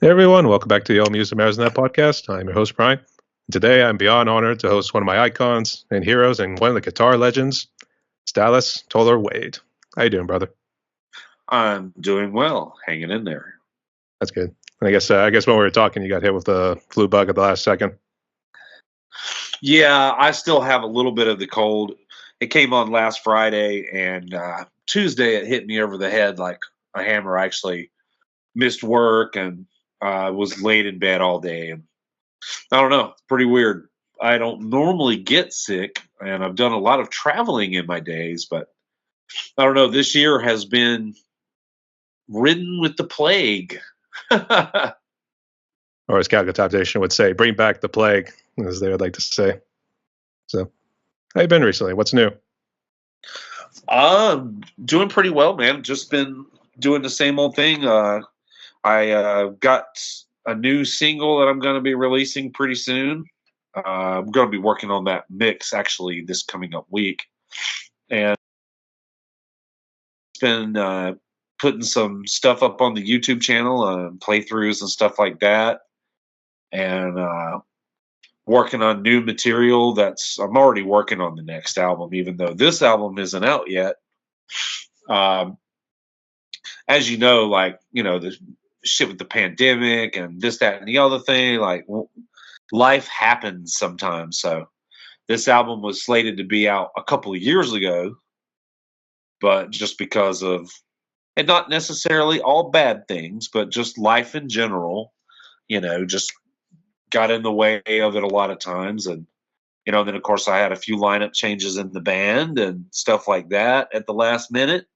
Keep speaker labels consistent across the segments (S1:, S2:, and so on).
S1: Hey everyone, welcome back to the All Music Matters Net podcast. I'm your host, Brian. Today I'm beyond honored to host one of my icons and heroes and one of the guitar legends, it's Dallas Toler-Wade. How you doing, brother?
S2: I'm doing well, hanging in there.
S1: That's good. And I guess when we were talking, you got hit with the flu bug at the last second.
S2: Yeah, I still have a little bit of the cold. It came on last Friday, and Tuesday it hit me over the head like a hammer. I actually missed work and was laid in bed all day. And I don't know, pretty weird. I don't normally get sick, and I've done a lot of traveling in my days, but I don't know. This year has been ridden with the plague.
S1: Or as Calcutta would say, bring back the plague, as they would like to say. So, how you been recently? What's new?
S2: Doing pretty well, man. Just been doing the same old thing. I got a new single that I'm going to be releasing pretty soon. I'm going to be working on that mix actually this coming up week, and it's been putting some stuff up on the YouTube channel, playthroughs and stuff like that, and working on new material. I'm already working on the next album, even though this album isn't out yet. Um, as you know, the shit with the pandemic and this, that, and the other thing, life happens sometimes. So this album was slated to be out a couple of years ago, but just because of, and not necessarily all bad things, but just life in general, just got in the way of it a lot of times. And, then of course I had a few lineup changes in the band and stuff like that at the last minute.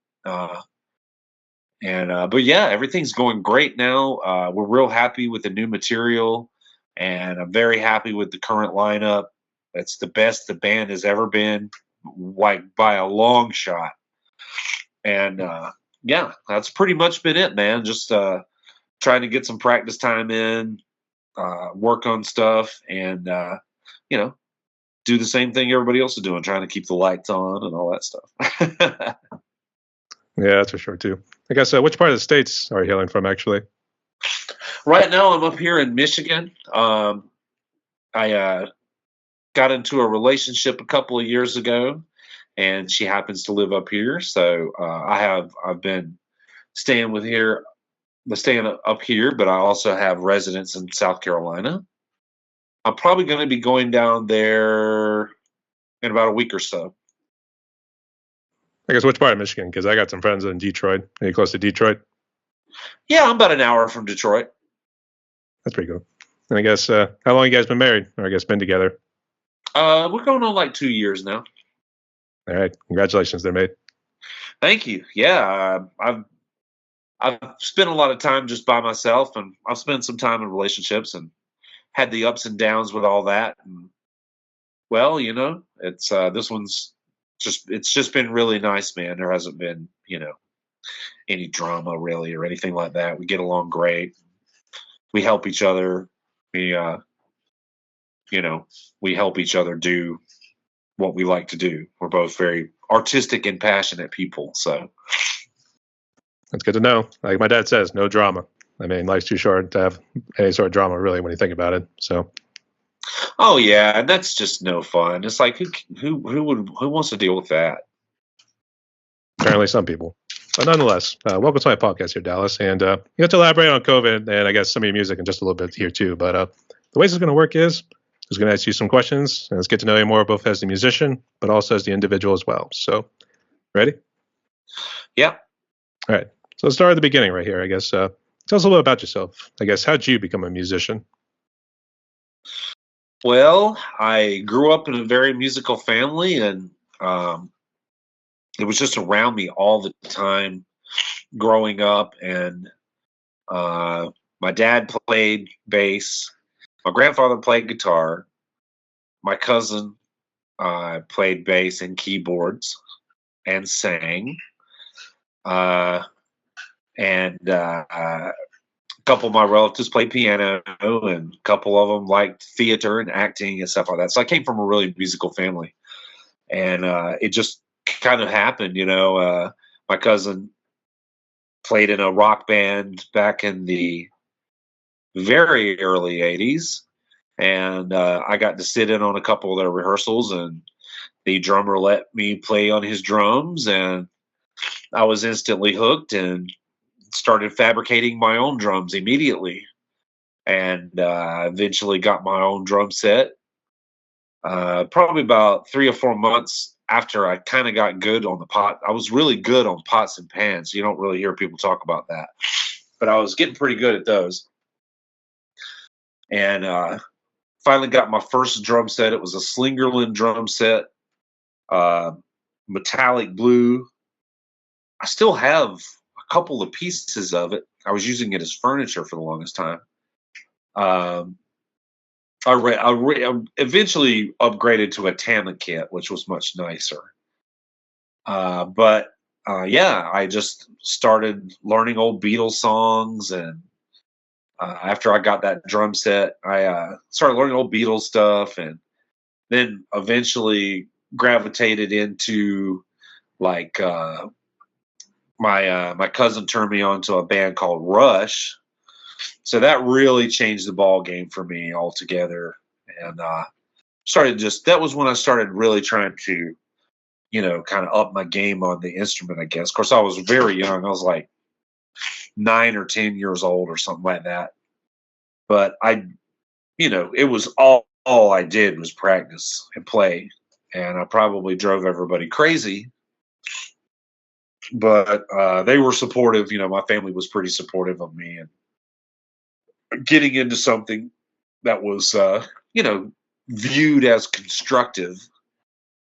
S2: But yeah, everything's going great now. We're real happy with the new material, and I'm very happy with the current lineup. It's the best the band has ever been, like by a long shot. And yeah, that's pretty much been it, man. Just trying to get some practice time in, work on stuff, and do the same thing everybody else is doing, trying to keep the lights on and all that stuff.
S1: Yeah, that's for sure too. I guess which part of the states are you hailing from, actually?
S2: Right now, I'm up here in Michigan. I got into a relationship a couple of years ago, and she happens to live up here. So I've been staying up here, but I also have residence in South Carolina. I'm probably going to be going down there in about a week or so.
S1: I guess which part of Michigan? Because I got some friends in Detroit. Are you close to Detroit?
S2: Yeah, I'm about an hour from Detroit.
S1: That's pretty cool. And I guess how long you guys been married, or I guess been together?
S2: We're going on like 2 years now.
S1: All right, congratulations, they're made.
S2: Thank you. Yeah, I've spent a lot of time just by myself, and I've spent some time in relationships and had the ups and downs with all that. And well, it's this one's it's just been really nice, man. There hasn't been, any drama really or anything like that. We get along great. We help each other. We we help each other do what we like to do. We're both very artistic and passionate people, so
S1: That's good to know. Like my dad says, no drama. I mean, life's too short to have any sort of drama, really, when you think about it. So,
S2: oh yeah, and that's just no fun. It's like who wants to deal with that?
S1: apparently, some people. But nonetheless, welcome to my podcast here, Dallas. And you have to elaborate on COVID and I guess some of your music in just a little bit here, too. But the way this is going to work is I was going to ask you some questions and let's get to know you more, both as the musician, but also as the individual as well. So, ready?
S2: Yeah.
S1: All right. So, let's start at the beginning right here, I guess. Tell us a little bit about yourself. I guess, how'd you become a musician?
S2: Well, I grew up in a very musical family, and it was just around me all the time growing up. And my dad played bass. My grandfather played guitar. My cousin played bass and keyboards and sang. And a couple of my relatives played piano, and a couple of them liked theater and acting and stuff like that. So I came from a really musical family, and it just kind of happened. My cousin played in a rock band back in the very early 80s. And I got to sit in on a couple of their rehearsals, and the drummer let me play on his drums, and I was instantly hooked and started fabricating my own drums immediately. And eventually got my own drum set. Probably about 3 or 4 months after I kind of got good on the pot. I was really good on pots and pans. You don't really hear people talk about that, but I was getting pretty good at those. And finally got my first drum set. It was a Slingerland drum set, metallic blue. I still have a couple of pieces of it. I was using it as furniture for the longest time. I eventually upgraded to a Tama kit, which was much nicer. But yeah, I just started learning old Beatles songs, and after I got that drum set, I started learning old Beatles stuff, and then eventually gravitated into like my cousin turned me on to a band called Rush. So that really changed the ball game for me altogether. And that was when I started really trying to, kind of up my game on the instrument, I guess. Of course, I was very young. I was like 9 or 10 years old or something like that. But it was all I did was practice and play. And I probably drove everybody crazy. But they were supportive. My family was pretty supportive of me, and getting into something that was, viewed as constructive.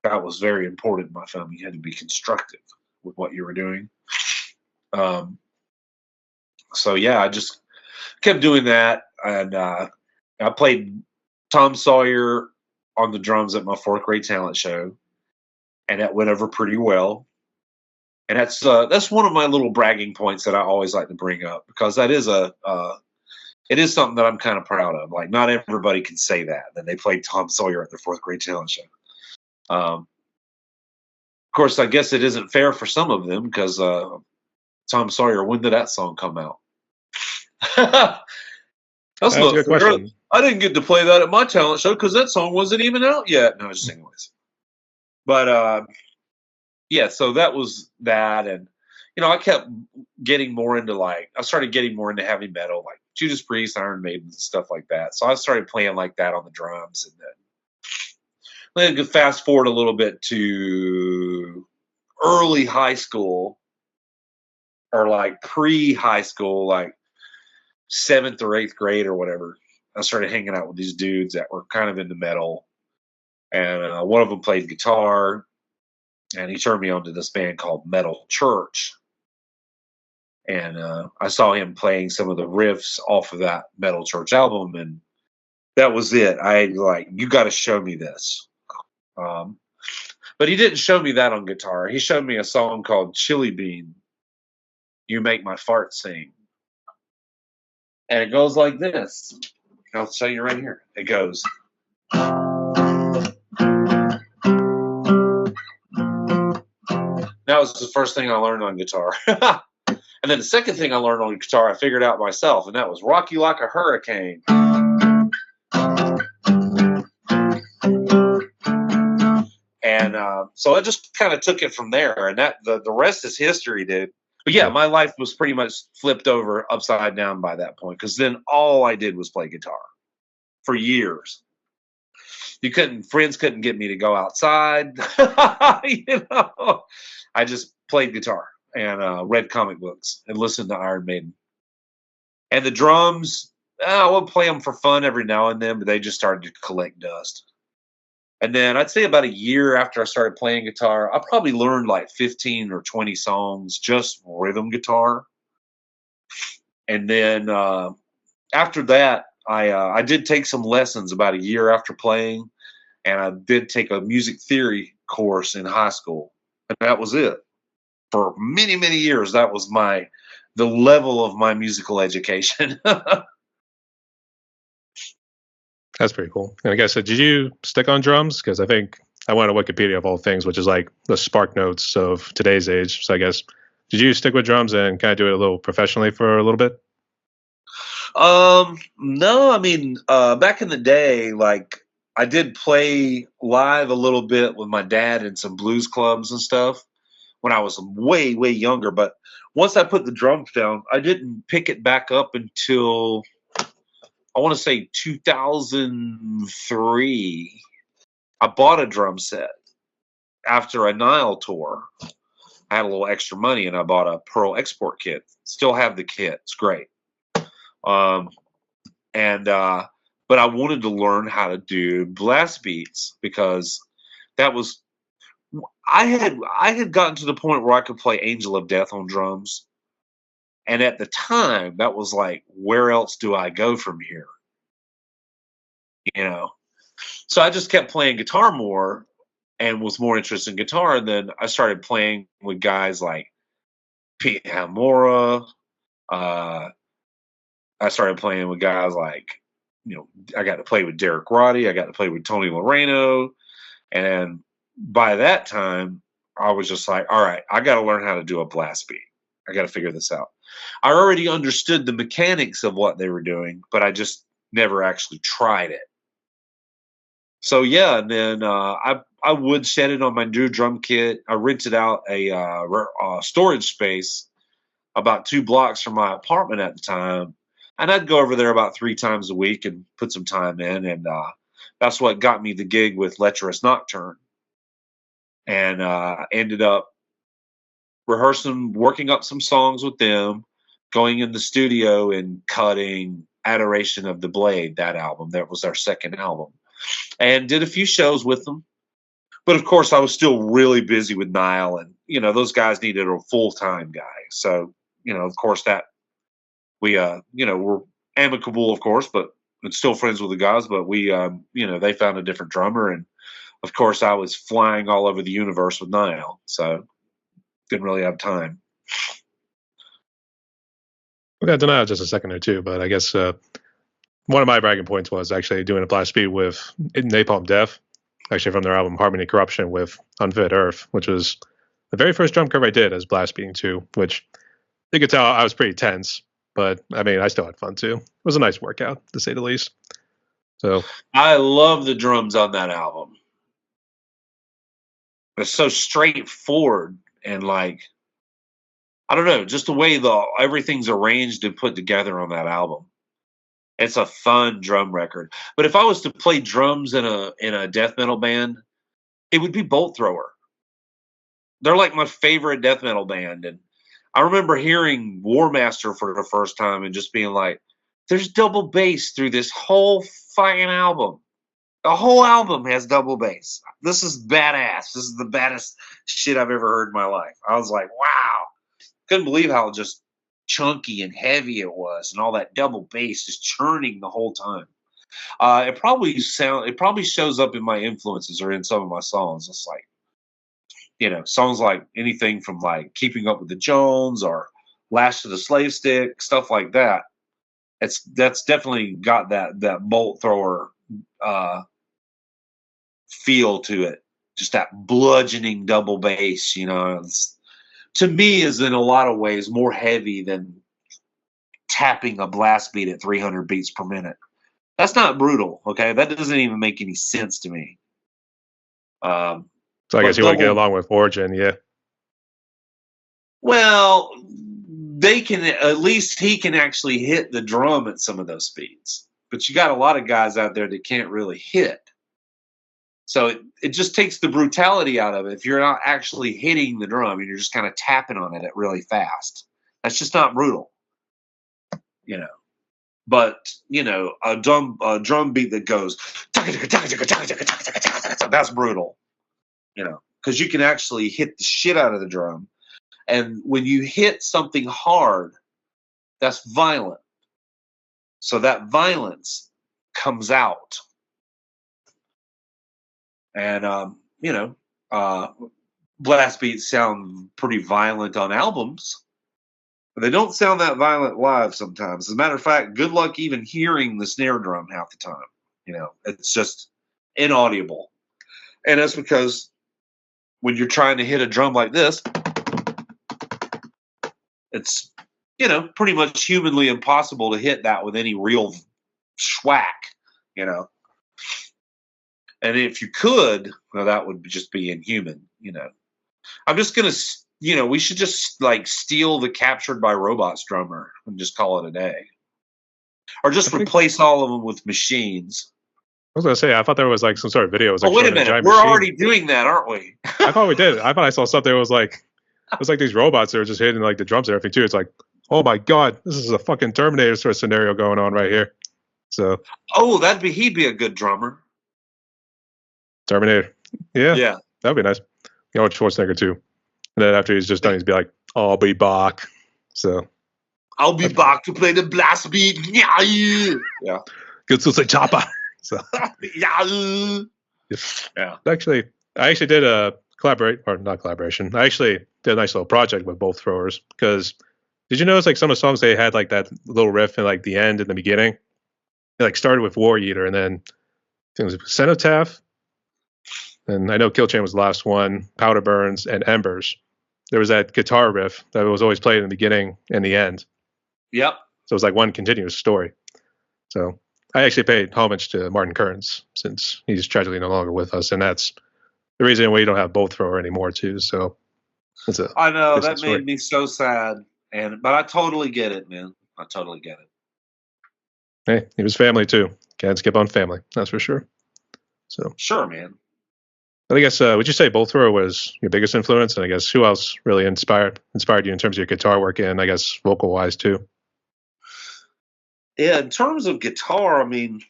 S2: That was very important in my family. You had to be constructive with what you were doing. So yeah, I just kept doing that, and I played Tom Sawyer on the drums at my 4th grade talent show, and that went over pretty well. And that's one of my little bragging points that I always like to bring up, because that is it is something that I'm kind of proud of. Like, not everybody can say that they played Tom Sawyer at their 4th grade talent show. Of course, I guess it isn't fair for some of them, because Tom Sawyer, when did that song come out? That's not
S1: a good question.
S2: I didn't get to play that at my talent show because that song wasn't even out yet. No, just anyways. But yeah, so that was that, and I kept getting more into I started getting more into heavy metal, like Judas Priest, Iron Maiden, and stuff like that. So I started playing like that on the drums, and then fast forward a little bit to early high school, or like pre-high school, like 7th or 8th grade or whatever. I started hanging out with these dudes that were kind of into metal, and one of them played guitar, and he turned me on to this band called Metal Church. And I saw him playing some of the riffs off of that Metal Church album, and that was it. You got to show me this. But he didn't show me that on guitar. He showed me a song called Chili Bean, You Make My Fart Sing. And it goes like this. I'll show you right here. It goes. That was the first thing I learned on guitar. And then the second thing I learned on guitar, I figured out myself, and that was Rock You Like a Hurricane. And so I just kind of took it from there, and that the rest is history, dude. But yeah, my life was pretty much flipped over upside down by that point, because then all I did was play guitar for years. Friends couldn't get me to go outside. I just played guitar and read comic books and listened to Iron Maiden. And the drums, I would play them for fun every now and then, but they just started to collect dust. And then I'd say about a year after I started playing guitar, I probably learned like 15 or 20 songs, just rhythm guitar. And then after that, I did take some lessons about a year after playing, and I did take a music theory course in high school. And that was it. For many, many years, that was the level of my musical education.
S1: That's pretty cool. And I guess, did you stick on drums? Because I think I went to Wikipedia of all things, which is like the spark notes of today's age. So I guess, did you stick with drums and kind of do it a little professionally for a little bit?
S2: No, I mean, back in the day, like I did play live a little bit with my dad in some blues clubs and stuff when I was way, way younger. But once I put the drums down, I didn't pick it back up until I want to say 2003. I bought a drum set after a Nile tour. I had a little extra money and I bought a Pearl export kit. Still have the kit. It's great. Um, and but I wanted to learn how to do blast beats because that was I had gotten to the point where I could play Angel of Death on drums, and at the time that was like, where else do I go from here? You know, so I just kept playing guitar more and was more interested in guitar. And then I started playing with guys like Pete Hamora. Uh, I started playing with guys like, I got to play with Derek Roddy. I got to play with Tony Loreno. And by that time, I was just like, all right, I got to learn how to do a blast beat. I got to figure this out. I already understood the mechanics of what they were doing, but I just never actually tried it. So yeah, and then I would set it on my new drum kit. I rented out a storage space about 2 blocks from my apartment at the time, and I'd go over there about 3 times a week and put some time in, and that's what got me the gig with Lecherous Nocturne, and ended up rehearsing, working up some songs with them, going in the studio and cutting Adoration of the Blade, that album. That was our second album. And did a few shows with them. But of course, I was still really busy with Nile, and those guys needed a full-time guy. So, of course, that we we're amicable, of course, but and still friends with the guys. But we they found a different drummer, and of course, I was flying all over the universe with Nile, so didn't really have time.
S1: We got denied just a second or two, but I guess one of my bragging points was actually doing a blast beat with Napalm Death, actually from their album Harmony Corruption with Unfit Earth, which was the very first drum cover I did as blast beating too, which you could tell I was pretty tense, but I mean, I still had fun too. It was a nice workout, to say the least. So
S2: I love the drums on that album. It's so straightforward and like, I don't know, just the way everything's arranged and put together on that album. It's a fun drum record. But if I was to play drums in a death metal band, it would be Bolt Thrower. They're like my favorite death metal band. And I remember hearing War Master for the first time and just being like, there's double bass through this whole fucking album. The whole album has double bass. This is badass. This is the baddest shit I've ever heard in my life. I was like, wow. Couldn't believe how just chunky and heavy it was, and all that double bass just churning the whole time. It probably shows up in my influences or in some of my songs. It's like, songs like anything from like Keeping Up with the Jones or Lash to the Slave Stick, stuff like that. That's definitely got that Bolt Thrower feel to it. Just that bludgeoning double bass, to me is in a lot of ways more heavy than tapping a blast beat at 300 beats per minute. That's not brutal, okay? That doesn't even make any sense to me.
S1: So I guess you want to get along with Origin, yeah.
S2: Well, at least he can actually hit the drum at some of those speeds. But you got a lot of guys out there that can't really hit. So it just takes the brutality out of it. If you're not actually hitting the drum and you're just kind of tapping on it at really fast, that's just not brutal, But a drum beat that goes that's brutal, because you can actually hit the shit out of the drum, and when you hit something hard, that's violent. So that violence comes out. And, blast beats sound pretty violent on albums, but they don't sound that violent live sometimes. As a matter of fact, good luck even hearing the snare drum half the time. It's just inaudible. And that's because when you're trying to hit a drum like this, it's pretty much humanly impossible to hit that with any real schwack. And if you could, well, that would just be inhuman. I'm just going to, we should just like steal the Captured by Robots drummer and just call it a day. Or just replace all of them with machines.
S1: I was going to say, I thought there was like some sort of video. It was like
S2: wait a minute. We're already doing that, aren't we?
S1: I thought we did. I thought I saw something that was like, these robots that were just hitting like the drums and everything too. It's like, oh my God, this is a fucking Terminator sort of scenario going on right here. So.
S2: Oh, he'd be a good drummer.
S1: Terminator. Yeah. That'd be nice. Schwarzenegger too. And then after he's just done, he's be like, I'll be back. So.
S2: I'll be back to play the blast beat. Yeah.
S1: Good to say chopper. So.
S2: Yeah.
S1: Actually, I did a not collaboration. I actually did a nice little project with Bolt Throwers because did you notice like some of the songs they had like that little riff in like the end and the beginning? It like started with War Eater and then I think it was Cenotaph. And I know Kill Chain was the last one, Powder Burns and Embers. There was that guitar riff that was always played in the beginning and the end.
S2: Yep.
S1: So it was like one continuous story. So I actually paid homage to Martin Kearns since he's tragically no longer with us. And that's the reason we don't have Bolt Thrower anymore too. So
S2: I know that made me so sad. But I totally get it, man. I totally get it.
S1: Hey, he was family too. Can't skip on family. That's for sure. So
S2: sure, man.
S1: But I guess would you say Bolt Thrower was your biggest influence? And I guess who else really inspired you in terms of your guitar work and I guess vocal wise too?
S2: Yeah, in terms of guitar, I mean,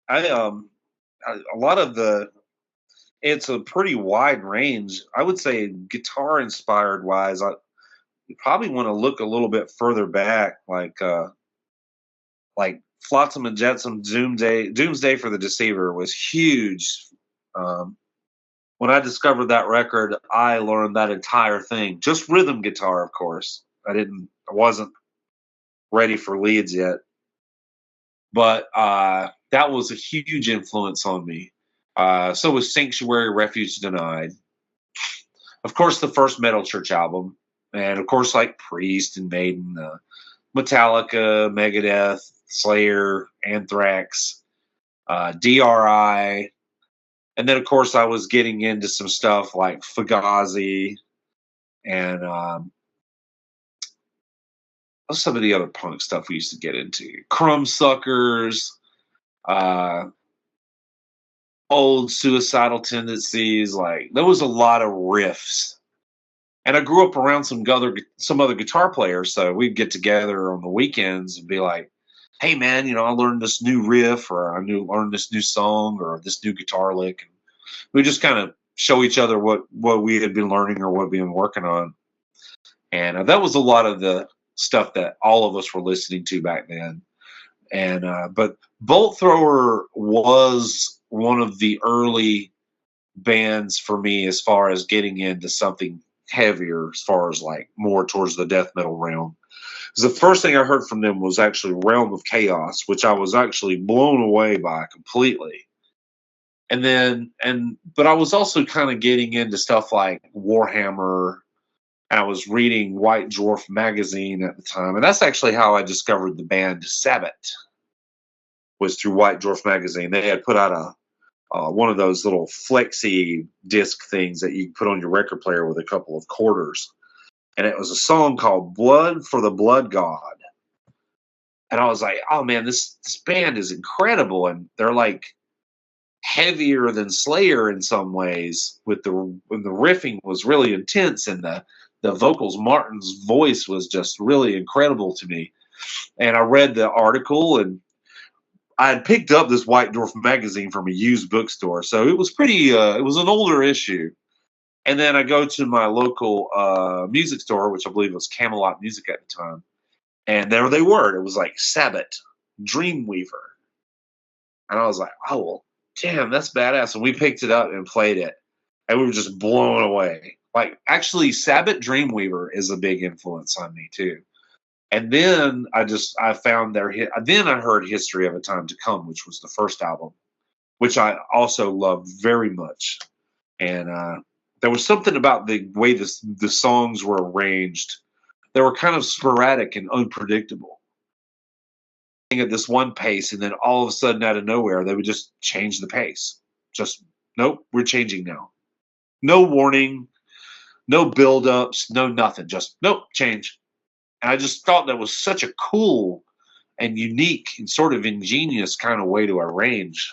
S2: a lot of it's a pretty wide range. I would say guitar inspired wise, you probably want to look a little bit further back, like Flotsam and Jetsam, Doomsday for the Deceiver was huge. When I discovered that record, I learned that entire thing, just rhythm guitar, of course. I wasn't ready for leads yet, but that was a huge influence on me. So was Sanctuary, Refuge Denied. Of course, the first Metal Church album, and of course, like Priest and Maiden, Metallica, Megadeth, Slayer, Anthrax, DRI. And then, of course, I was getting into some stuff like Fugazi and some of the other punk stuff we used to get into. Crumbsuckers, old Suicidal Tendencies. Like, there was a lot of riffs. And I grew up around some other guitar players, so we'd get together on the weekends and be like, hey, man, I learned this new riff, or learned this new song, or this new guitar lick. And we just kind of show each other what we had been learning or what we've been working on. And that was a lot of the stuff that all of us were listening to back then. And but Bolt Thrower was one of the early bands for me as far as getting into something heavier, as far as like more towards the death metal realm. The first thing I heard from them was actually Realm of Chaos, which I was actually blown away by completely. But I was also kind of getting into stuff like Warhammer. I was reading White Dwarf magazine at the time, and that's actually how I discovered the band Sabbath, was through White Dwarf magazine. They had put out one of those little flexi disc things that you put on your record player with a couple of quarters. And it was a song called Blood for the Blood God. And I was like, oh man, this band is incredible. And they're like heavier than Slayer in some ways, when the riffing was really intense and the vocals. Martin's voice was just really incredible to me. And I read the article, and I had picked up this White Dwarf magazine from a used bookstore. So it was it was an older issue. And then I go to my local music store, which I believe was Camelot Music at the time. And there they were. It was like Sabbath, Dreamweaver. And I was like, oh, well, damn, that's badass. And we picked it up and played it. And we were just blown away. Like, actually, Sabbath Dreamweaver is a big influence on me, too. And then I found then I heard History of a Time to Come, which was the first album, which I also loved very much. And there was something about the way the songs were arranged they were kind of sporadic and unpredictable. At this one pace, and then all of a sudden, out of nowhere, they would just change the pace. Just nope, we're changing now. No warning, no build-ups, no nothing. Just nope, change. And I just thought that was such a cool and unique and sort of ingenious kind of way to arrange.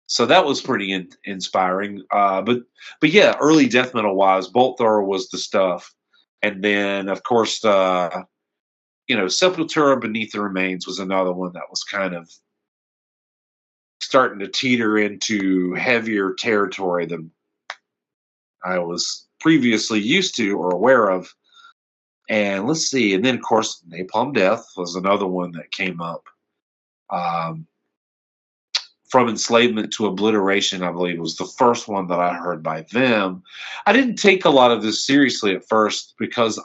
S2: So that was pretty inspiring. But yeah, early death metal wise, Bolt Thrower was the stuff. And then, of course, Sepultura Beneath the Remains was another one that was kind of starting to teeter into heavier territory than I was previously used to or aware of. And let's see. And then, of course, Napalm Death was another one that came up. From Enslavement to Obliteration, I believe, was the first one that I heard by them. I didn't take a lot of this seriously at first because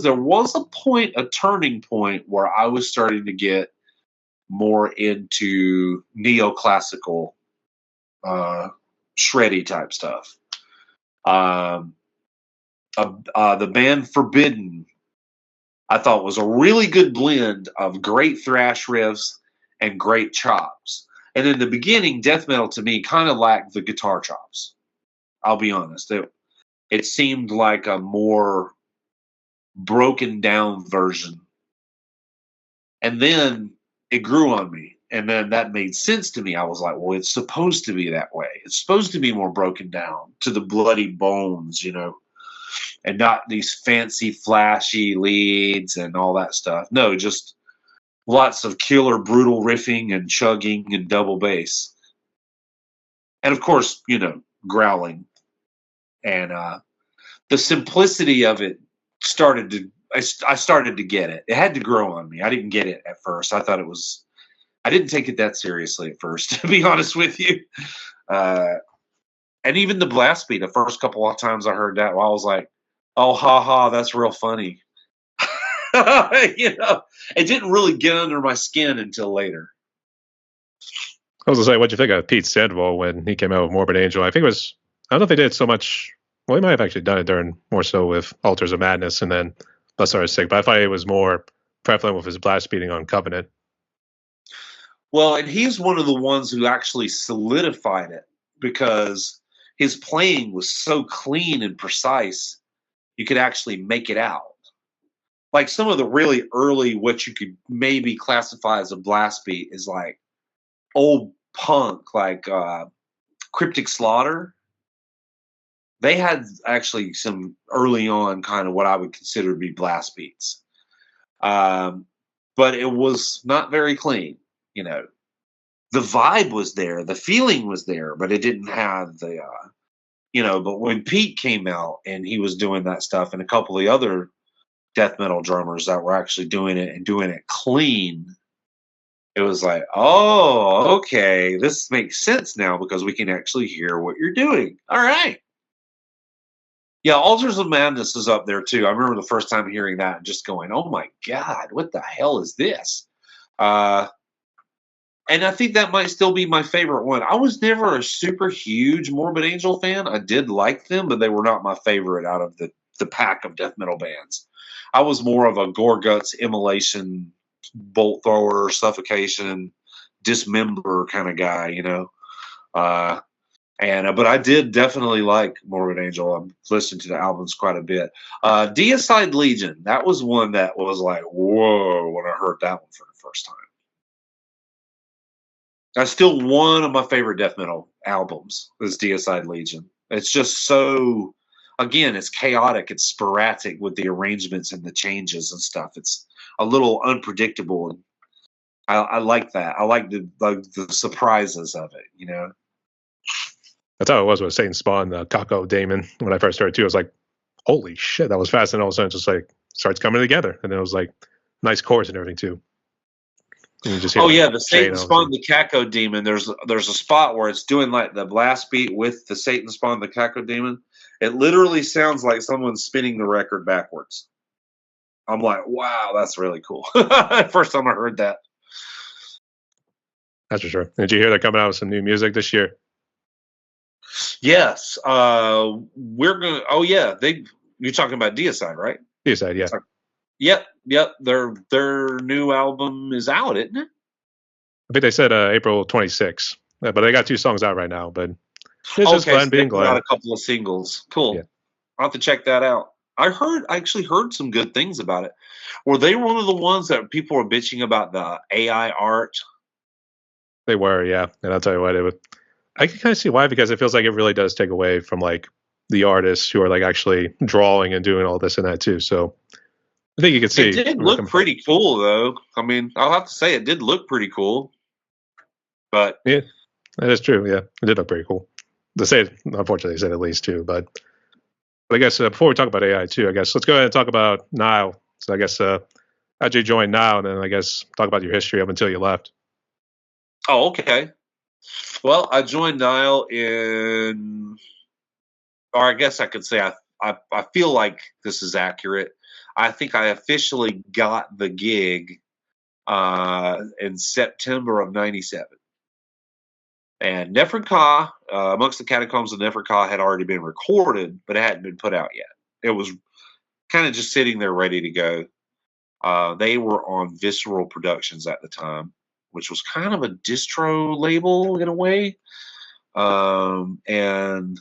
S2: there was a turning point where I was starting to get more into neoclassical, shreddy type stuff. The band Forbidden, I thought, was a really good blend of great thrash riffs and great chops. And in the beginning, death metal to me kind of lacked the guitar chops. I'll be honest. It seemed like a more broken down version. And then it grew on me. And then that made sense to me. I was like, well, it's supposed to be that way. It's supposed to be more broken down to the bloody bones, and not these fancy, flashy leads and all that stuff. No, just lots of killer, brutal riffing and chugging and double bass. And of course, growling. And the simplicity of it I started to get it. It had to grow on me. I didn't get it at first. I didn't take it that seriously at first, to be honest with you. And even the blast beat, the first couple of times I heard that, I was like, oh, ha, that's real funny. It didn't really get under my skin until later.
S1: I was going to say, what'd you think of Pete Sandoval when he came out with Morbid Angel? I think I don't know if they did so much. Well, he might have actually done it during more so with Altars of Madness and then Blessed Are Sick, but I thought it was more prevalent with his blast beating on Covenant.
S2: Well, and he's one of the ones who actually solidified it because his playing was so clean and precise, you could actually make it out. Like some of the really early, what you could maybe classify as a blast beat is like old punk, like Cryptic Slaughter. They had actually some early on kind of what I would consider to be blast beats. But it was not very clean, The vibe was there, the feeling was there, but it didn't have the, but when Pete came out and he was doing that stuff and a couple of the other death metal drummers that were actually doing it and doing it clean, it was like, oh, okay, this makes sense now because we can actually hear what you're doing. All right. Yeah, Altars of Madness is up there too. I remember the first time hearing that and just going, oh my God, what the hell is this? And I think that might still be my favorite one. I was never a super huge Morbid Angel fan. I did like them, but they were not my favorite out of the pack of death metal bands. I was more of a Gorguts, Immolation, Bolt Thrower, Suffocation, Dismember kind of guy, But I did definitely like Morbid Angel. I've listened to the albums quite a bit. Deicide Legion, that was one that was like, whoa, when I heard that one for the first time. That's still one of my favorite death metal albums is Deicide Legion. It's just so, again, it's chaotic, it's sporadic with the arrangements and the changes and stuff. It's a little unpredictable, and I like that. I like the surprises of it,
S1: That's how it was with Satan Spawn, the Kako Daemon. When I first heard it too, I was like, holy shit, that was fast. And all of a sudden it just like starts coming together. And then it was like nice chords and everything too. And you just hear,
S2: the Satan Spawn, the Kako Demon. There's a spot where it's doing like the blast beat with the Satan Spawn, the Kako Demon. It literally sounds like someone's spinning the record backwards. I'm like, wow, that's really cool. First time I heard that.
S1: That's for sure. Did you hear they're coming out with some new music this year?
S2: Yes. We're going to, You're talking about Deicide, right?
S1: Deicide, yeah.
S2: Yep. Their new album is out, isn't it?
S1: I think they said April 26th, but they got 2 songs out right now. But it's just
S2: Okay,
S1: Glenn
S2: so they
S1: being
S2: put out
S1: Glenn.
S2: a couple of singles.
S1: Yeah,
S2: Cool. I'll have to check that out. I actually heard some good things about it. Were they one of the ones that people were bitching about the AI art?
S1: they were, yeah. And I'll tell you what, I can kind of see why, because it feels like it really does take away from like the artists who are like actually drawing and doing all this and that too. So I think you can see
S2: It did
S1: where we're
S2: look
S1: coming from.
S2: pretty cool, though. I mean, I'll have to say it did look pretty cool. But
S1: Yeah, that is true. Yeah, it did look pretty cool. To say, unfortunately, they said at least too. But I guess before we talk about AI too, I guess let's go ahead and talk about Nile. So I guess how'd you join Nile, and then I guess talk about your history up until you left.
S2: oh, okay. Well, I joined Nile or I guess I could say I feel like this is accurate. I think I officially got the gig in September of '97. And Neferka, Amongst the Catacombs of Neferka, had already been recorded, but it hadn't been put out yet. It was kind of just sitting there ready to go. They were on Visceral Productions at the time, which was kind of a distro label in a way. And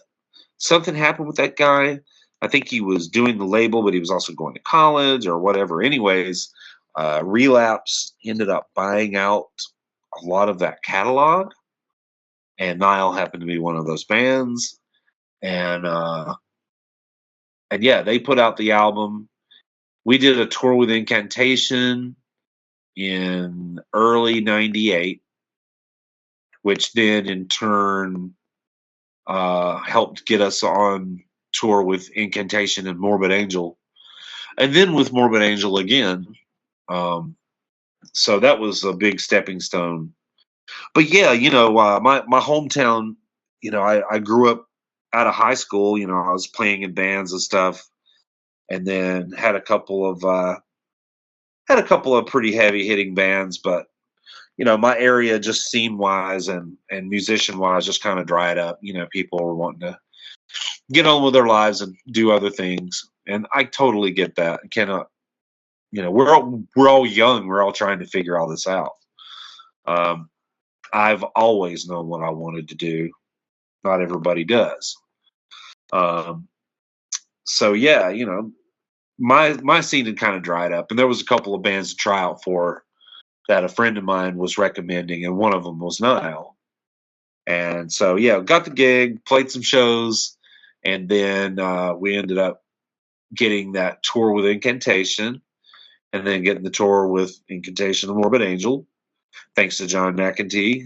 S2: something happened with that guy. I think he was doing the label, but he was also going to college or whatever. Anyways, Relapse ended up buying out a lot of that catalog, and Nile happened to be one of those bands. And yeah, they put out the album. We did a tour with Incantation in early '98, which then in turn helped get us on tour with Incantation and Morbid Angel, and then with Morbid Angel again. So that was a big stepping stone. But yeah, my hometown. I grew up out of high school. I was playing in bands and stuff, and then had a couple of pretty heavy hitting bands, but my area just scene wise and musician wise just kind of dried up. People were wanting to get on with their lives and do other things, and I totally get that. I cannot, we're all young. We're all trying to figure all this out. I've always known what I wanted to do. Not everybody does. So yeah, my scene had kind of dried up, and there was a couple of bands to try out for that a friend of mine was recommending, and one of them was Nile. And so yeah, got the gig, played some shows, and then we ended up getting that tour with Incantation, and then getting the tour with Incantation and Morbid Angel. Thanks to John McEntee,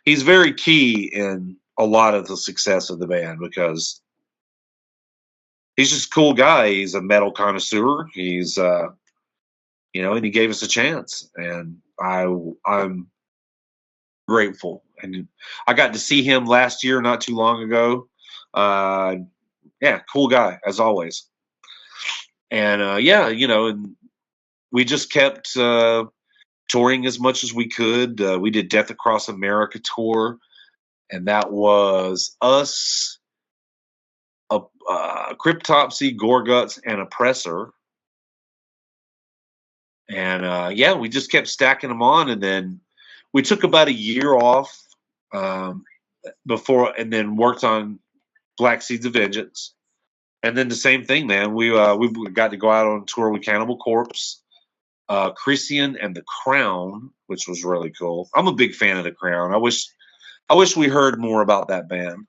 S2: he's very key in a lot of the success of the band because he's just a cool guy. He's a metal connoisseur. He's and he gave us a chance, and I'm grateful. And I got to see him last year, not too long ago. Yeah, cool guy as always. And yeah, and we just kept touring as much as we could. We did Death Across America tour, and that was us, Cryptopsy, Gorguts, and Oppressor. And yeah, we just kept stacking them on, and then we took about a year off before, and then worked on Black Seeds of Vengeance. And then the same thing, man. We got to go out on tour with Cannibal Corpse, Christian, and The Crown, which was really cool. I'm a big fan of The Crown. I wish we heard more about that band.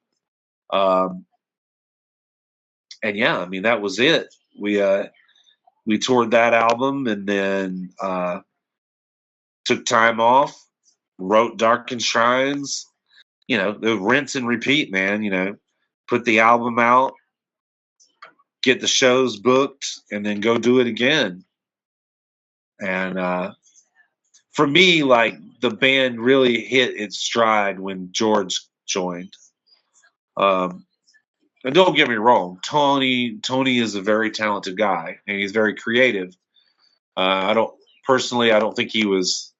S2: And yeah, I mean that was it. We toured that album, and then took time off, wrote Darkened Shrines. The rinse and repeat, man. Put the album out, get the shows booked, and then go do it again. And for me, like, the band really hit its stride when George joined. And don't get me wrong, Tony is a very talented guy, and he's very creative. I don't think he was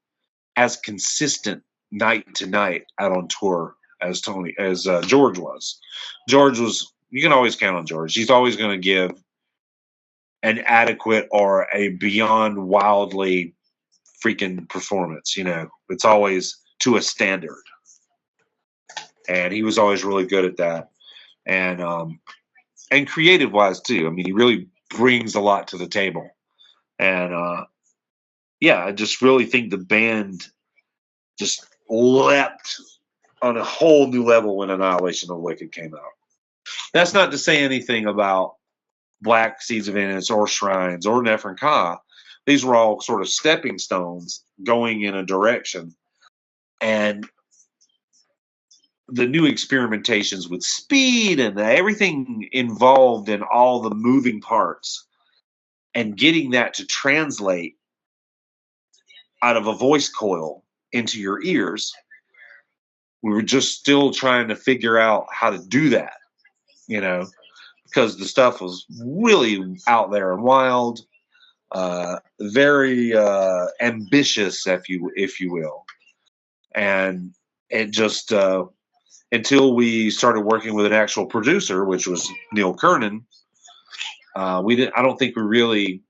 S2: as consistent night to night out on tour as George was. George was You can always count on George. He's always going to give an adequate or a beyond wildly freaking performance. You know, it's always to a standard, and he was always really good at that. And creative wise too. I mean, he really brings a lot to the table. And yeah, I just really think the band just leapt on a whole new level when Annihilation of the Wicked came out. That's not to say anything about Black Seeds of Innocence or Shrines or Nephron Ka. These were all sort of stepping stones going in a direction. And the new experimentations with speed and everything involved in all the moving parts and getting that to translate out of a voice coil into your ears, we were just still trying to figure out how to do that, you know, because the stuff was really out there and wild, very ambitious, if you will. And it just until we started working with an actual producer, which was Neil Kernan, I don't think we really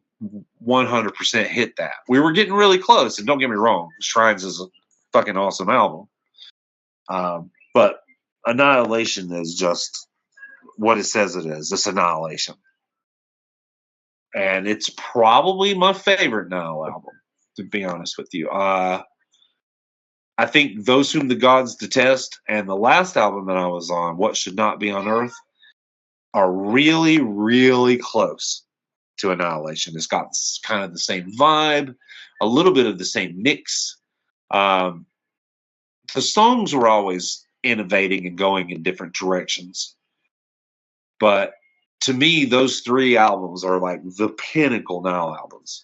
S2: 100% hit that. We were getting really close, and don't get me wrong, Shrines is a fucking awesome album. But Annihilation is just what it says it is. It's Annihilation. And it's probably my favorite Nile album, to be honest with you. I think Those Whom the Gods Detest and the last album that I was on, What Should Not Be on Earth, are really, really close to Annihilation. It's got kind of the same vibe, a little bit of the same mix. The songs were always innovating and going in different directions. But to me, those three albums are like the pinnacle Nile albums.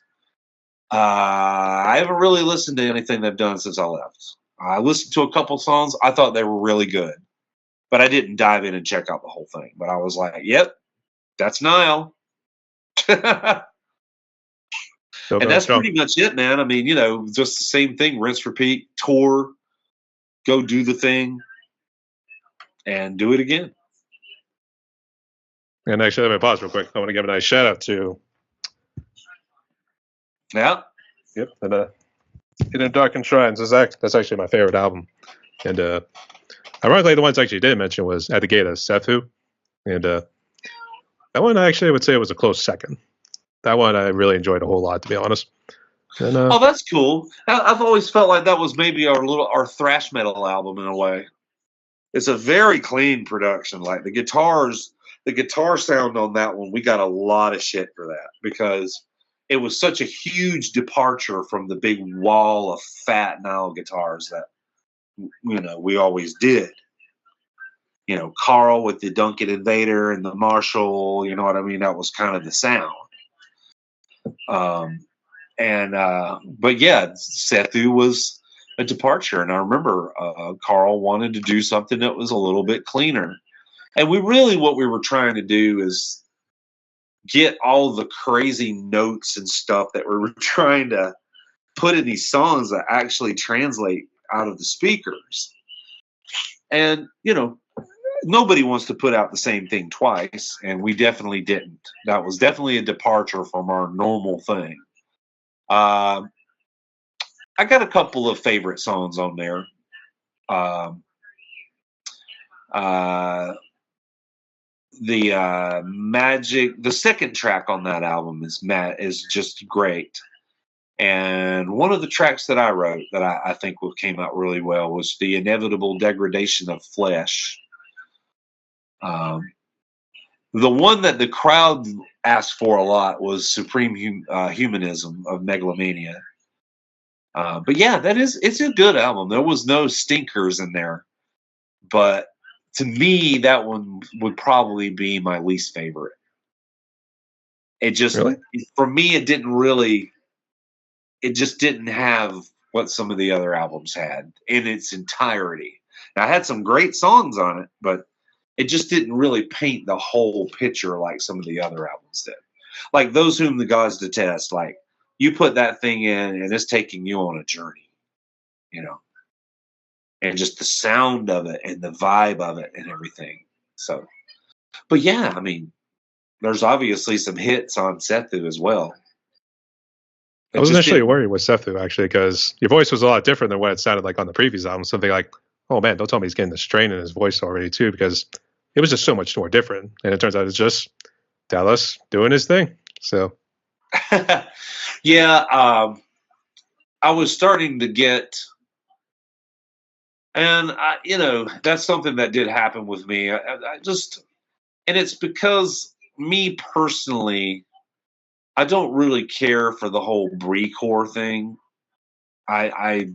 S2: I haven't really listened to anything they've done since I left. I listened to a couple songs. I thought they were really good, but I didn't dive in and check out the whole thing. But I was like, yep, that's Nile. And that's pretty much it, man. I mean, you know, just the same thing, rinse, repeat, tour, go do the thing, and do it again.
S1: And actually, let me pause real quick. I want to give a nice shout out to.
S2: Yeah.
S1: Yep. And In Darkened Shrines that's actually my favorite album. And ironically, the ones I actually did mention was At the Gate of Sethu. And that one I actually would say was a close second. That one I really enjoyed a whole lot, to be honest. And,
S2: oh, that's cool. I've always felt like that was maybe our thrash metal album in a way. It's a very clean production. Like the guitar sound on that one, we got a lot of shit for that because it was such a huge departure from the big wall of fat Nile guitars that, you know, we always did. You know, Carl with the Duncan Invader and the Marshall, you know what I mean? That was kind of the sound. But yeah, Sethu was a departure. And I remember Carl wanted to do something that was a little bit cleaner. And what we were trying to do is get all the crazy notes and stuff that we were trying to put in these songs that actually translate out of the speakers. And, you know, nobody wants to put out the same thing twice, and we definitely didn't. That was definitely a departure from our normal thing. I got a couple of favorite songs on there. The second track on that album is just great. And one of the tracks that I wrote that I think came out really well was The Inevitable Degradation of Flesh. The one that the crowd asked for a lot was Supreme Humanism of Megalomania. But yeah, it's a good album. There was no stinkers in there. But to me, that one would probably be my least favorite. It just,
S1: really?
S2: For me, it just didn't have what some of the other albums had in its entirety. Now, I had some great songs on it, but it just didn't really paint the whole picture like some of the other albums did. Like Those Whom the Gods Detest, like you put that thing in and it's taking you on a journey, you know, and just the sound of it and the vibe of it and everything. So But yeah, I mean, there's obviously some hits on Sethu as well.
S1: I
S2: It
S1: was
S2: just
S1: initially
S2: didn't.
S1: worried with Sethu actually because your voice was a lot different than what it sounded like on the previous album. Something like, oh man, don't tell me he's getting the strain in his voice already too, because it was just so much more different. And it turns out it's just Dallas doing his thing. So
S2: Yeah, I was starting to get, and that's something that did happen with me. I just, and it's because me personally, I don't really care for the whole Brie-core thing. I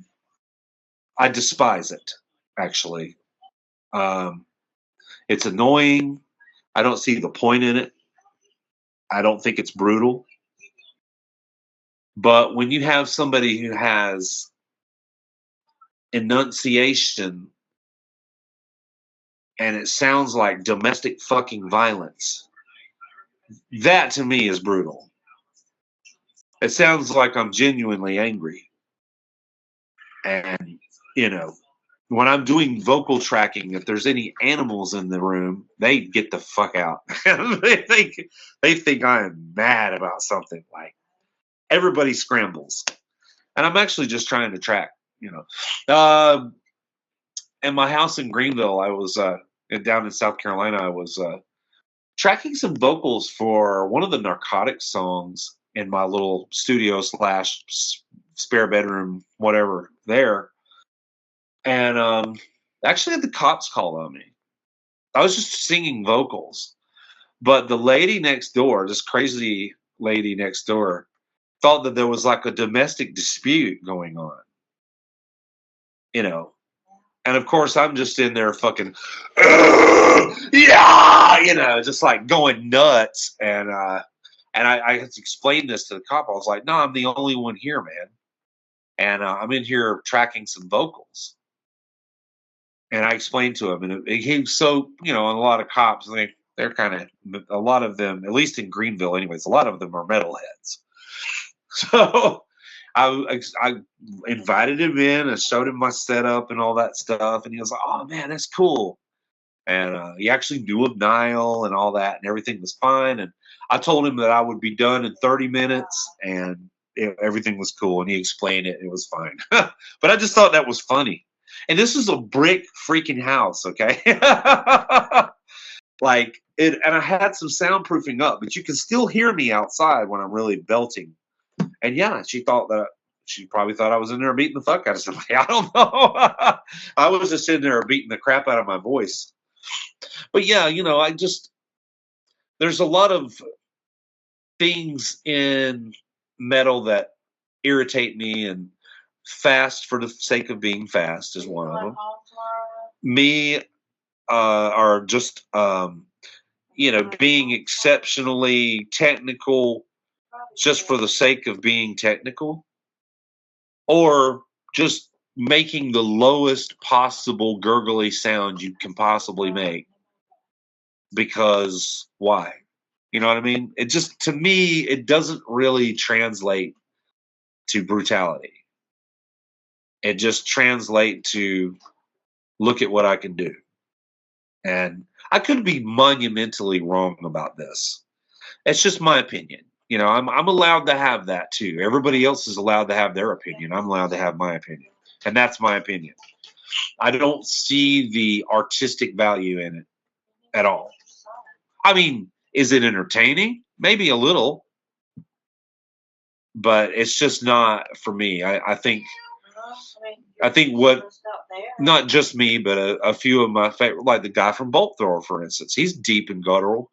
S2: I despise it, actually. Um, it's annoying. I don't see the point in it. I don't think it's brutal. But when you have somebody who has enunciation and it sounds like domestic fucking violence, that to me is brutal. It sounds like I'm genuinely angry. And, you know, when I'm doing vocal tracking, if there's any animals in the room, they get the fuck out. they think I am mad about something. Like everybody scrambles, and I'm actually just trying to track. In my house in Greenville, I was down in South Carolina. I was tracking some vocals for one of the Narcotic songs in my little studio slash spare bedroom, whatever there. And actually had the cops call on me. I was just singing vocals, but the lady next door, this crazy lady next door, thought that there was like a domestic dispute going on, you know. And of course, I'm just in there fucking, yeah, just like going nuts. And I had to explain this to the cop. I was like, no, I'm the only one here, man. And I'm in here tracking some vocals. And I explained to him, and he so and a lot of cops, they're kind of, a lot of them, at least in Greenville, anyways, a lot of them are metalheads. So I invited him in and showed him my setup and all that stuff, and he was like, "Oh man, that's cool." And he actually knew of Nile and all that, and everything was fine. And I told him that I would be done in 30 minutes, and everything was cool. And he explained it; it was fine. But I just thought that was funny. And this is a brick freaking house, okay? Like it, and I had some soundproofing up, but you can still hear me outside when I'm really belting. And yeah, she probably thought I was in there beating the fuck out of somebody. I don't know. I was just in there beating the crap out of my voice. But yeah, there's a lot of things in metal that irritate me, and fast for the sake of being fast is one of them. Me are just being exceptionally technical just for the sake of being technical, or just making the lowest possible gurgly sound you can possibly make. Because why? You know what I mean? It just, to me, it doesn't really translate to brutality. It just translates to look at what I can do. And I could be monumentally wrong about this. It's just my opinion. I'm allowed to have that too. Everybody else is allowed to have their opinion. I'm allowed to have my opinion. And that's my opinion. I don't see the artistic value in it at all. I mean, is it entertaining? Maybe a little, but it's just not for me. I think what, not just me, but a few of my favorite, like the guy from Bolt Thrower, for instance, he's deep and guttural,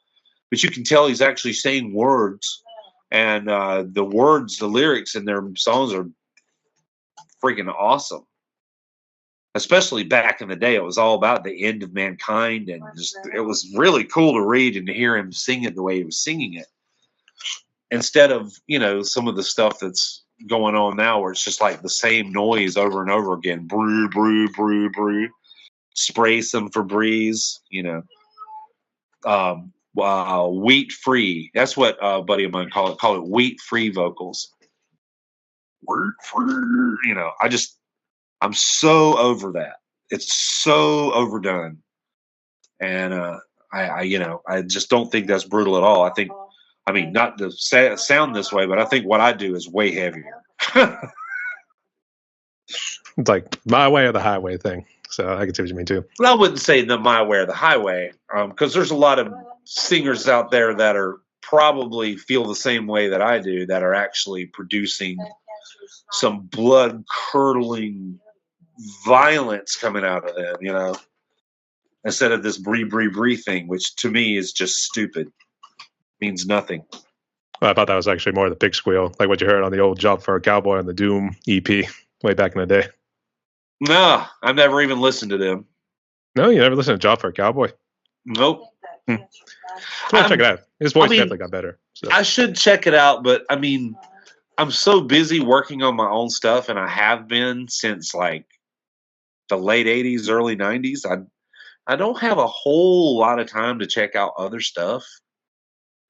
S2: but you can tell he's actually saying words, and the lyrics in their songs are freaking awesome. Especially back in the day, it was all about the end of mankind, and just, it was really cool to read and to hear him sing it the way he was singing it, instead of some of the stuff that's going on now, where it's just like the same noise over and over again. Brew, brew, brew, brew. Spray some Febreze. Wheat free. That's what a buddy of mine call it wheat free vocals. Wheat free. I'm so over that. It's so overdone. And I just don't think that's brutal at all. I mean, not to sound this way, but I think what I do is way heavier.
S1: It's like my way or the highway thing. So I can see what you mean too.
S2: Well, I wouldn't say the my way or the highway, because there's a lot of singers out there that are probably feel the same way that I do, that are actually producing some blood curdling violence coming out of them, instead of this bree thing, which to me is just stupid, means nothing.
S1: Well, I thought that was actually more the pig squeal, like what you heard on the old Job for a Cowboy on the Doom EP way back in the day.
S2: No, I've never even listened to them.
S1: No, you never listened to Job for a Cowboy?
S2: Nope.
S1: Check it out. His voice definitely got better. So.
S2: I should check it out, but I mean, I'm so busy working on my own stuff, and I have been since like the late 80s, early 90s. I don't have a whole lot of time to check out other stuff.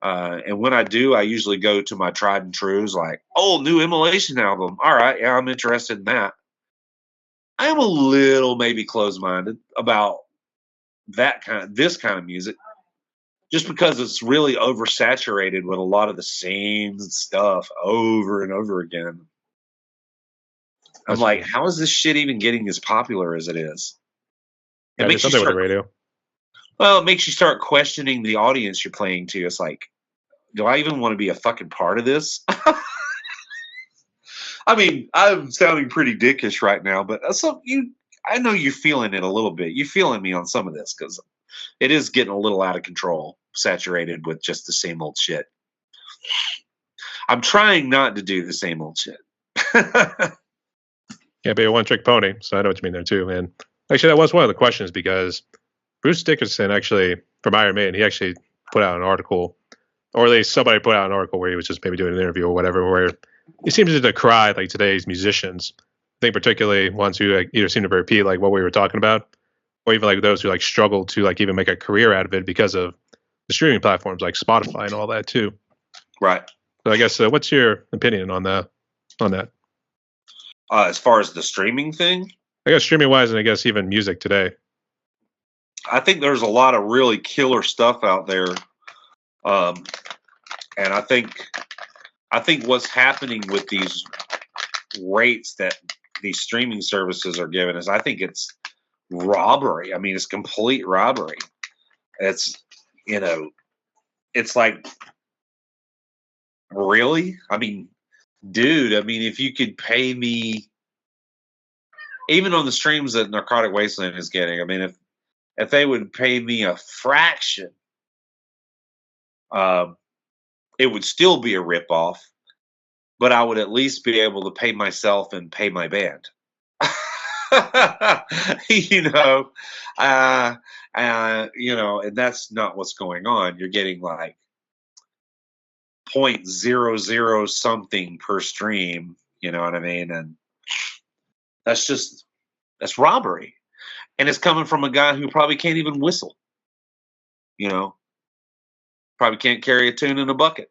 S2: And when I do, I usually go to my tried and trues, like, oh, new Immolation album. All right, yeah, I'm interested in that. I am a little maybe closed-minded about this kind of music, just because it's really oversaturated with a lot of the same stuff over and over again. I'm like, how is this shit even getting as popular as it is? It makes you start,
S1: with the radio.
S2: Well, it makes you start questioning the audience you're playing to. It's like, do I even want to be a fucking part of this? I mean, I'm sounding pretty dickish right now, but I know you're feeling it a little bit. You're feeling me on some of this because it is getting a little out of control, saturated with just the same old shit. I'm trying not to do the same old shit.
S1: Can't be a one-trick pony, so I know what you mean there too. And actually, that was one of the questions, because Bruce Dickinson, actually, from Iron Maiden, he actually put out an article, or at least somebody put out an article where he was just maybe doing an interview or whatever, where he seems to decry like today's musicians. I think particularly ones who like, either seem to repeat like what we were talking about, or even like those who like struggle to like even make a career out of it because of the streaming platforms like Spotify and all that too.
S2: Right.
S1: So I guess what's your opinion on that?
S2: As far as the streaming thing,
S1: I guess streaming wise, and I guess even music today.
S2: I think there's a lot of really killer stuff out there, and I think what's happening with these rates that these streaming services are giving us, I think it's robbery. I mean, it's complete robbery. It's it's like, really? I mean, dude, if you could pay me, even on the streams that Narcotic Wasteland is getting, I mean, if they would pay me a fraction, it would still be a ripoff, but I would at least be able to pay myself and pay my band. And that's not what's going on. You're getting like 0.00 something per stream, you know what I mean? And that's robbery. And it's coming from a guy who probably can't even whistle, probably can't carry a tune in a bucket.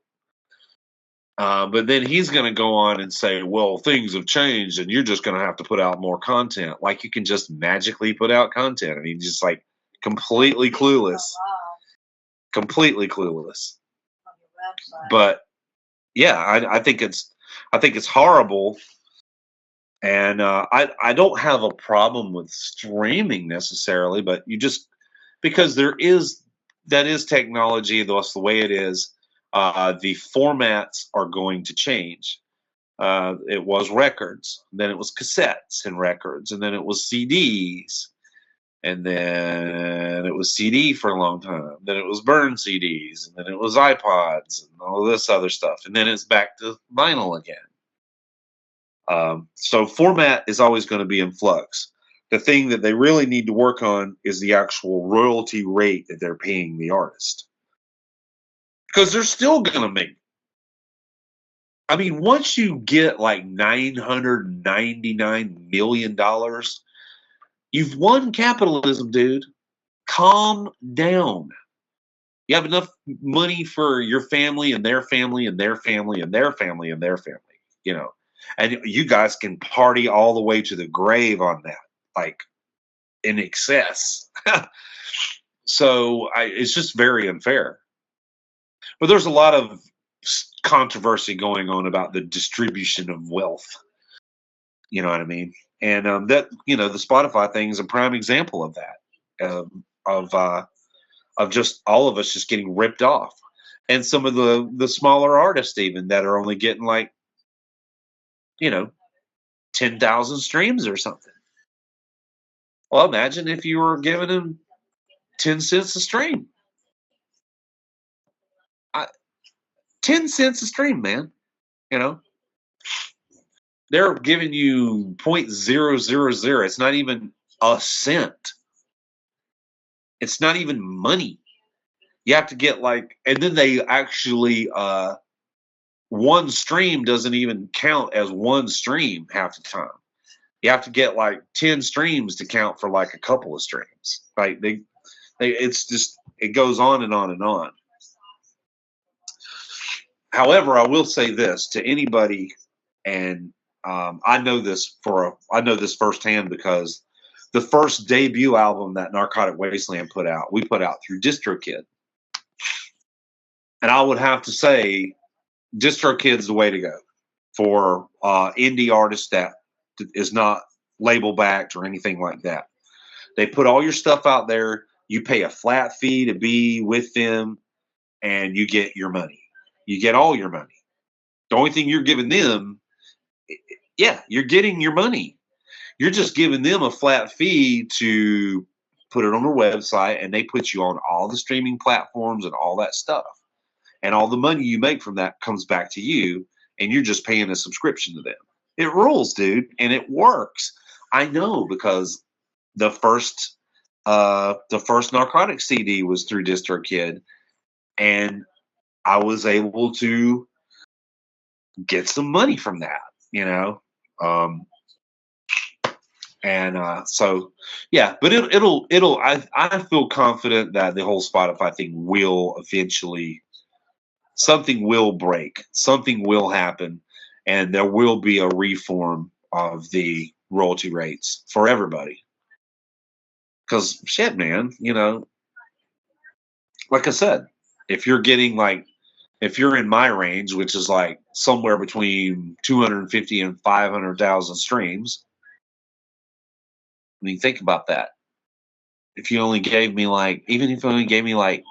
S2: But then he's going to go on and say, well, things have changed and you're just going to have to put out more content. Like you can just magically put out content. I mean, just like completely clueless. But yeah, I think it's horrible. And I don't have a problem with streaming necessarily, but because that is technology, that's the way it is. The formats are going to change. It was records, then it was cassettes and records, and then it was CDs, and then it was CD for a long time. Then it was burn CDs, and then it was iPods and all this other stuff, and then it's back to vinyl again. So format is always going to be in flux. The thing that they really need to work on is the actual royalty rate that they're paying the artist. Because they're still going to make. I mean, once you get like $999 million, you've won capitalism, dude. Calm down. You have enough money for your family and their family and their family and their family and their family, And you guys can party all the way to the grave on that, like in excess. So it's just very unfair. But there's a lot of controversy going on about the distribution of wealth. You know what I mean? And that the Spotify thing is a prime example of that. Of just all of us just getting ripped off, and some of the smaller artists even that are only getting like 10,000 streams or something. Well, imagine if you were giving them 10 cents a stream. 10 cents a stream, man. They're giving you 0.000. It's not even a cent. It's not even money. You have to get and then they actually, one stream doesn't even count as one stream half the time. You have to get 10 streams to count for a couple of streams. It's just, it goes on and on and on. However, I will say this to anybody, and I know this firsthand because the first debut album that Narcotic Wasteland we put out through DistroKid. And I would have to say DistroKid's the way to go for indie artists that is not label backed or anything like that. They put all your stuff out there. You pay a flat fee to be with them, and you get your money. You get all your money. The only thing you're giving them, you're getting your money. You're just giving them a flat fee to put it on their website, and they put you on all the streaming platforms and all that stuff. And all the money you make from that comes back to you, and you're just paying a subscription to them. It rules, dude, and it works. I know because the first Narcotic CD was through DistroKid, and I was able to get some money from that, so yeah, but I feel confident that the whole Spotify thing will eventually, something will break, something will happen, and there will be a reform of the royalty rates for everybody. Because shit, man, like I said, if you're getting if you're in my range, which is somewhere between 250 and 500,000 streams, I mean, think about that. If you only gave me even if you only gave me a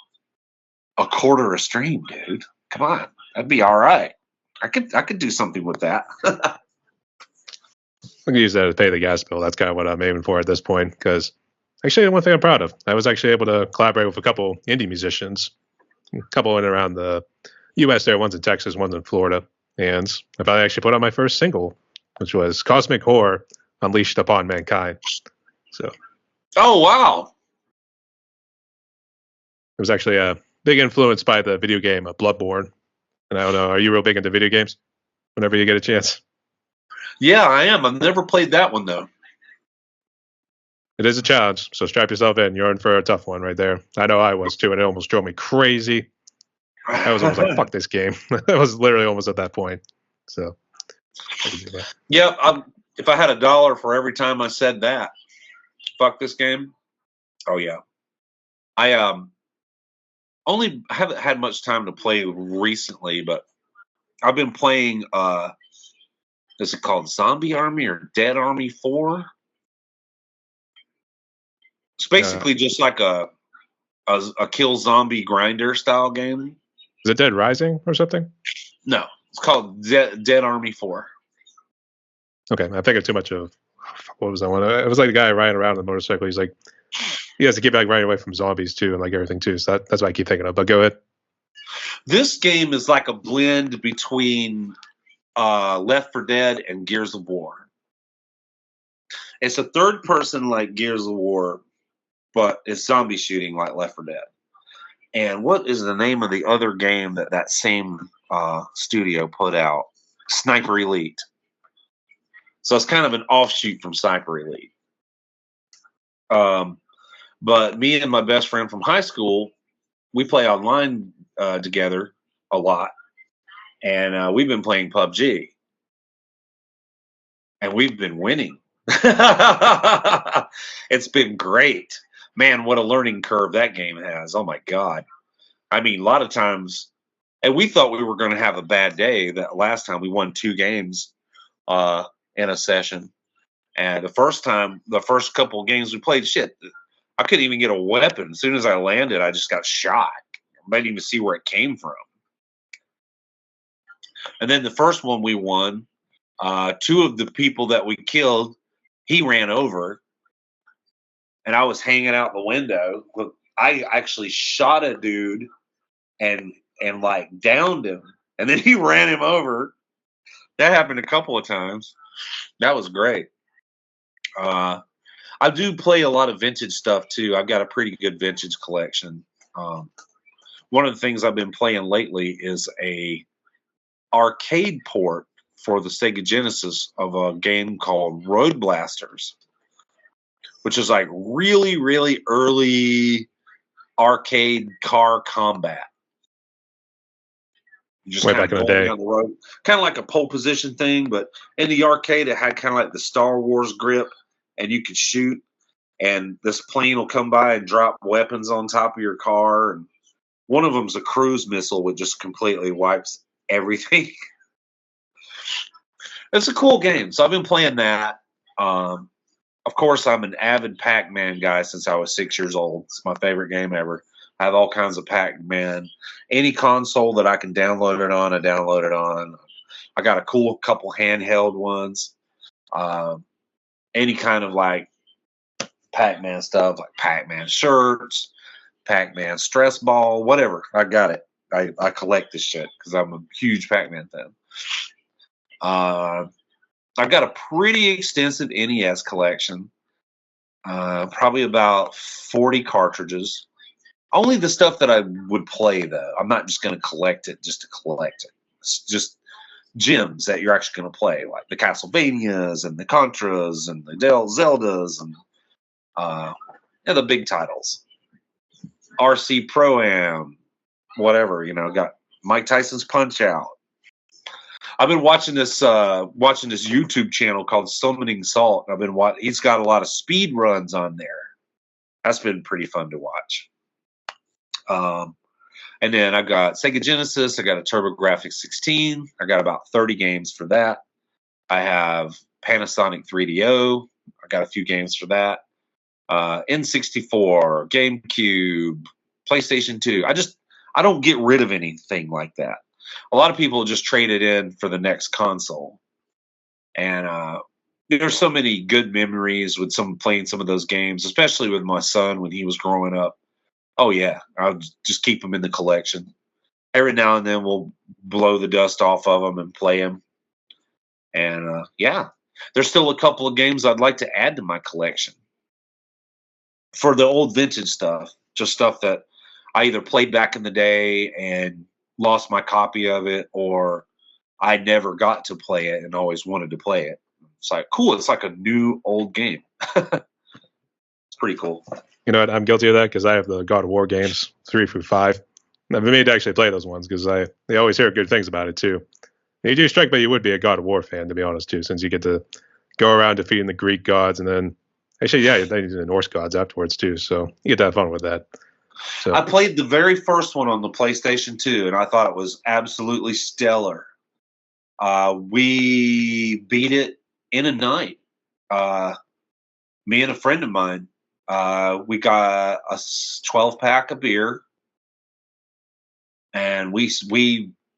S2: quarter a stream, dude, come on, that'd be all right. I could do something with that.
S1: I can use that to pay the gas bill. That's kind of what I'm aiming for at this point. Because actually, one thing I'm proud of, I was actually able to collaborate with a couple indie musicians, a couple in around the U.S. there, one's in Texas, one's in Florida, and I finally actually put out my first single, which was "Cosmic Horror Unleashed Upon Mankind." So,
S2: oh wow,
S1: it was actually a big influence by the video game Bloodborne. And I don't know, are you real big into video games? Whenever you get a chance.
S2: Yeah, I am. I've never played that one though.
S1: It is a challenge, so strap yourself in. You're in for a tough one right there. I know I was too, and it almost drove me crazy. I was almost like, fuck this game. I was literally almost at that point. So,
S2: yeah, if I had $1 for every time I said that, fuck this game. Oh yeah, I only haven't had much time to play recently, but I've been playing. Is it called Zombie Army or Dead Army 4? It's basically just like a kill zombie grinder style game.
S1: Is it Dead Rising or something?
S2: No, it's called Dead Army 4.
S1: Okay, I figured too much of what was that one? It was like the guy riding around on the motorcycle. He's like, he has to keep running away from zombies too, and everything too. So that's what I keep thinking of. But go ahead.
S2: This game is like a blend between Left 4 Dead and Gears of War. It's a third person like Gears of War, but it's zombie shooting like Left 4 Dead. And what is the name of the other game that same studio put out? Sniper Elite. So it's kind of an offshoot from Sniper Elite. But me and my best friend from high school, we play online together a lot. And we've been playing PUBG. And we've been winning. It's been great. Man, what a learning curve that game has. Oh my God. I mean, a lot of times, and we thought we were going to have a bad day. That last time we won 2 games in a session. And the first couple of games we played, shit, I couldn't even get a weapon. As soon as I landed, I just got shot. I didn't even see where it came from. And then the first one we won, 2 of the people that we killed, he ran over. And I was hanging out the window. I actually shot a dude and like downed him. And then he ran him over. That happened a couple of times. That was great. I do play a lot of vintage stuff too. I've got a pretty good vintage collection. One of the things I've been playing lately is a arcade port for the Sega Genesis of a game called Road Blasters, which is like really, really early arcade car combat. You just
S1: Way back in the day.
S2: down the road, kind of like a pole position thing, but in the arcade it had kind of like the Star Wars grip, and you could shoot, and this plane will come by and drop weapons on top of your car, and one of them's a cruise missile, which just completely wipes everything. It's a cool game, so I've been playing that. Of course, I'm an avid Pac-Man guy since I was 6 years old. It's my favorite game ever. I have all kinds of Pac-Man. Any console that I can download it on, I download it on. I got a cool couple handheld ones. Any kind of like Pac-Man stuff, like Pac-Man shirts, Pac-Man stress ball, whatever. I got it. I collect this shit because I'm a huge Pac-Man fan. I've got a pretty extensive NES collection, probably about 40 cartridges. Only the stuff that I would play, though. I'm not just going to collect it just to collect it. It's just gems that you're actually going to play, like the Castlevanias and the Contras and the Zeldas and the big titles. RC Pro-Am, whatever, got Mike Tyson's Punch-Out. I've been watching this YouTube channel called Summoning Salt. He's got a lot of speed runs on there. That's been pretty fun to watch. And then I've got Sega Genesis. I got a TurboGrafx 16. I got about 30 games for that. I have Panasonic 3DO. I got a few games for that. N64, GameCube, PlayStation 2. I don't get rid of anything like that. A lot of people just trade it in for the next console. And there's so many good memories with playing some of those games, especially with my son when he was growing up. Oh, yeah, I'll just keep them in the collection. Every now and then we'll blow the dust off of them and play them. And, there's still a couple of games I'd like to add to my collection. For the old vintage stuff, just stuff that I either played back in the day and lost my copy of it, or I never got to play it and always wanted to play it. It's like, cool, it's like a new old game. It's pretty cool.
S1: You know what? I'm guilty of that because I have the God of War games 3 through 5. I've been made to actually play those ones because they always hear good things about it too. And you do strike me you would be a God of War fan, to be honest, too, since you get to go around defeating the Greek gods and then actually, yeah, they do the Norse gods afterwards too. So you get to have fun with that. So
S2: I played the very first one on the PlayStation 2, and I thought it was absolutely stellar. We beat it in a night. Me and a friend of mine. We got a 12-pack of beer, and we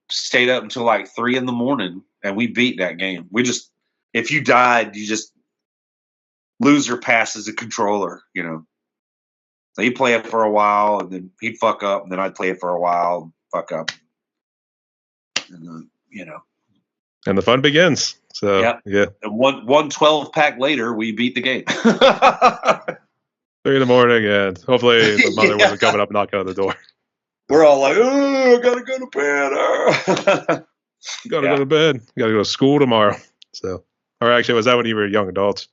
S2: stayed up until like 3 a.m, and we beat that game. If you died, you just loser passes a controller, So he'd play it for a while, and then he'd fuck up, and then I'd play it for a while, and fuck up, and then,
S1: And the fun begins. So yeah.
S2: And one 12-pack later, we beat the game.
S1: 3 a.m, and hopefully the mother wasn't coming up knocking on the door.
S2: We're all like, oh, I gotta go to bed.
S1: Gotta go to bed. Gotta go to school tomorrow. So, or actually, was that when you were young adults?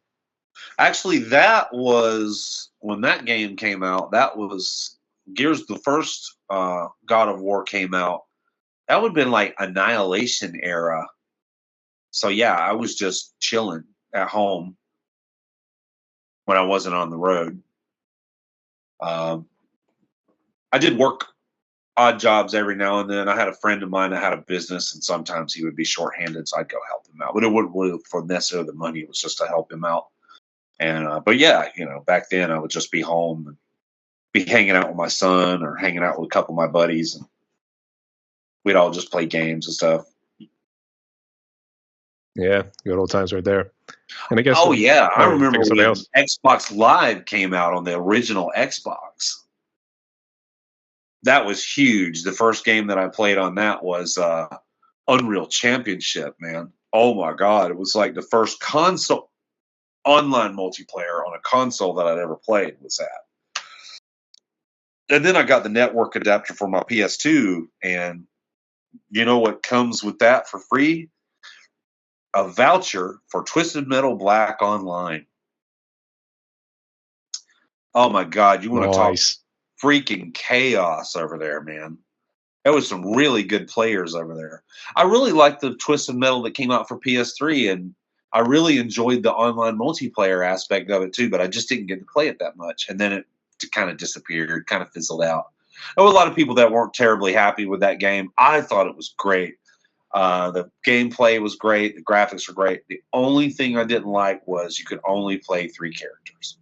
S2: Actually, that was when that game came out. That was the first God of War came out. That would have been like Annihilation era. So yeah, I was just chilling at home when I wasn't on the road. I did work odd jobs every now and then. I had a friend of mine that had a business, and sometimes he would be shorthanded, so I'd go help him out. But it wouldn't really for necessarily the money; it was just to help him out. And but yeah, back then I would just be home and be hanging out with my son or hanging out with a couple of my buddies, and we'd all just play games and stuff.
S1: Yeah, good old times right there. And I guess.
S2: Oh yeah, I remember when
S1: else.
S2: Xbox Live came out on the original Xbox. That was huge. The first game that I played on that was Unreal Championship, man. Oh my God. It was like the first console online multiplayer on a console that I'd ever played was that. And then I got the network adapter for my PS2, and you know what comes with that for free? A voucher for Twisted Metal Black Online. Oh my God. You want to talk freaking chaos over there, man. There was some really good players over there. I really liked the Twisted Metal that came out for PS3, and I really enjoyed the online multiplayer aspect of it too, but I just didn't get to play it that much. And then it kind of disappeared, kind of fizzled out. There were a lot of people that weren't terribly happy with that game. I thought it was great. The gameplay was great. The graphics were great. The only thing I didn't like was you could only play 3 characters.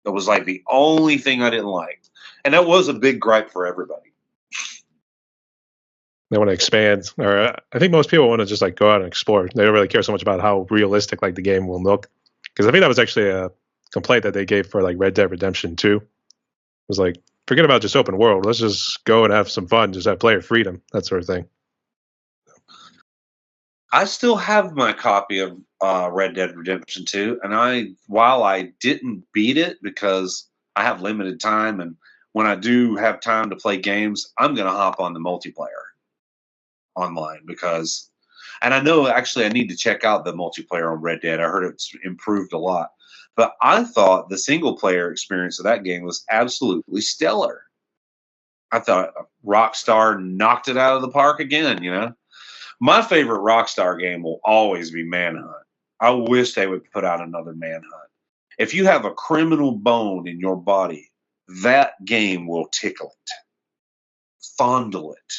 S2: That was like the only thing I didn't like. And that was a big gripe for everybody.
S1: They want to expand, or I think most people want to just like go out and explore. They don't really care so much about how realistic like the game will look. Because I think that was actually a complaint that they gave for like Red Dead Redemption 2. It was like, forget about just open world. Let's just go and have some fun, just have player freedom, that sort of thing.
S2: I still have my copy of Red Dead Redemption 2, and while I didn't beat it because I have limited time, and when I do have time to play games, I'm going to hop on the multiplayer online and I know actually I need to check out the multiplayer on Red Dead. I heard it's improved a lot, but I thought the single player experience of that game was absolutely stellar. I thought Rockstar knocked it out of the park again, My favorite Rockstar game will always be Manhunt. I wish they would put out another Manhunt. If you have a criminal bone in your body, that game will tickle it, fondle it.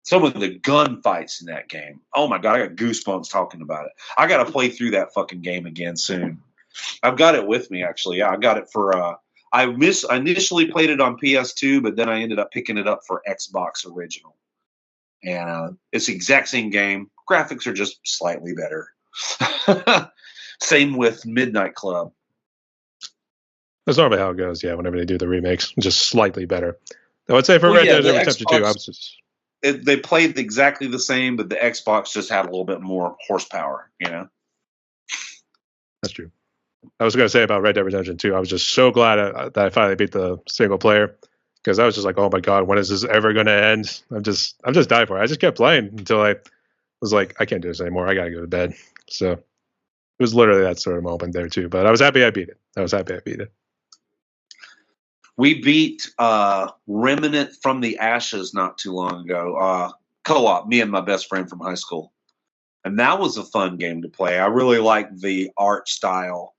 S2: Some of the gunfights in that game. Oh my God, I got goosebumps talking about it. I got to play through that fucking game again soon. I've got it with me, actually. Yeah, I got it for, I initially played it on PS2, but then I ended up picking it up for Xbox Original. And it's the exact same game. Graphics are just slightly better. Same with Midnight Club.
S1: That's normally how it goes, yeah, whenever they do the remakes. Just slightly better. I would say for Red Dead Redemption 2, I was just...
S2: they played exactly the same, but the Xbox just had a little bit more horsepower,
S1: That's true. I was going to say about Red Dead Redemption 2, I was just so glad that I finally beat the single player, because I was just like, oh my God, when is this ever going to end? I'm just dying for it. I just kept playing until I was like, I can't do this anymore. I got to go to bed. So it was literally that sort of moment there too. But I was happy I beat it.
S2: We beat Remnant from the Ashes not too long ago. Co-op, me and my best friend from high school. And that was a fun game to play. I really liked the art style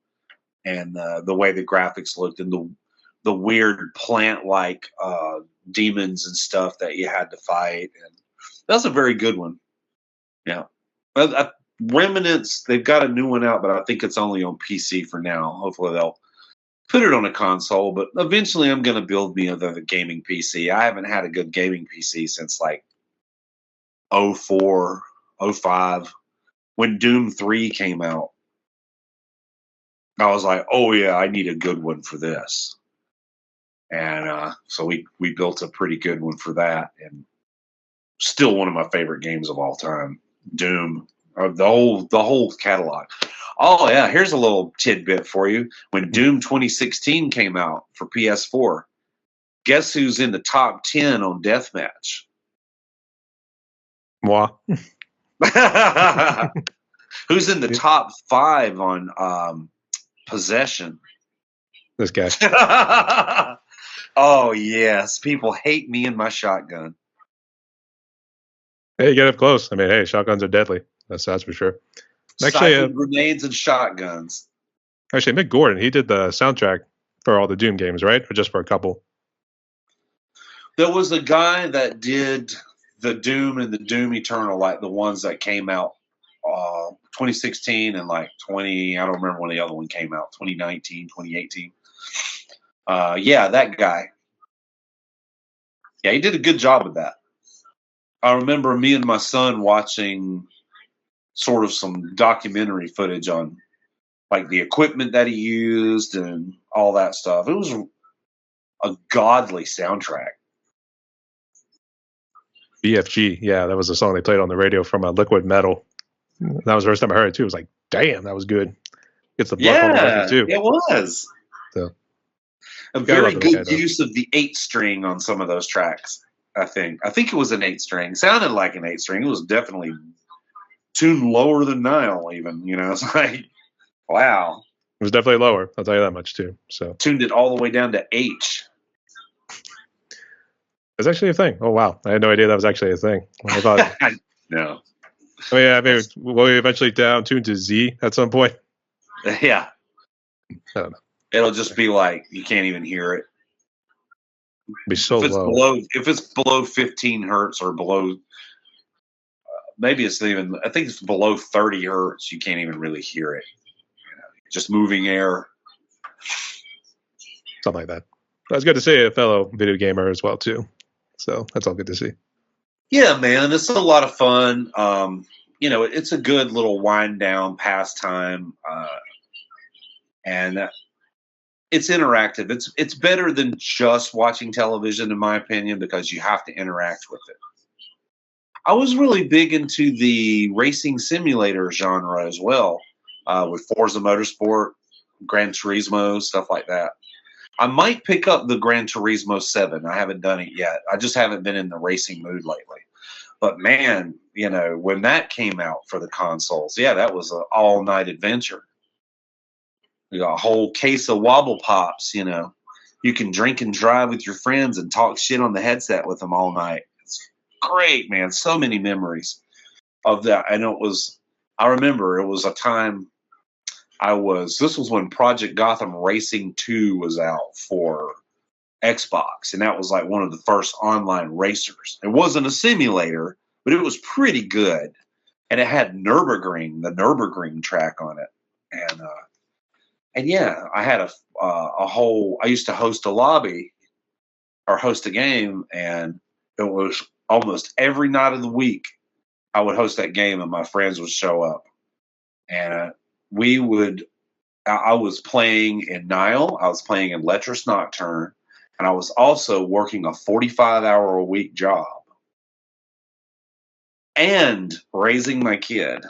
S2: and the way the graphics looked and the weird plant-like demons and stuff that you had to fight. And that was a very good one. Yeah. Remnants, they've got a new one out, but I think it's only on PC for now. Hopefully they'll put it on a console, but eventually I'm going to build me another gaming PC. I haven't had a good gaming PC since like 04, 05, when Doom 3 came out. I was like, oh yeah, I need a good one for this. And so we built a pretty good one for that, and still one of my favorite games of all time, Doom, or the whole catalog. Oh yeah, here's a little tidbit for you. When Doom 2016 came out for PS4, guess who's in the top 10 on Deathmatch?
S1: Moi.
S2: Who's in the top 5 on Possession?
S1: This guy.
S2: Oh yes, people hate me and my shotgun.
S1: Hey, you get up close. I mean, hey, shotguns are deadly. That's for sure.
S2: Actually, grenades and shotguns.
S1: Actually, Mick Gordon, he did the soundtrack for all the Doom games, right? Or just for a couple?
S2: There was a guy that did the Doom and the Doom Eternal, like the ones that came out 2016 and like 20, I don't remember when the other one came out, 2019, 2018. Yeah, that guy. Yeah, he did a good job with that. I remember me and my son watching sort of some documentary footage on like the equipment that he used and all that stuff. It was a godly soundtrack.
S1: BFG, yeah, that was a song they played on the radio from Liquid Metal. That was the first time I heard it too. It was like, damn, that was good. Gets the blood on the record too.
S2: It was.
S1: So,
S2: a very good use of the 8-string on some of those tracks. I think it was an 8-string. Sounded like an 8-string. It was definitely tuned lower than Nile, even. You know, it's like, wow.
S1: It was definitely lower. I'll tell you that much too. So
S2: tuned it all the way down to H.
S1: It's actually a thing. Oh wow, I had no idea that was actually a thing. I thought.
S2: No.
S1: Oh yeah, maybe will we eventually down tune to Z at some point?
S2: Yeah.
S1: I don't know.
S2: It'll just be like you can't even hear it.
S1: It'll be so low.
S2: If it's below 15 hertz or below, maybe it's even. I think it's below 30 hertz. You can't even really hear it. You know, just moving air.
S1: Something like that. But it's good to see a fellow video gamer as well too. So that's all good to see.
S2: Yeah, man, it's a lot of fun. You know, it's a good little wind down pastime, and it's interactive. It's better than just watching television, in my opinion, because you have to interact with it. I was really big into the racing simulator genre as well, with Forza Motorsport, Gran Turismo, stuff like that. I might pick up the Gran Turismo 7. I haven't done it yet. I just haven't been in the racing mood lately. But man, you know, when that came out for the consoles, yeah, that was an all-night adventure. You got a whole case of Wobble Pops, you know. You can drink and drive with your friends and talk shit on the headset with them all night. It's great, man. So many memories of that. And I remember it was a time this was when Project Gotham Racing 2 was out for Xbox, and that was like one of the first online racers. It wasn't a simulator, but it was pretty good, and it had the Nürburgring track on it, and yeah, I had I used to host a lobby or host a game, and it was almost every night of the week I would host that game, and my friends would show up, and I was playing in Nile, I was playing in Letras Nocturne, and I was also working a 45-hour-a-week job and raising my kid,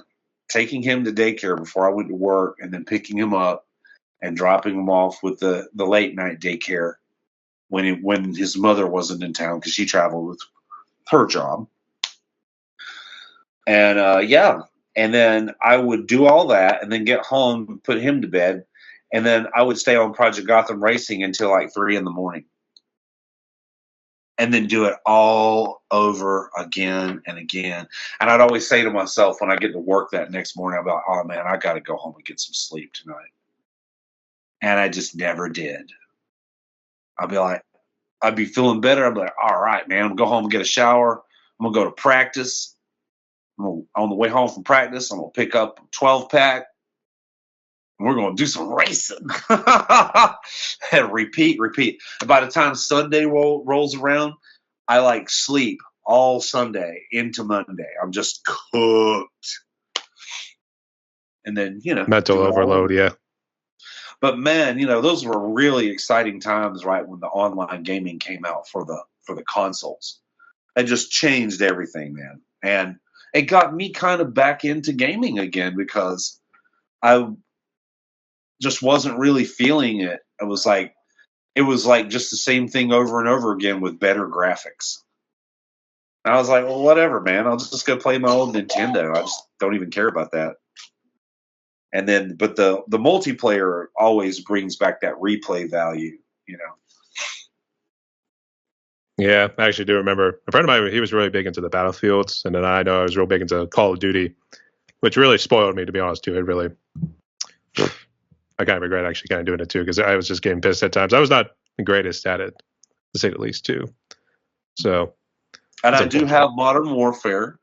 S2: taking him to daycare before I went to work, and then picking him up and dropping him off with the late-night daycare when his mother wasn't in town because she traveled with her job. And, yeah. And then I would do all that and then get home, put him to bed, and then I would stay on Project Gotham Racing until like 3 in the morning. And then do it all over again and again. And I'd always say to myself when I get to work that next morning, I'd be like, oh man, I got to go home and get some sleep tonight. And I just never did. I'd be feeling better. I'd be like, all right, man, I'm going to go home and get a shower. I'm going to go to practice. On the way home from practice, I'm going to pick up a 12-pack, and we're going to do some racing. And repeat. And by the time Sunday rolls around, I sleep all Sunday into Monday. I'm just cooked. And then, you know.
S1: Mental overload, yeah.
S2: But man, you know, those were really exciting times, right, when the online gaming came out for the consoles. It just changed everything, man. And it got me kind of back into gaming again because I just wasn't really feeling it. It was like just the same thing over and over again with better graphics. And I was like, well, whatever, man. I'll just go play my old Nintendo. I just don't even care about that. And then, but the multiplayer always brings back that replay value, you know.
S1: Yeah, I actually do remember a friend of mine, he was really big into the Battlefields, and then I know I was real big into Call of Duty, which really spoiled me, to be honest, too. I I kind of regret actually kind of doing it too, because I was just getting pissed at times. I was not the greatest at it, to say the least, too. So,
S2: and I do have Modern Warfare.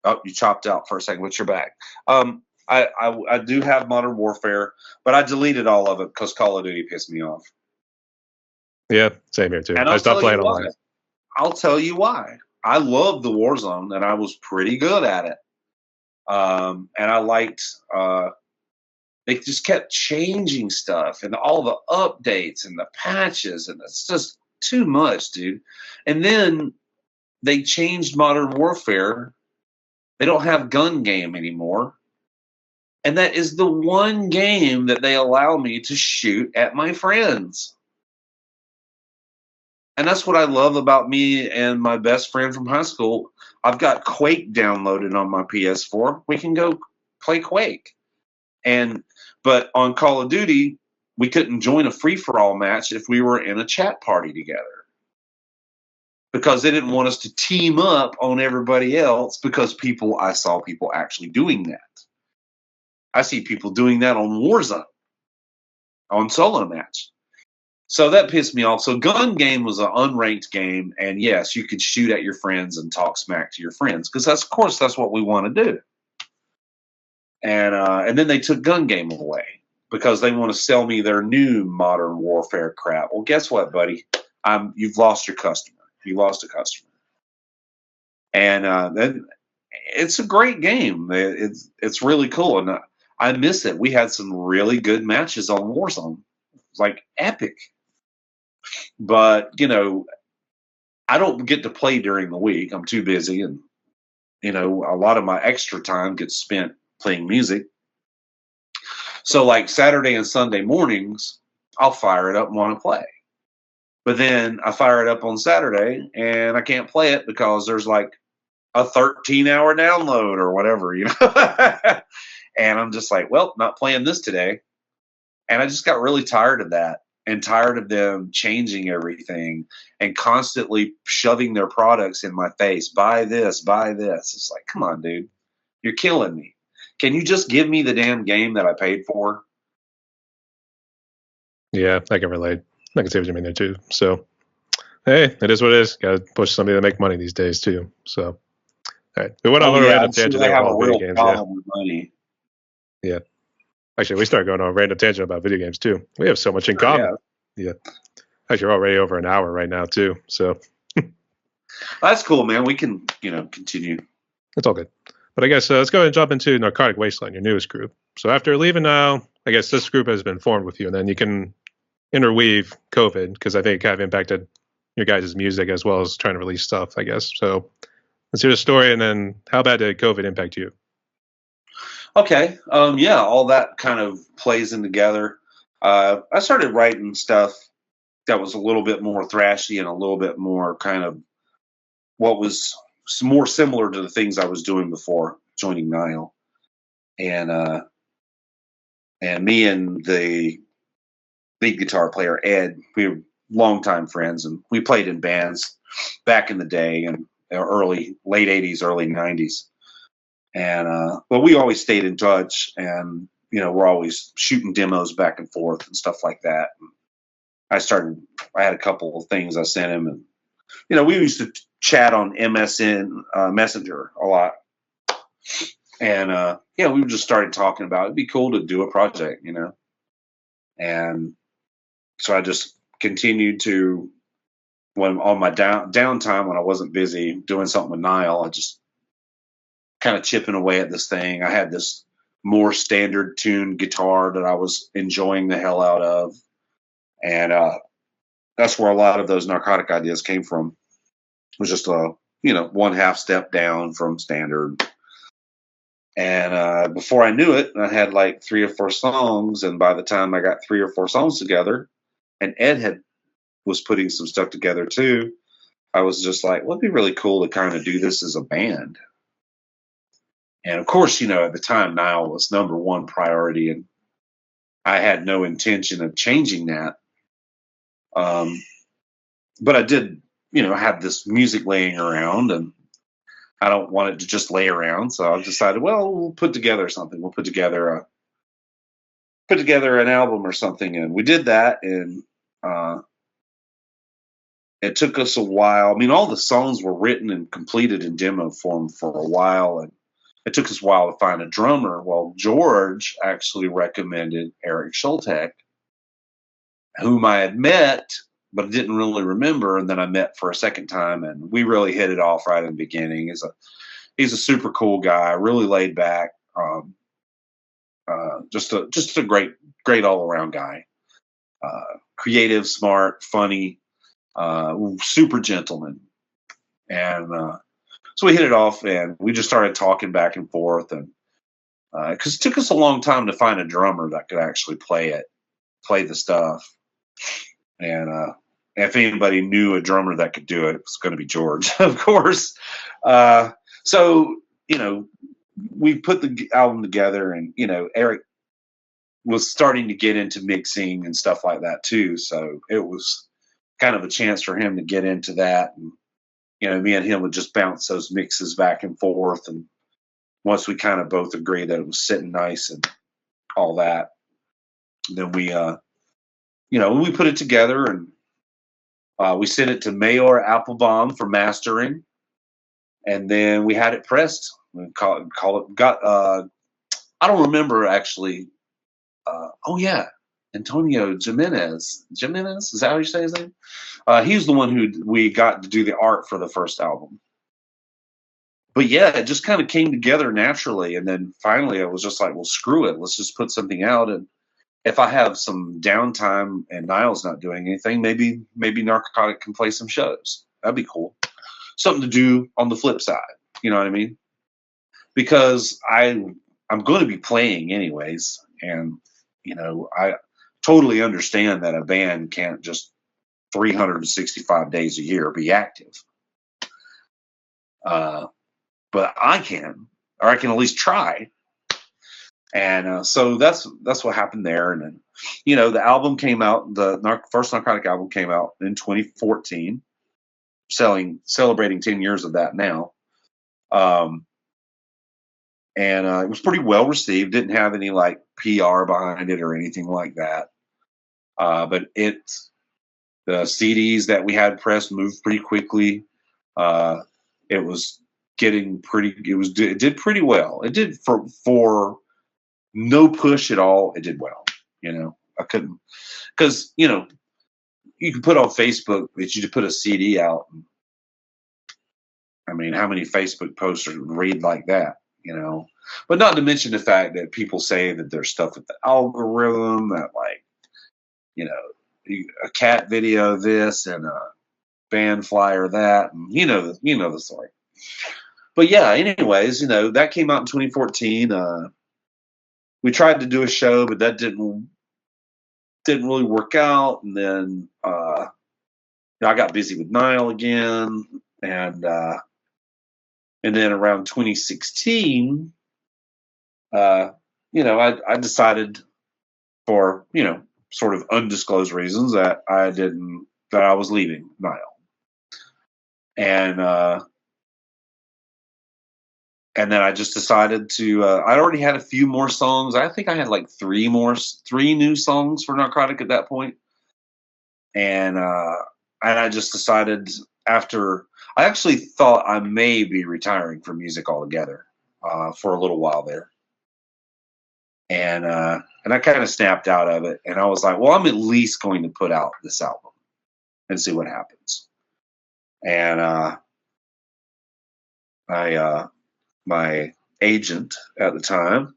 S2: Oh, you chopped out for a second, but you're back. I do have Modern Warfare, but I deleted all of it because Call of Duty pissed me off.
S1: Yeah, same here too.
S2: And
S1: I stopped playing online.
S2: I'll tell you why. I loved the Warzone, and I was pretty good at it. And I liked. They just kept changing stuff, and all the updates and the patches, and it's just too much, dude. And then they changed Modern Warfare. They don't have gun game anymore. And that is the one game that they allow me to shoot at my friends. And that's what I love about me and my best friend from high school. I've got Quake downloaded on my PS4. We can go play Quake. But on Call of Duty, we couldn't join a free-for-all match if we were in a chat party together. Because they didn't want us to team up on everybody else, because I saw people actually doing that. I see people doing that on Warzone, on solo match. So that pissed me off. So gun game was an unranked game, and yes, you could shoot at your friends and talk smack to your friends, because of course that's what we want to do. And then they took gun game away because they want to sell me their new Modern Warfare crap. Well, guess what, buddy? You've lost your customer. You lost a customer. And then it's a great game. It's really cool, and I miss it. We had some really good matches on Warzone, like epic. But I don't get to play during the week. I'm too busy, and a lot of my extra time gets spent playing music. So like Saturday and Sunday mornings, I'll fire it up and want to play. But then I fire it up on Saturday and I can't play it because there's like a 13-hour download or whatever, And I'm just like, well, not playing this today. And I just got really tired of that, and tired of them changing everything and constantly shoving their products in my face. Buy this, buy this. It's like, come on, dude. You're killing me. Can you just give me the damn game that I paid for?
S1: Yeah, I can relate. I can see what you mean there too. So, hey, it is what it is. Got to push somebody to make money these days too. So, all right, we went on a random tangent
S2: about
S1: all video games.
S2: With money.
S1: Yeah, actually, we started going on a random tangent about video games too. We have so much in common. Yeah. Actually, we're already over an hour right now too. So,
S2: that's cool, man. We can, continue.
S1: It's all good. But I guess let's go ahead and jump into Narcotic Wasteland, your newest group. So after leaving now, I guess this group has been formed with you, and then you can interweave COVID, because I think it kind of impacted your guys' music as well as trying to release stuff, I guess. So let's hear the story, and then how bad did COVID impact you?
S2: Okay. Yeah, all that kind of plays in together. I started writing stuff that was a little bit more thrashy and a little bit more kind of what was more similar to the things I was doing before joining Nile. And me and the lead guitar player, Ed, we were longtime friends, and we played in bands back in the day, in late 80s, early 90s. And but we always stayed in touch, and we're always shooting demos back and forth and stuff like that. And I had a couple of things I sent him, and we used to chat on MSN Messenger a lot. And we just started talking about it'd be cool to do a project, And so I just continued to, when on my downtime, when I wasn't busy doing something with Nile, I just kind of chipping away at this thing. I had this more standard tuned guitar that I was enjoying the hell out of. And that's where a lot of those Narcotic ideas came from. It was just a, one half step down from standard. And before I knew it, I had like 3 or 4 songs. And by the time I got 3 or 4 songs together, and Ed was putting some stuff together too, I was just like, well, it'd be really cool to kind of do this as a band. And of course, at the time, Nile was number 1 priority, and I had no intention of changing that. But I did, have this music laying around, and I don't want it to just lay around. So I decided, well, we'll put together something. We'll put together put together an album or something, and we did that, and it took us a while. I mean, all the songs were written and completed in demo form for a while, and it took us a while to find a drummer. Well, George actually recommended Eric Schultek, whom I had met, but I didn't really remember, and then I met for a second time, and we really hit it off right in the beginning. He's a super cool guy, really laid back, just a great all around guy, creative, smart, funny. Super gentleman. And so we hit it off, and we just started talking back and forth. And because it took us a long time to find a drummer that could actually play the stuff. And if anybody knew a drummer that could do it, it was going to be George, of course. So, we put the album together, and, Eric was starting to get into mixing and stuff like that too. So it was kind of a chance for him to get into that. And, me and him would just bounce those mixes back and forth. And once we kind of both agreed that it was sitting nice and all that, then we put it together, and we sent it to Mayor Applebaum for mastering. And then we had it pressed. We I don't remember actually. Antonio Jimenez. Jimenez? Is that how you say his name? He's the one who we got to do the art for the first album. But yeah, it just kind of came together naturally. And then finally I was just like, well, screw it. Let's just put something out. And if I have some downtime and Nile's not doing anything, maybe Narcotic can play some shows. That'd be cool. Something to do on the flip side. You know what I mean? Because I'm going to be playing anyways. And, I totally understand that a band can't just 365 days a year be active. But I can, or I can at least try. And so that's what happened there. And then, the album came out, the first Narcotic album came out in 2014, celebrating 10 years of that now. And it was pretty well received. Didn't have any like PR behind it or anything like that. But the CDs that we had pressed moved pretty quickly. It was getting pretty. It did pretty well. It did for no push at all. It did well. I couldn't, because you can put on Facebook that you just put a CD out. And, I mean, how many Facebook posts read like that? But not to mention the fact that people say that there's stuff with the algorithm that, like, a cat video this and a band flyer that, and the story. But yeah, anyways, that came out in 2014. We tried to do a show, but that didn't really work out. And then I got busy with Nile again, and then around 2016, I decided, for sort of undisclosed reasons, that I was leaving Nile, and then I just decided to. I already had a few more songs. I think I had like three new songs for Narcotic at that point, and I just decided after. I actually thought I may be retiring from music altogether for a little while there. And I kind of snapped out of it. And I was like, well, I'm at least going to put out this album and see what happens. And my agent at the time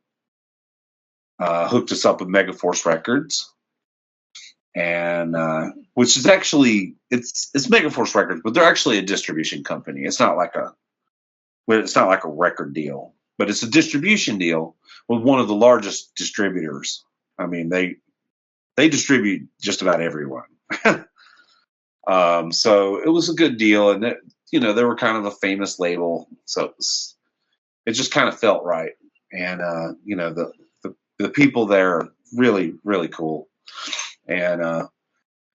S2: hooked us up with Megaforce Records. And which is actually it's Megaforce Records, but they're actually a distribution company. It's not like a record deal, but it's a distribution deal with one of the largest distributors. I mean, they distribute just about everyone. So it was a good deal, and they were kind of a famous label, so it just kind of felt right. And the people there are really, really cool. And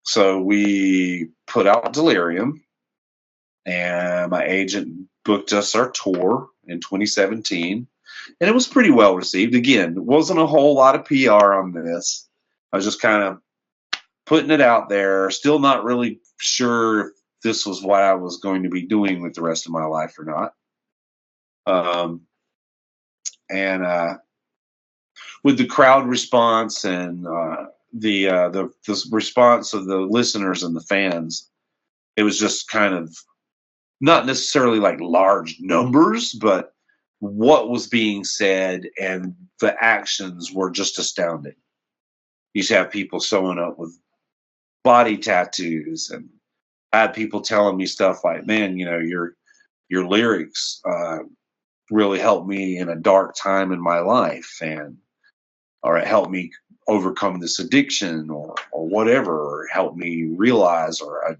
S2: so we put out Delirium, and my agent booked us our tour in 2017. And it was pretty well received. Again, it wasn't a whole lot of PR on this. I was just kind of putting it out there, still not really sure if this was what I was going to be doing with the rest of my life or not. And with the crowd response and the response of the listeners and the fans, it was just kind of not necessarily like large numbers, but what was being said and the actions were just astounding. You used to have people showing up with body tattoos, and I had people telling me stuff like, man, you know, your lyrics really helped me in a dark time in my life, or it helped me overcome this addiction or whatever, or helped me realize, or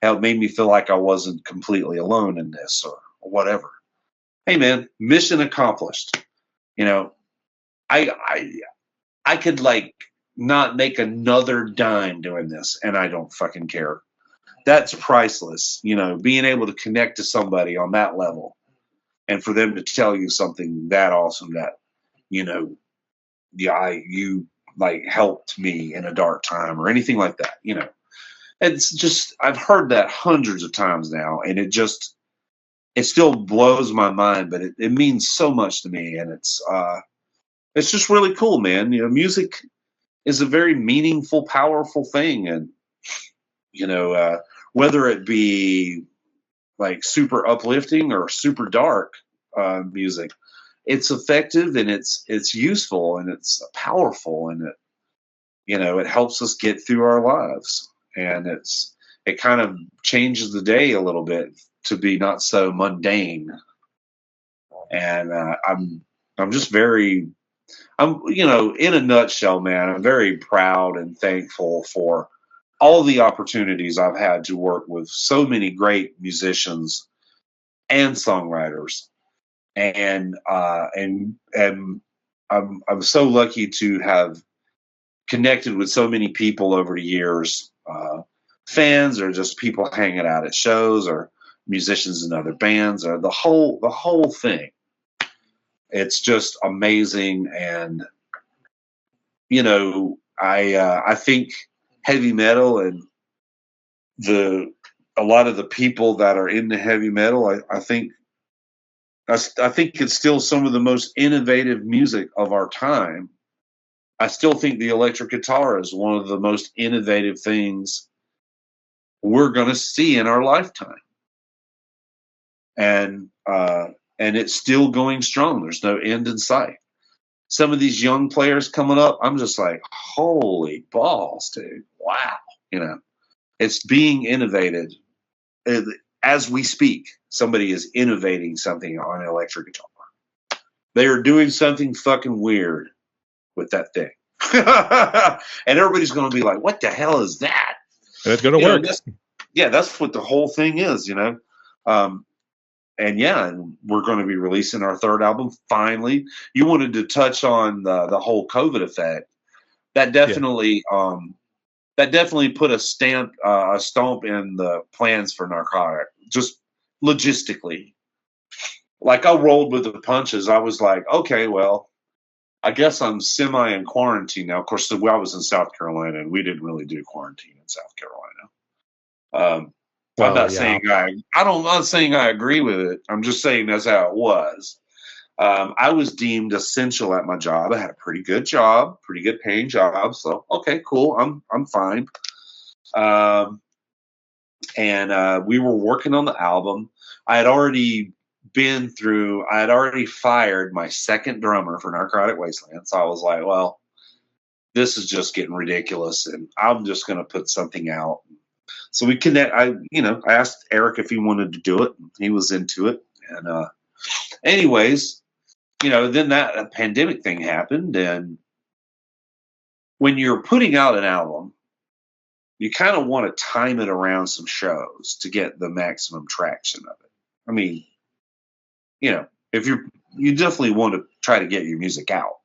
S2: it made me feel like I wasn't completely alone in this, or whatever. Hey man, mission accomplished. You know, I could like not make another dime doing this, and I don't fucking care. That's priceless. You know, being able to connect to somebody on that level, and for them to tell you something that awesome that, you know, you like helped me in a dark time or anything like that. You know, it's just, I've heard that hundreds of times now, and it still blows my mind, but it means so much to me, and it's just really cool, man. You know, music is a very meaningful, powerful thing, and you know, whether it be like super uplifting or super dark music, it's effective and it's useful and it's powerful, and it helps us get through our lives, and it kind of changes the day a little bit to be not so mundane. And I'm just very, in a nutshell, man, I'm very proud and thankful for all the opportunities I've had to work with so many great musicians and songwriters, and I'm so lucky to have connected with so many people over the years, fans or just people hanging out at shows or musicians in other bands, or the whole thing. It's just amazing, and I think heavy metal and a lot of the people that are into heavy metal, I think it's still some of the most innovative music of our time. I still think the electric guitar is one of the most innovative things we're going to see in our lifetime, and it's still going strong. There's no end in sight. Some of these young players coming up, I'm just like, holy balls, dude! Wow, it's being innovated as we speak. Somebody is innovating something on an electric guitar. They are doing something fucking weird with that thing. And everybody's going to be like, what the hell is that?
S1: And it's going to work.
S2: That's what the whole thing is, and we're going to be releasing our third album finally. You wanted to touch on the whole COVID effect. That definitely put a stamp in the plans for Narcotic, just logistically. Like, I rolled with the punches. I was like, okay, well, I guess I'm semi in quarantine now. Of course, I was in South Carolina, and we didn't really do quarantine in South Carolina. I'm not saying I'm not saying I agree with it. I'm just saying that's how it was. I was deemed essential at my job. I had a pretty good job, pretty good paying job. So, okay, cool. I'm fine. And we were working on the album. I had already fired my second drummer for Narcotic Wasteland. So I was like, well, this is just getting ridiculous, and I'm just going to put something out. So we connect. I asked Eric if he wanted to do it. He was into it. And anyways, then that pandemic thing happened. And when you're putting out an album, you kind of want to time it around some shows to get the maximum traction of it. I mean, if you definitely want to try to get your music out.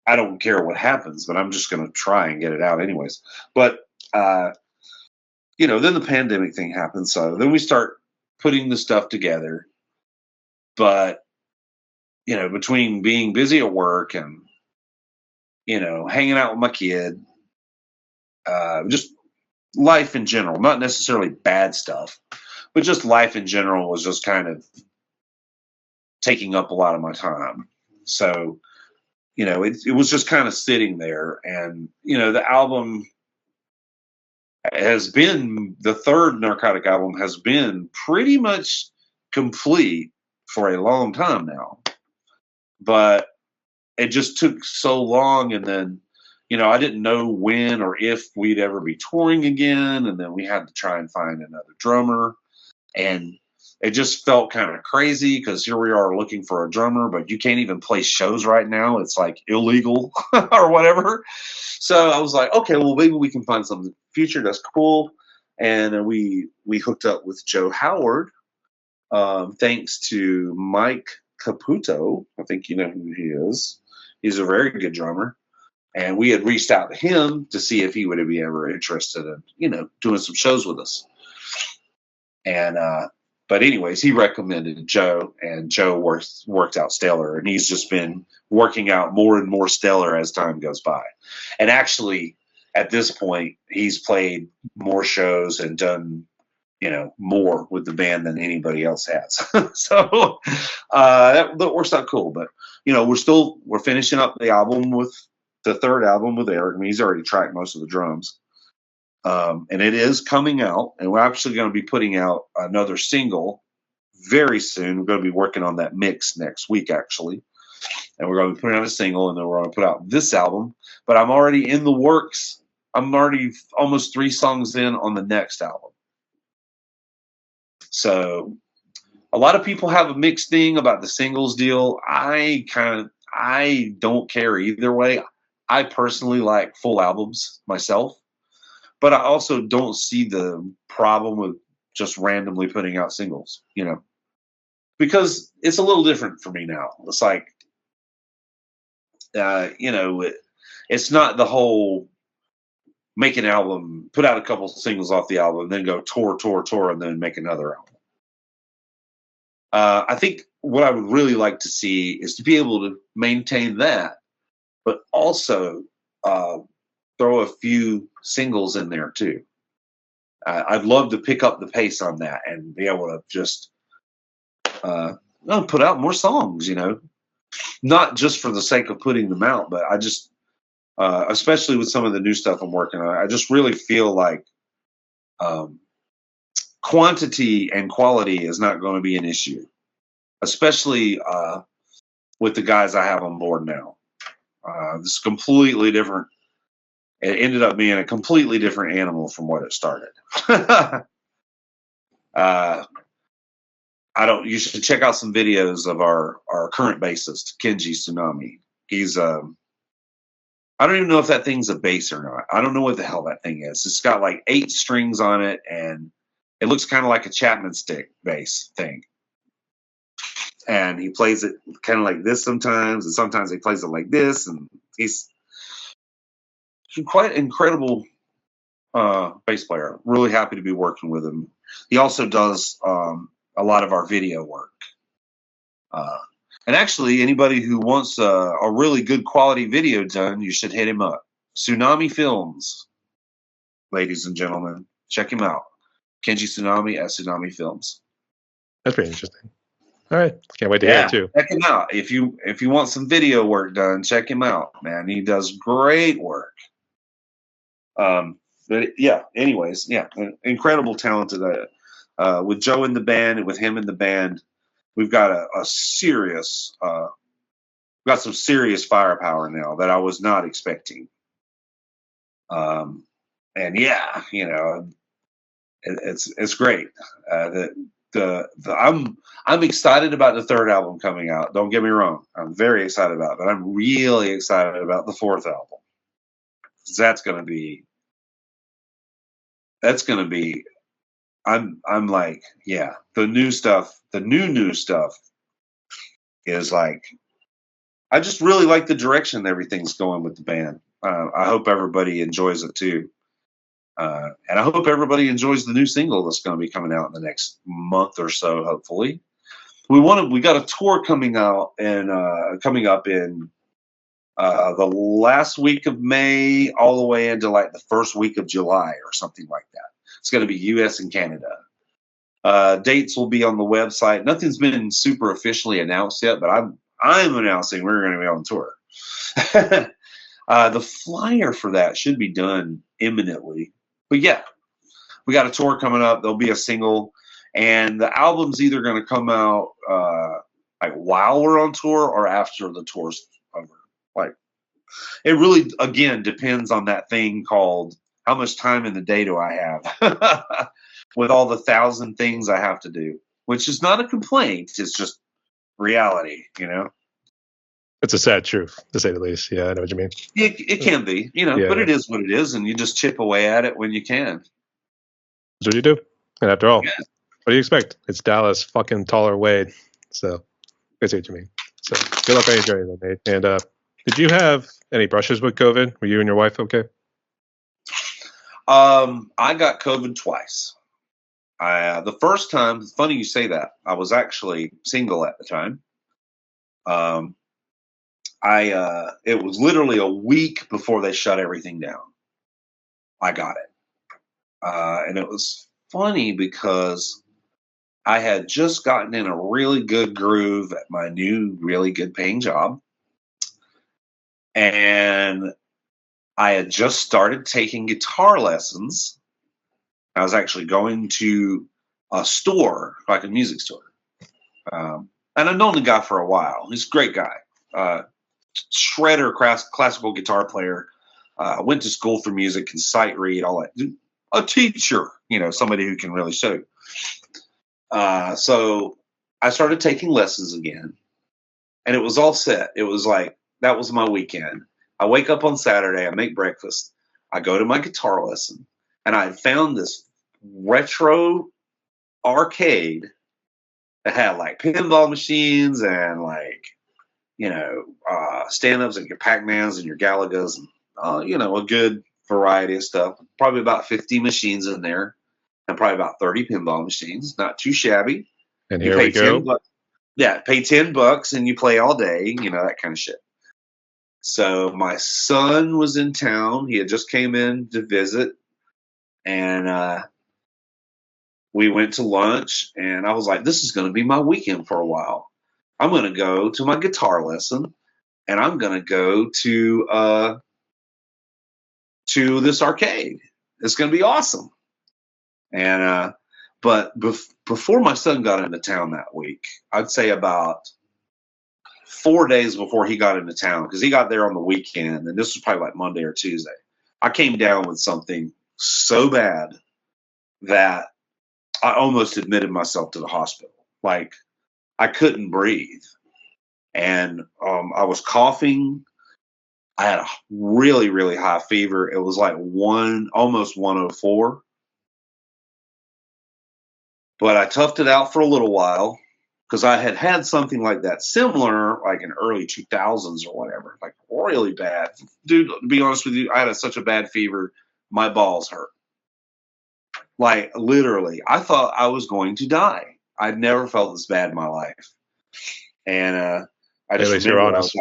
S2: I don't care what happens, but I'm just going to try and get it out anyways. But, then the pandemic thing happened. So then we start putting the stuff together. But, between being busy at work and, hanging out with my kid, just life in general, not necessarily bad stuff, but just life in general was just kind of taking up a lot of my time. So, it was just kind of sitting there. And, the album has been, the third Narcotic album has been pretty much complete for a long time now. But it just took so long. And then, I didn't know when or if we'd ever be touring again. And then we had to try and find another drummer. And it just felt kind of crazy because here we are looking for a drummer, but you can't even play shows right now. It's like illegal or whatever. So I was like, okay, well, maybe we can find something in the future. That's cool. And we hooked up with Joe Howard, thanks to Mike Caputo. I think you know who he is. He's a very good drummer. And we had reached out to him to see if he would be ever interested in, doing some shows with us. And, but anyways, he recommended Joe, and Joe worked out stellar, and he's just been working out more and more stellar as time goes by. And actually, at this point, he's played more shows and done, more with the band than anybody else has. So that works out cool. But we're finishing up the album with the third album with Eric. I mean, he's already tracked most of the drums. And it is coming out, and we're actually going to be putting out another single very soon. We're going to be working on that mix next week, actually. And we're going to be putting out a single, and then we're going to put out this album. But I'm already in the works. I'm already almost 3 songs in on the next album. So a lot of people have a mixed thing about the singles deal. I don't care either way. I personally like full albums myself. But I also don't see the problem with just randomly putting out singles, because it's a little different for me now. It's like, it's not the whole make an album, put out a couple singles off the album, then go tour, and then make another album. I think what I would really like to see is to be able to maintain that, but also throw a few singles in there too. I'd love to pick up the pace on that and be able to just put out more songs, not just for the sake of putting them out, but I just, especially with some of the new stuff I'm working on, I just really feel like quantity and quality is not going to be an issue, especially with the guys I have on board now. This is completely different. It ended up being a completely different animal from what it started. You should check out some videos of our current bassist, Kenji Tsunami. He's, I don't even know if that thing's a bass or not. I don't know what the hell that thing is. It's got like 8 strings on it, and it looks kind of like a Chapman stick bass thing. And he plays it kind of like this sometimes, and sometimes he plays it like this, and he's quite incredible bass player. Really happy to be working with him. He also does a lot of our video work. And actually, anybody who wants a really good quality video done, you should hit him up. Tsunami Films, ladies and gentlemen. Check him out. Kenji Tsunami at Tsunami Films.
S1: That's pretty interesting. All right. Can't wait to hear it too.
S2: Check him out. If you want some video work done, check him out, man. He does great work. But yeah, anyways, yeah, incredible talented. With Joe in the band and with him in the band, we've got a serious, got some serious firepower now that I was not expecting. And yeah, it's great. I'm excited about the third album coming out. Don't get me wrong. I'm very excited about it, but I'm really excited about the fourth album. That's going to be, I'm like, yeah, the new stuff is like, I just really like the direction everything's going with the band. I hope everybody enjoys it too. And I hope everybody enjoys the new single that's going to be coming out in the next month or so, hopefully. we got a tour coming up in the last week of May all the way into like the first week of July or something like that. It's going to be U.S. and Canada. Dates will be on the website. Nothing's been super officially announced yet, but I'm announcing we're going to be on tour. The flyer for that should be done imminently. But yeah, we got a tour coming up. There'll be a single, and the album's either going to come out like while we're on tour or after the tour's over. Like, it really, again, depends on that thing called how much time in the day do I have with all the 1,000 things I have to do, which is not a complaint. It's just reality, you know?
S1: It's a sad truth, to say the least. Yeah, I know what you mean.
S2: It can be, you know,
S1: Yeah,
S2: but
S1: yeah.
S2: it is what it is, and you just chip away at it when you can.
S1: That's what you do. And after all,
S2: Yeah.
S1: what do you expect? It's Dallas fucking Toler-Wade. So I see what you mean. So good luck on your journey, then, mate. And did you have any brushes with COVID? Were you and your wife okay?
S2: I got COVID twice. The first time, it's funny you say that. I was actually single at the time. It was literally a week before they shut everything down. I got it. And it was funny because I had just gotten in a really good groove at my new, really good paying job. And I had just started taking guitar lessons. I was actually going to a store, like a music store. And I've known the guy for a while. He's a great guy. Shredder, classical guitar player. Went to school for music, can sight read, all that. A teacher, you know, somebody who can really show. So I started taking lessons again, and it was all set. It was like, that was my weekend. I wake up on Saturday, I make breakfast, I go to my guitar lesson, and I found this retro arcade that had like pinball machines and like, you know, stand-ups and your Pac-Mans and your Galagas and, you know, a good variety of stuff. Probably about 50 machines in there and probably about 30 pinball machines. Not too shabby.
S1: And
S2: You
S1: here
S2: pay
S1: we go.
S2: $10. Yeah, pay $10 and you play all day, you know, that kind of shit. So my son was in town. He had just came in to visit, and we went to lunch, and I was like, this is going to be my weekend for a while. I'm going to go to my guitar lesson, and I'm going to go to this arcade. It's going to be awesome. And but before my son got into town that week, I'd say about 4 days before he got into town, because he got there on the weekend, and this was probably like Monday or Tuesday, I came down with something so bad that I almost admitted myself to the hospital. Like, I couldn't breathe. And I was coughing. I had a really, really high fever. It was like almost 104. But I toughed it out for a little while because I had had something like that similar, like in early 2000s or whatever, like really bad. Dude, to be honest with you, I had such a bad fever, my balls hurt. Like, literally, I thought I was going to die. I'd never felt this bad in my life. And I just
S1: At least you're
S2: remember
S1: honest.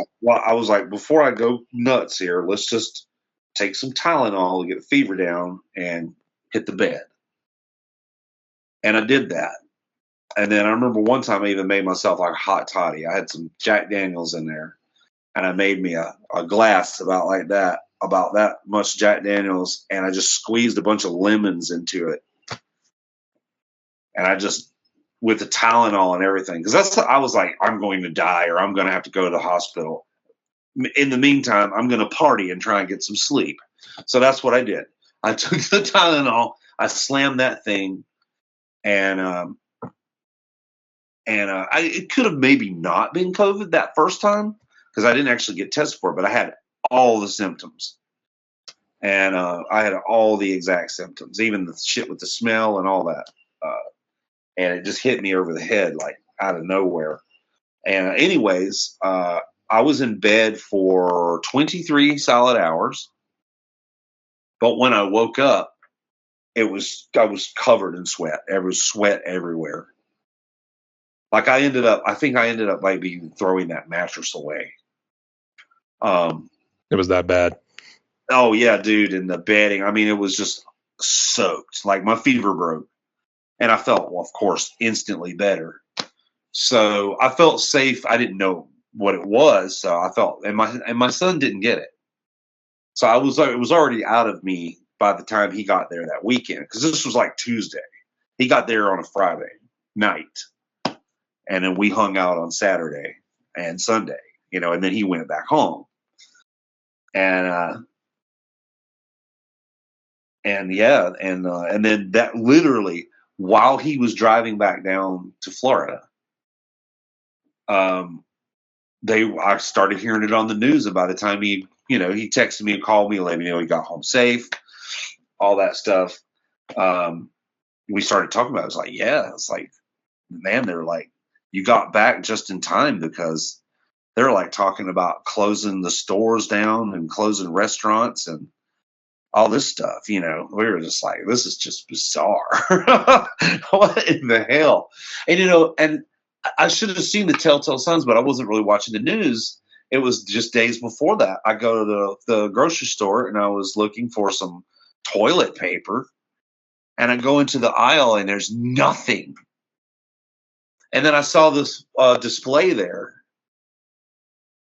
S2: I was like, before I go nuts here, let's just take some Tylenol to get the fever down and hit the bed. And I did that. And then I remember one time I even made myself like a hot toddy. I had some Jack Daniels in there, and I made me a glass about that much Jack Daniels, and I just squeezed a bunch of lemons into it. And I just, with the Tylenol and everything, because I was like, I'm going to die or I'm going to have to go to the hospital. In the meantime, I'm going to party and try and get some sleep. So that's what I did. I took the Tylenol, I slammed that thing, and it could have maybe not been COVID that first time because I didn't actually get tested for it, but I had all the symptoms. And I had all the exact symptoms, even the shit with the smell and all that. And it just hit me over the head, like out of nowhere. And anyways, I was in bed for 23 solid hours. But when I woke up, I was covered in sweat. There was sweat everywhere. Like I think I ended up maybe even throwing that mattress away.
S1: It was that bad.
S2: Oh yeah, dude, and the bedding. I mean, it was just soaked. Like my fever broke, and I felt, well, of course, instantly better. So I felt safe. I didn't know what it was, so I felt, and my son didn't get it. So it was already out of me by the time he got there that weekend, because this was like Tuesday. He got there on a Friday night, and then we hung out on Saturday and Sunday, and then he went back home. And yeah, and then that literally while he was driving back down to Florida, I started hearing it on the news. And by the time he texted me and called me and let me know he got home safe, all that stuff. We started talking about it. I was like, yeah, it's like, man, they're like, you got back just in time, because they're like talking about closing the stores down and closing restaurants and all this stuff. We were just like, this is just bizarre. What in the hell? And I should have seen the Telltale Signs, but I wasn't really watching the news. It was just days before that. I go to the grocery store and I was looking for some toilet paper, and I go into the aisle and there's nothing. And then I saw this display there,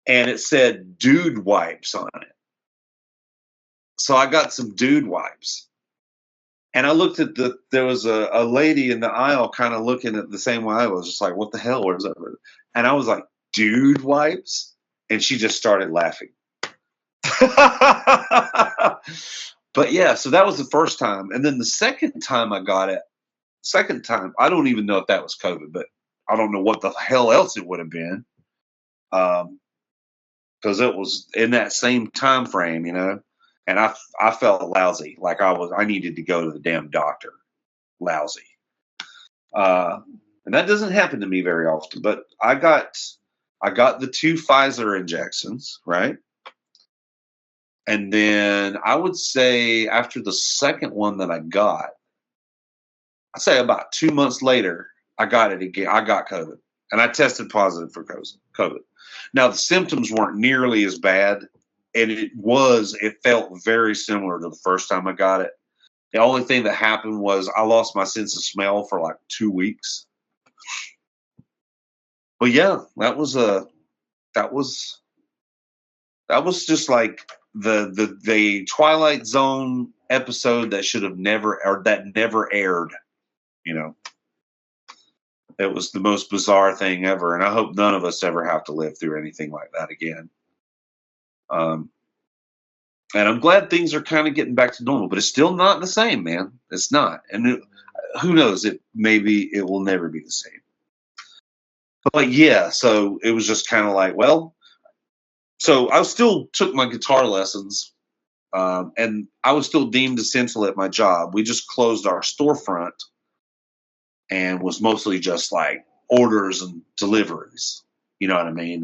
S2: and it said dude wipes on it. So I got some dude wipes. And I looked at there was a lady in the aisle kind of looking at the same way I was, just like, what the hell was that? And I was like, dude wipes? And she just started laughing. But yeah, so that was the first time. And then the second time I got it, I don't even know if that was COVID, but I don't know what the hell else it would have been. Because it was in that same time frame, and I felt lousy, like I needed to go to the damn doctor. Lousy. And that doesn't happen to me very often, but I got the 2 Pfizer injections, right? And then I would say after the second one that I got, I'd say about 2 months later, I got it again. I got COVID, and I tested positive for COVID. Now the symptoms weren't nearly as bad, and it felt very similar to the first time I got it. The only thing that happened was I lost my sense of smell for like 2 weeks. But yeah, that was just like the Twilight Zone episode that should have never aired. It was the most bizarre thing ever, and I hope none of us ever have to live through anything like that again. And I'm glad things are kind of getting back to normal, but it's still not the same, man. It's not. And who knows? Maybe it will never be the same. But yeah, so it was just kind of like, well, so I still took my guitar lessons, and I was still deemed essential at my job. We just closed our storefront and was mostly just like orders and deliveries. You know what I mean?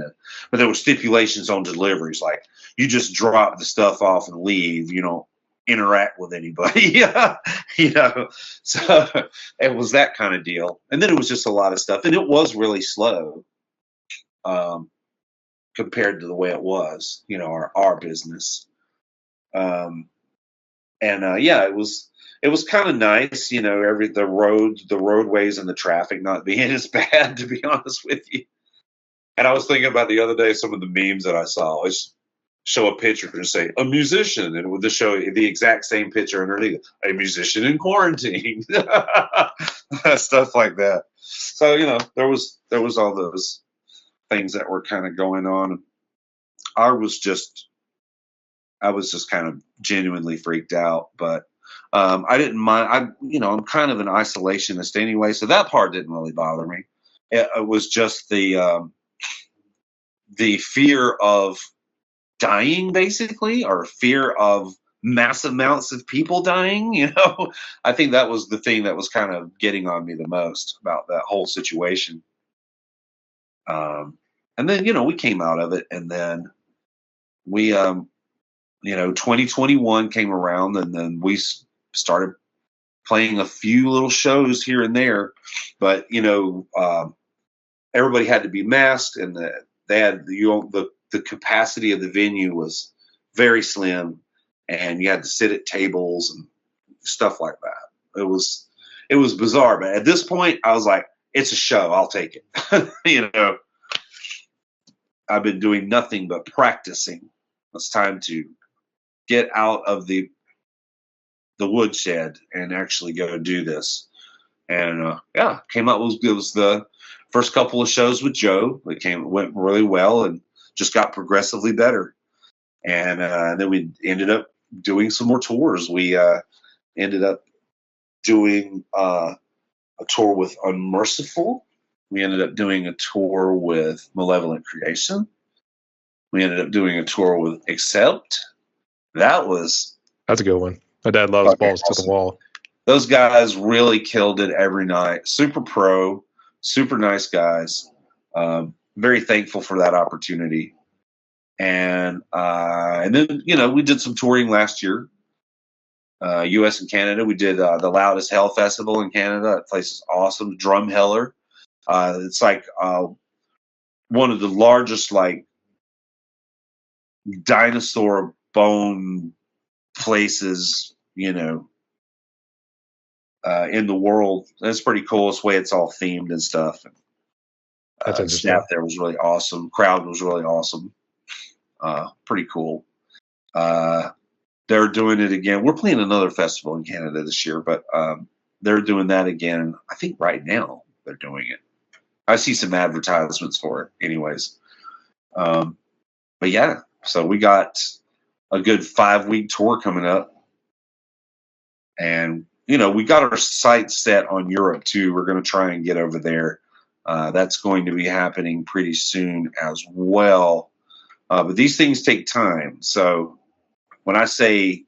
S2: But there were stipulations on deliveries, like you just drop the stuff off and leave. You don't interact with anybody. So it was that kind of deal. And then it was just a lot of stuff, and it was really slow compared to the way it was, our business. Yeah, it was kind of nice, the roadways and the traffic not being as bad, to be honest with you. And I was thinking about the other day, some of the memes that I saw. It's show a picture and say a musician, and it would just show the exact same picture underneath, a musician in quarantine. Stuff like that. So there was all those things that were kind of going on. I was just kind of genuinely freaked out, but I didn't mind. I'm kind of an isolationist anyway, so that part didn't really bother me. It was just the fear of dying, basically, or fear of mass amounts of people dying. I think that was the thing that was kind of getting on me the most about that whole situation. And then, we came out of it, and then we, 2021 came around, and then we started playing a few little shows here and there. But, everybody had to be masked, and they had the capacity of the venue was very slim, and you had to sit at tables and stuff like that. It was bizarre, but at this point, I was like, it's a show. I'll take it. You know, I've been doing nothing but practicing. It's time to get out of the woodshed and actually go do this. And came out. It was the first couple of shows with Joe. Went really well and just got progressively better. And then we ended up doing some more tours. We ended up doing a tour with Unmerciful. We ended up doing a tour with Malevolent Creation. We ended up doing a tour with Accept. That's
S1: a good one. My dad loves Balls to the Wall.
S2: Those guys really killed it every night. Super pro, super nice guys. Very thankful for that opportunity. And then, you know, we did some touring last year. U.S. and Canada. We did the Loud as Hell Festival in Canada. That place is awesome. Drumheller. It's like one of the largest, like, dinosaur bone places, you know, in the world. That's pretty cool. It's the way it's all themed and stuff.
S1: That's interesting.
S2: Staff there was really awesome. Crowd was really awesome. Pretty cool. They're doing it again. We're playing another festival in Canada this year, but they're doing that again. I think right now they're doing it. I see some advertisements for it anyways. But yeah, so we got a good 5-week tour coming up. And, you know, we got our sights set on Europe too. We're going to try and get over there. That's going to be happening pretty soon as well. But these things take time. So when I say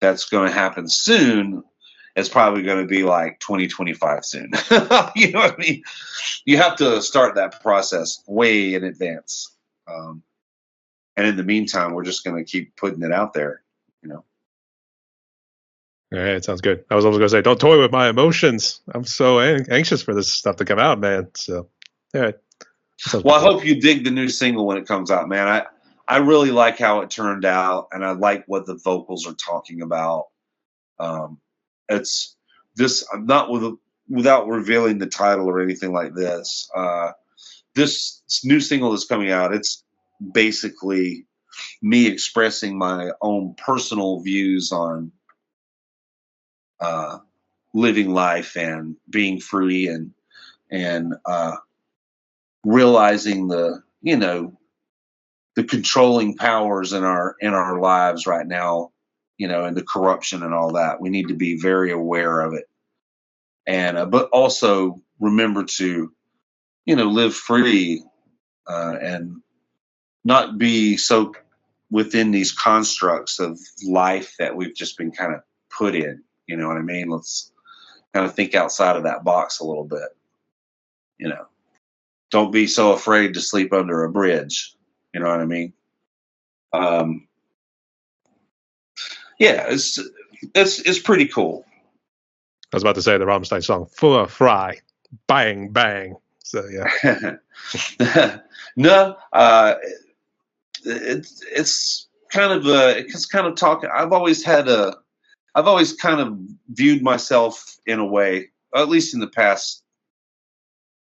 S2: that's going to happen soon, it's probably going to be like 2025 soon. You know what I mean? You have to start that process way in advance. And in the meantime, we're just going to keep putting it out there, you know.
S1: All right, sounds good. I was almost going to say, don't toy with my emotions. I'm so anxious for this stuff to come out, man. So, all right.
S2: Well, I hope you dig the new single when it comes out, man. I really like how it turned out, and I like what the vocals are talking about. It's this. I'm not without revealing the title or anything like this. This new single that's coming out, it's basically me expressing my own personal views on living life and being free and realizing the controlling powers in our lives right now, you know, and the corruption and all that. We need to be very aware of it, and but also remember to, you know, live free and not be so within these constructs of life that we've just been kind of put in. You know what I mean? Let's kind of think outside of that box a little bit. You know, don't be so afraid to sleep under a bridge. You know what I mean? Yeah, it's pretty cool.
S1: I was about to say the Rammstein song "Full of Fry," bang bang. So yeah.
S2: No, it's kind of talking. I've always kind of viewed myself in a way, at least in the past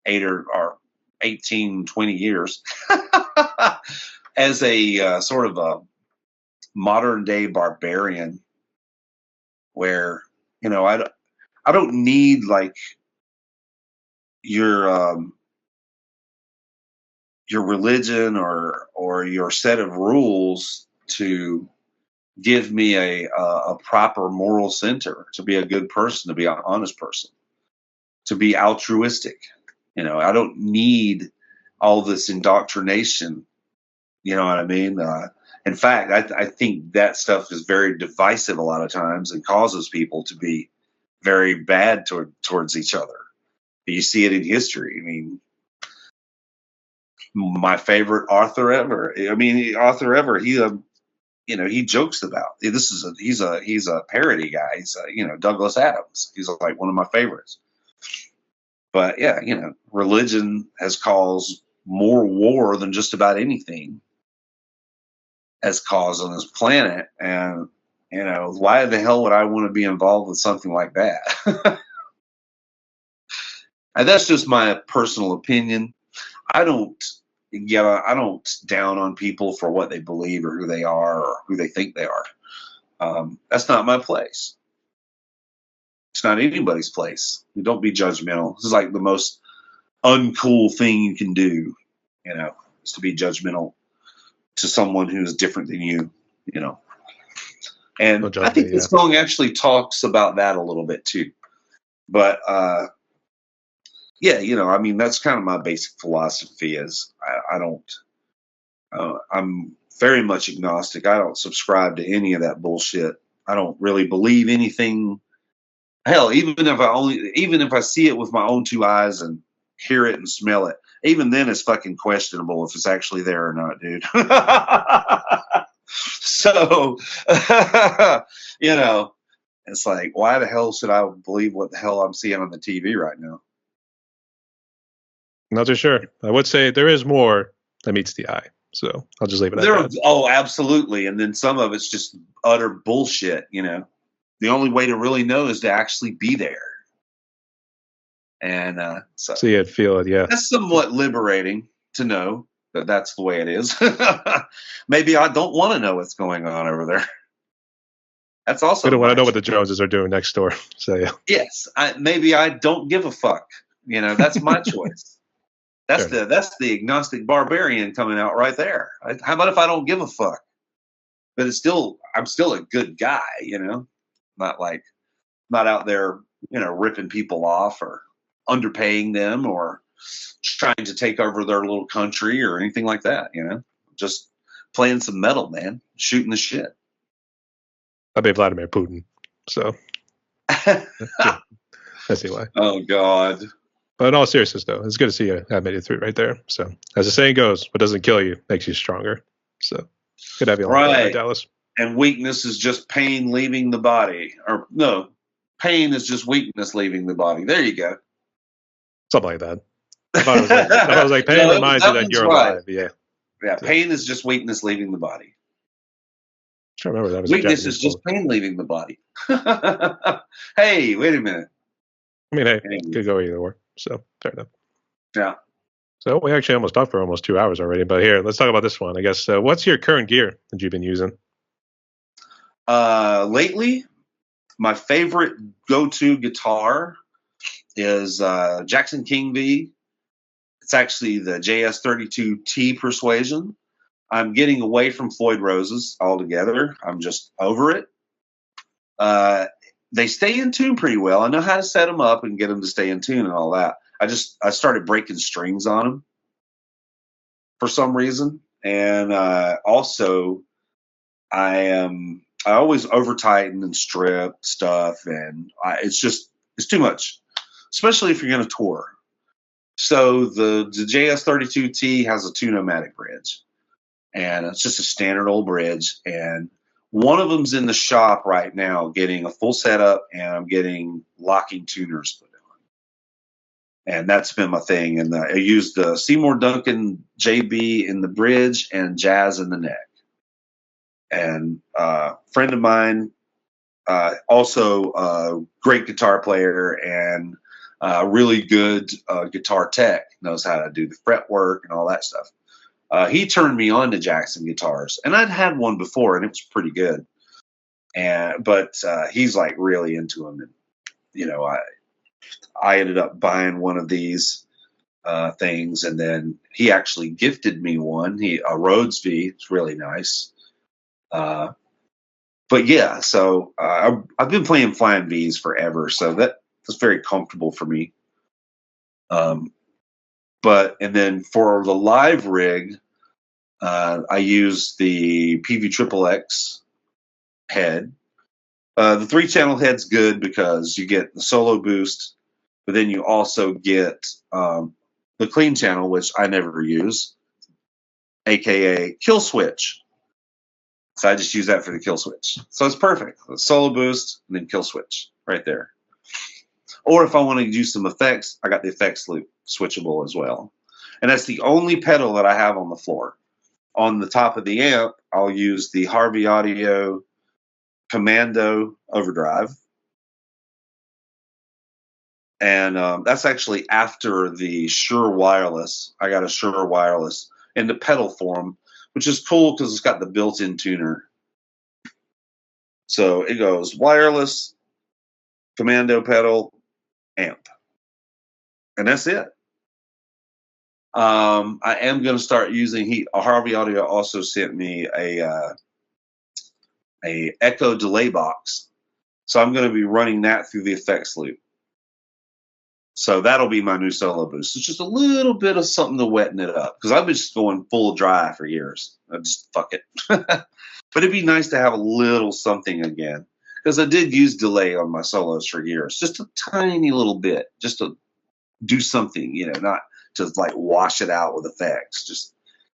S2: 18, 20 years, as a sort of a modern day barbarian, where, you know, I don't need like your religion or your set of rules to give me a proper moral center, to be a good person, to be an honest person, to be altruistic. You know, I don't need all this indoctrination. You know what I mean? In fact, I think that stuff is very divisive a lot of times and causes people to be very bad towards each other. You see it in history. I mean, my favorite author ever. He, you know, he jokes about he's a parody guy. He's Douglas Adams. He's like one of my favorites. But yeah, religion has caused more war than just about anything has caused on this planet. And, why the hell would I want to be involved with something like that? And that's just my personal opinion. I don't down on people for what they believe or who they are or who they think they are. That's not my place. It's not anybody's place. Don't be judgmental. This is like the most uncool thing you can do, is to be judgmental to someone who is different than you, And I think this song actually talks about that a little bit too. But yeah, that's kind of my basic philosophy is I'm very much agnostic. I don't subscribe to any of that bullshit. I don't really believe anything. Hell, even if I see it with my own two eyes and hear it and smell it, even then it's fucking questionable if it's actually there or not, dude. So, it's like, why the hell should I believe what the hell I'm seeing on the TV right now?
S1: Not too sure. I would say there is more that meets the eye. So I'll just leave it at that.
S2: Oh, absolutely. And then some of it's just utter bullshit, The only way to really know is to actually be there. And so
S1: see it, feel it, yeah.
S2: That's somewhat liberating to know that that's the way it is. Maybe I don't want to know what's going on over there. That's also.
S1: I don't want to know what the Joneses are doing next door. So yeah.
S2: Yes, maybe I don't give a fuck. That's my choice. That's the agnostic barbarian coming out right there. How about if I don't give a fuck? But I'm still a good guy, not out there, ripping people off or underpaying them or trying to take over their little country or anything like that, just playing some metal, man, shooting the shit.
S1: I'd be Vladimir Putin. So I see why.
S2: Oh God.
S1: But in all seriousness, though, it's good to see you have made it through right there. So, as the saying goes, what doesn't kill you makes you stronger. So, good to have you on right, Dallas.
S2: And weakness is just pain leaving the body. Or, no, pain is just weakness leaving the body. There you go.
S1: Something like that. I thought it was like pain reminds you that you're alive. Yeah.
S2: Yeah, pain is just weakness leaving the body.
S1: I'm trying to remember that was
S2: weakness is just pain leaving the body. Hey, wait a minute.
S1: I mean, hey, it could go either way. So, fair enough.
S2: Yeah.
S1: So, we actually almost talked for almost 2 hours already. But here, let's talk about this one. I guess, what's your current gear that you've been using?
S2: Lately, my favorite go-to guitar is Jackson King V. It's actually the JS32T Persuasion. I'm getting away from Floyd Roses altogether. I'm just over it. They stay in tune pretty well. I know how to set them up and get them to stay in tune and all that. I started breaking strings on them for some reason. And also I always over tighten and strip stuff. And it's too much, especially if you're going to tour. So the JS32T has a 2-nomadic bridge, and it's just a standard old bridge. And one of them's in the shop right now getting a full setup, and I'm getting locking tuners put on. And that's been my thing. And I used the Seymour Duncan JB in the bridge and Jazz in the neck. And a friend of mine, also a great guitar player and really good guitar tech, knows how to do the fretwork and all that stuff. He turned me on to Jackson guitars, and I'd had one before, and it was pretty good. But he's like really into them, and I ended up buying one of these things, and then he actually gifted me one. A Rhodes V. It's really nice. But yeah, so I've been playing Flying V's forever, so that's very comfortable for me. And then for the live rig, I use the PV XXX head. The 3-channel head's good because you get the solo boost, but then you also get the clean channel, which I never use, aka kill switch. So I just use that for the kill switch. So it's perfect. The solo boost and then kill switch right there. Or if I want to use some effects, I got the effects loop switchable as well. And that's the only pedal that I have on the floor. On the top of the amp, I'll use the Harvey Audio Commando Overdrive. And that's actually after the Shure Wireless. I got a Shure Wireless in the pedal form, which is cool because it's got the built-in tuner. So it goes wireless, commando pedal, amp. And that's it. I am going to start using Harvey Audio also sent me a echo delay box. So I'm going to be running that through the effects loop. So that'll be my new solo boost. It's just a little bit of something to wetten it up because I've been just going full dry for years. I just fuck it. But it'd be nice to have a little something again because I did use delay on my solos for years, just a tiny little bit, just to do something, you know, not to like wash it out with effects, just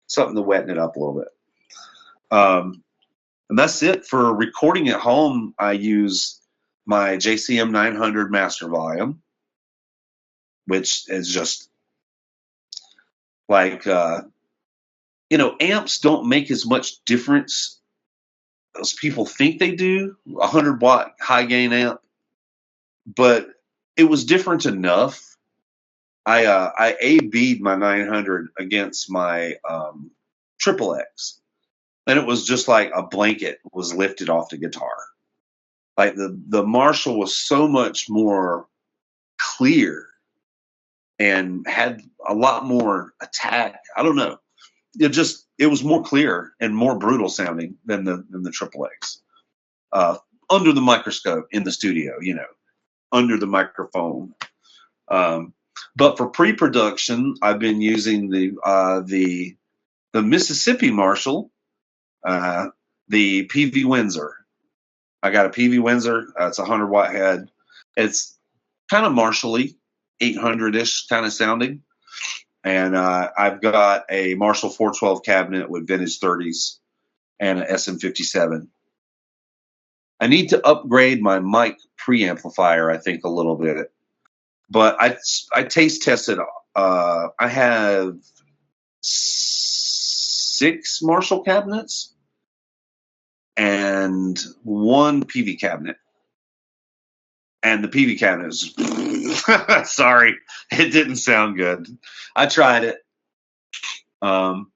S2: something to wetten it up a little bit. And that's it for recording at home. I use my JCM 900 master volume, which is just like, you know, amps don't make as much difference as people think they do. 100-watt high gain amp, but it was different enough. I A-B'd my 900 against my Triple X, and it was just like a blanket was lifted off the guitar. Like the Marshall was so much more clear and had a lot more attack. I don't know. It was more clear and more brutal sounding than the Triple X. Under the microscope in the studio, you know, under the microphone. But for pre-production, I've been using the Mississippi Marshall, the PV Windsor. I got a PV Windsor. It's a 100-watt head. It's kind of Marshall-y, 800-ish kind of sounding. And I've got a Marshall 412 cabinet with vintage 30s and an SM57. I need to upgrade my mic preamplifier, I think, a little bit. But I taste tested. I have 6 Marshall cabinets and 1 PV cabinet. And the PV cabinet is sorry, it didn't sound good. I tried it. And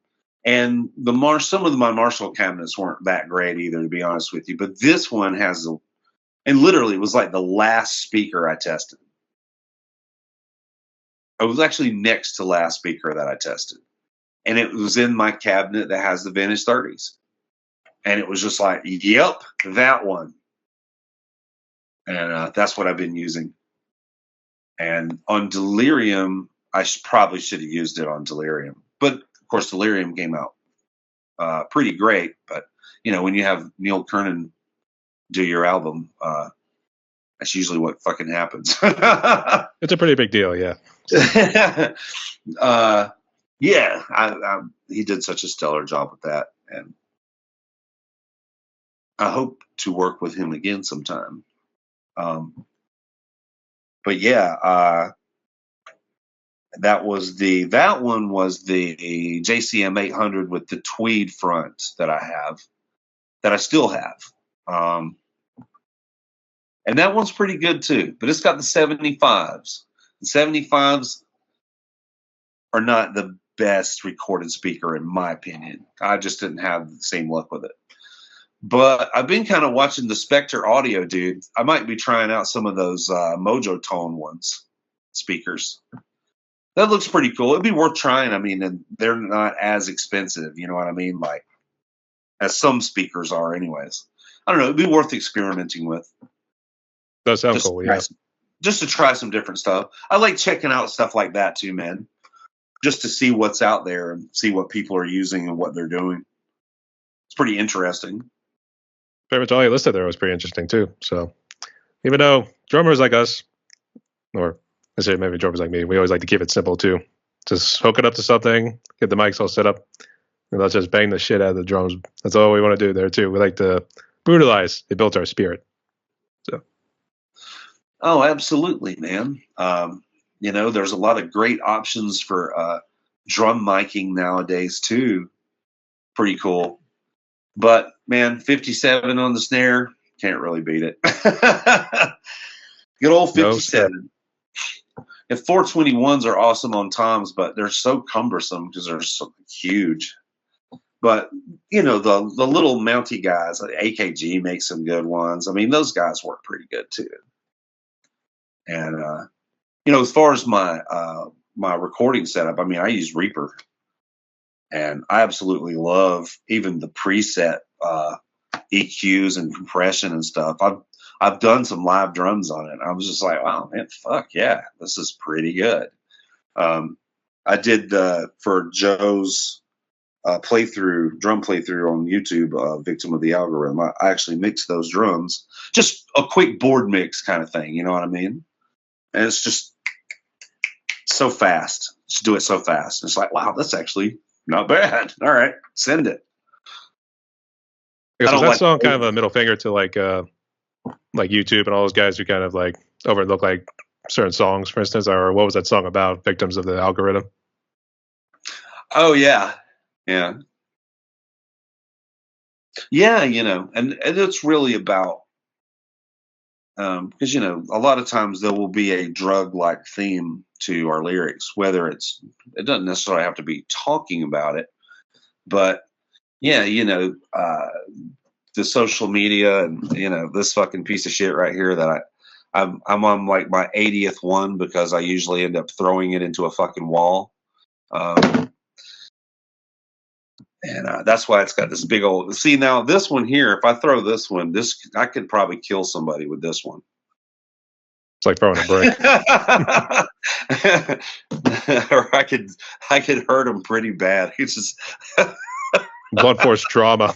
S2: some of my Marshall cabinets weren't that great either, to be honest with you. But this one has and literally it was like the last speaker I tested. It was actually next to last speaker that I tested. And it was in my cabinet that has the vintage 30s. And it was just like, yep, that one. And that's what I've been using. And on Delirium, I probably should have used it on Delirium. But, of course, Delirium came out pretty great. But, you know, when you have Neil Kernan do your album, that's usually what fucking happens.
S1: It's a pretty big deal, yeah.
S2: Yeah, he did such a stellar job with that. And I hope to work with him again sometime. But yeah, that one was the JCM 800 with the tweed front that I still have. And that one's pretty good too, but it's got the 75s. The 75s are not the best recorded speaker in my opinion. I just didn't have the same luck with it. But I've been kind of watching the Spectre Audio, dude. I might be trying out some of those Mojo Tone speakers. That looks pretty cool. It'd be worth trying. I mean, and they're not as expensive, you know what I mean? Like, as some speakers are anyways. I don't know. It'd be worth experimenting with.
S1: That sounds cool, yeah.
S2: Just to try some different stuff. I like checking out stuff like that too, man. Just to see what's out there and see what people are using and what they're doing. It's pretty interesting.
S1: Pretty much all you listed there was pretty interesting too. So even though drummers like us, or I say maybe drummers like me, we always like to keep it simple too. Just hook it up to something, get the mics all set up, and let's just bang the shit out of the drums. That's all we want to do there too. We like to brutalize. It built our spirit. So
S2: Oh, absolutely, man. There's a lot of great options for drum miking nowadays too. Pretty cool. But man, 57 on the snare, can't really beat it. Good old
S1: No, sir.
S2: 57. And 421s are awesome on toms, but they're so cumbersome because they're so huge. But the little mounty guys, like AKG makes some good ones. I mean, those guys work pretty good too. And as far as my recording setup, I mean, I use Reaper, and I absolutely love even the preset EQs and compression and stuff. I've done some live drums on it. I was just like, wow, man, fuck yeah, this is pretty good. I did for Joe's drum playthrough on YouTube, Victim of the Algorithm. I actually mixed those drums, just a quick board mix kind of thing. You know what I mean? And it's just so fast. Just do it so fast. It's like, wow, that's actually not bad. All right, send it.
S1: I guess
S2: I
S1: was
S2: don't
S1: that
S2: like.
S1: song kind of a middle finger to like YouTube and all those guys who kind of like overlook like certain songs, for instance, or what was that song about? Victims of the Algorithm.
S2: Oh yeah, yeah, yeah. And it's really about because a lot of times there will be a drug-like theme to our lyrics, whether it doesn't necessarily have to be talking about it, but yeah, the social media and this fucking piece of shit right here that I'm on like my 80th one because I usually end up throwing it into a fucking wall. And that's why it's got this big old. See, now this one here, if I throw this one, I could probably kill somebody with this one.
S1: It's like throwing a brick.
S2: Or I could hurt them pretty bad. It's just
S1: Blunt force trauma.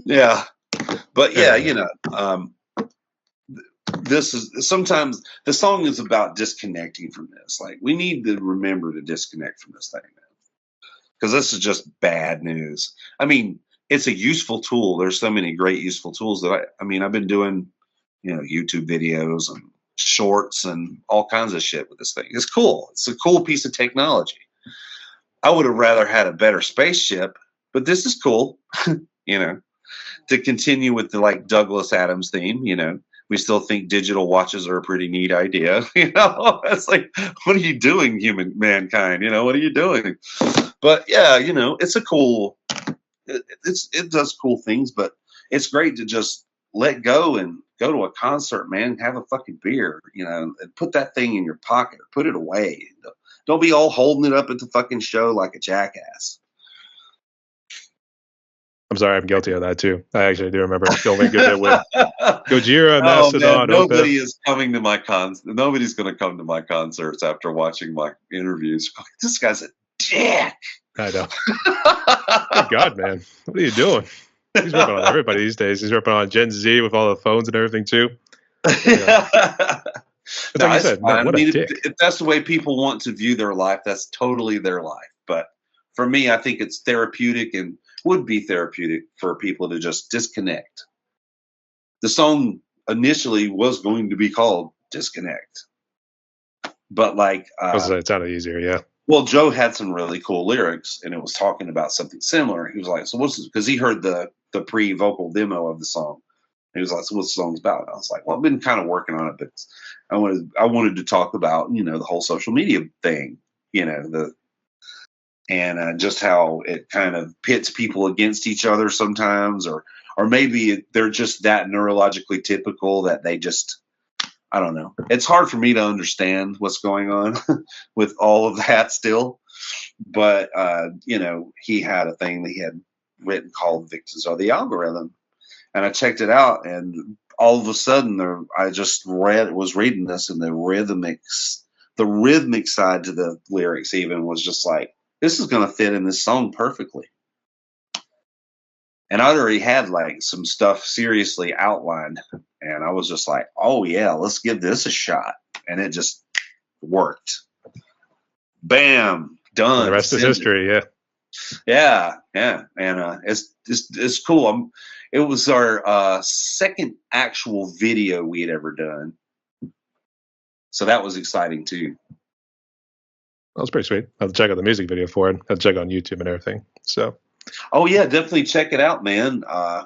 S2: yeah, but yeah, this is sometimes the song is about disconnecting from this. Like we need to remember to disconnect from this thing, man, because this is just bad news. I mean, it's a useful tool. There's so many great useful tools that I mean, I've been doing, YouTube videos and shorts and all kinds of shit with this thing. It's cool. It's a cool piece of technology. I would have rather had a better spaceship, but this is cool, to continue with the like Douglas Adams theme, we still think digital watches are a pretty neat idea. It's like, what are you doing, mankind? What are you doing? But yeah, it's a cool, it does cool things, but it's great to just let go and go to a concert, man, have a fucking beer, and put that thing in your pocket or put it away. Don't be all holding it up at the fucking show like a jackass.
S1: I'm sorry, I'm guilty of that too. I actually do remember filming a good bit with Gojira,
S2: Oh
S1: Mastodon,
S2: man, nobody
S1: Opeth.
S2: is coming to my Nobody's going to come to my concerts after watching my interviews. This guy's a dick.
S1: I know. Good God, man. What are you doing? He's ripping on everybody these days. He's ripping on Gen Z with all the phones and everything too. Yeah.
S2: No,
S1: Like you said, man, what a dick.
S2: if that's the way people want to view their life, that's totally their life. But for me, I think it's therapeutic and would be therapeutic for people to just disconnect. The song initially was going to be called Disconnect. But like
S1: It sounded easier, yeah.
S2: well, Joe had some really cool lyrics and it was talking about something similar. He was like, so what's this? Because he heard the pre-vocal demo of the song. He was like, so what's the song about? And I was like, well, I've been kind of working on it, but I wanted to talk about, the whole social media thing, and just how it kind of pits people against each other sometimes, or maybe they're just that neurologically typical that they just, I don't know. It's hard for me to understand what's going on with all of that still. But, he had a thing that he had written called Victims of the Algorithm. And I checked it out, and all of a sudden I just was reading this, and the rhythmic side to the lyrics even was just like, this is going to fit in this song perfectly. And I already had like some stuff seriously outlined, and I was just like, oh yeah, let's give this a shot. And it just worked. Bam, done.
S1: And the rest is history, yeah.
S2: Yeah. And it's cool. It was our second actual video we had ever done. So that was exciting too.
S1: That was pretty sweet. I have to check out the music video for it. I have to check on YouTube and everything. So,
S2: oh yeah, definitely check it out, man. I've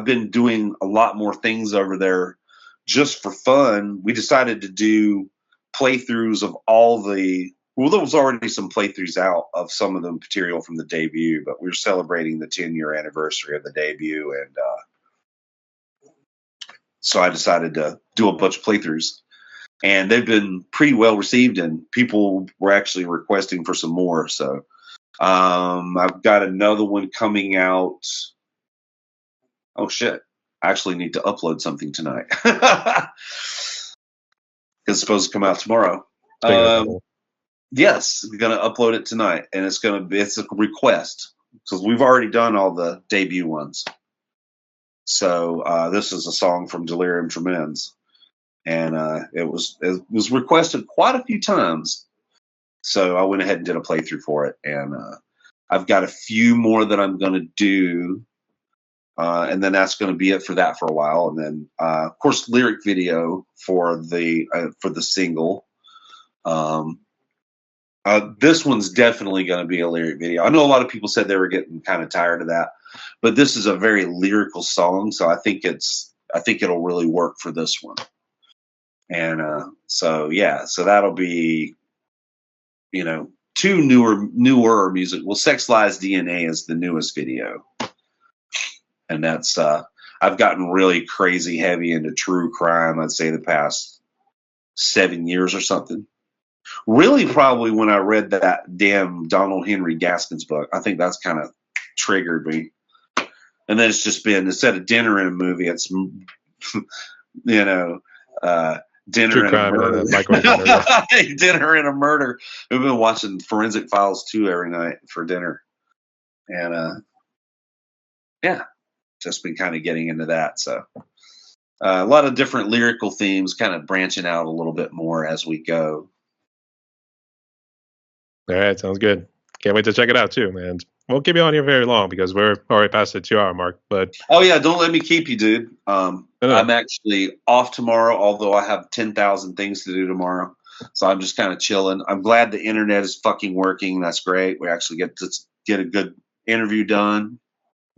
S2: been doing a lot more things over there just for fun. We decided to do playthroughs of all the. Well, there was already some playthroughs out of some of the material from the debut, but we were celebrating the 10-year anniversary of the debut, and so I decided to do a bunch of playthroughs. And they've been pretty well received, and people were actually requesting for some more. So I've got another one coming out. Oh shit! I actually need to upload something tonight because it's supposed to come out tomorrow. Yes, I'm gonna upload it tonight, and it's a request because we've already done all the debut ones. So this is a song from Delirium Tremens. And it was requested quite a few times, so I went ahead and did a playthrough for it. And I've got a few more that I'm going to do, and then that's going to be it for that for a while. And then, of course, lyric video for the single. This one's definitely going to be a lyric video. I know a lot of people said they were getting kind of tired of that, but this is a very lyrical song, so I think it'll really work for this one. And so that'll be, two newer music. Well, Sex Lies DNA is the newest video, and that's I've gotten really crazy heavy into true crime. I'd say the past 7 years or something. Really, probably when I read that damn Donald Henry Gaskins book. I think that's kind of triggered me. And then it's just been, instead of dinner and a movie, it's dinner
S1: true
S2: and
S1: crime
S2: a murder. Dinner and a murder. We've been watching Forensic Files 2 every night for dinner. And just been kind of getting into that. So a lot of different lyrical themes, kind of branching out a little bit more as we go.
S1: All right, sounds good. Can't wait to check it out too, man. Won't keep you on here very long because we're already past the 2-hour mark. But
S2: oh yeah, don't let me keep you, dude. I'm actually off tomorrow, although I have 10,000 things to do tomorrow. So I'm just kind of chilling. I'm glad the internet is fucking working. That's great. We actually get to get a good interview done.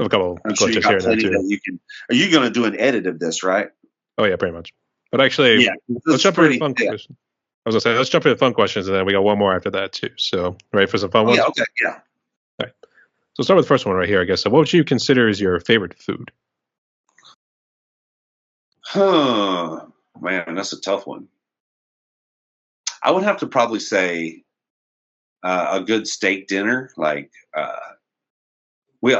S1: A couple
S2: I'm sure you got plenty that you can. Are you going to do an edit of this, right?
S1: Oh yeah, pretty much. But actually, let's jump into fun questions. I was gonna say, let's jump into fun questions, and then we got one more after that too. So, ready for some fun ones?
S2: Yeah. Okay. Yeah.
S1: All right. So, start with the first one right here, I guess. So, what would you consider is your favorite food?
S2: Man, that's a tough one. I would have to probably say a good steak dinner. Like a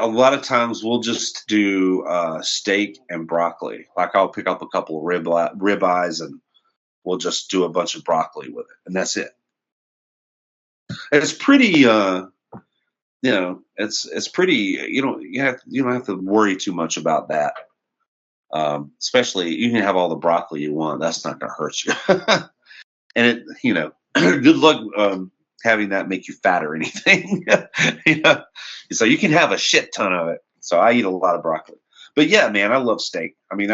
S2: lot of times we'll just do steak and broccoli. Like I'll pick up a couple of ribeyes and we'll just do a bunch of broccoli with it, and that's it. And it's pretty, it's pretty. You don't have to worry too much about that. Especially you can have all the broccoli you want. That's not going to hurt you. And good luck having that make you fat or anything. So you can have a shit ton of it. So I eat a lot of broccoli. But yeah, man, I love steak. I mean,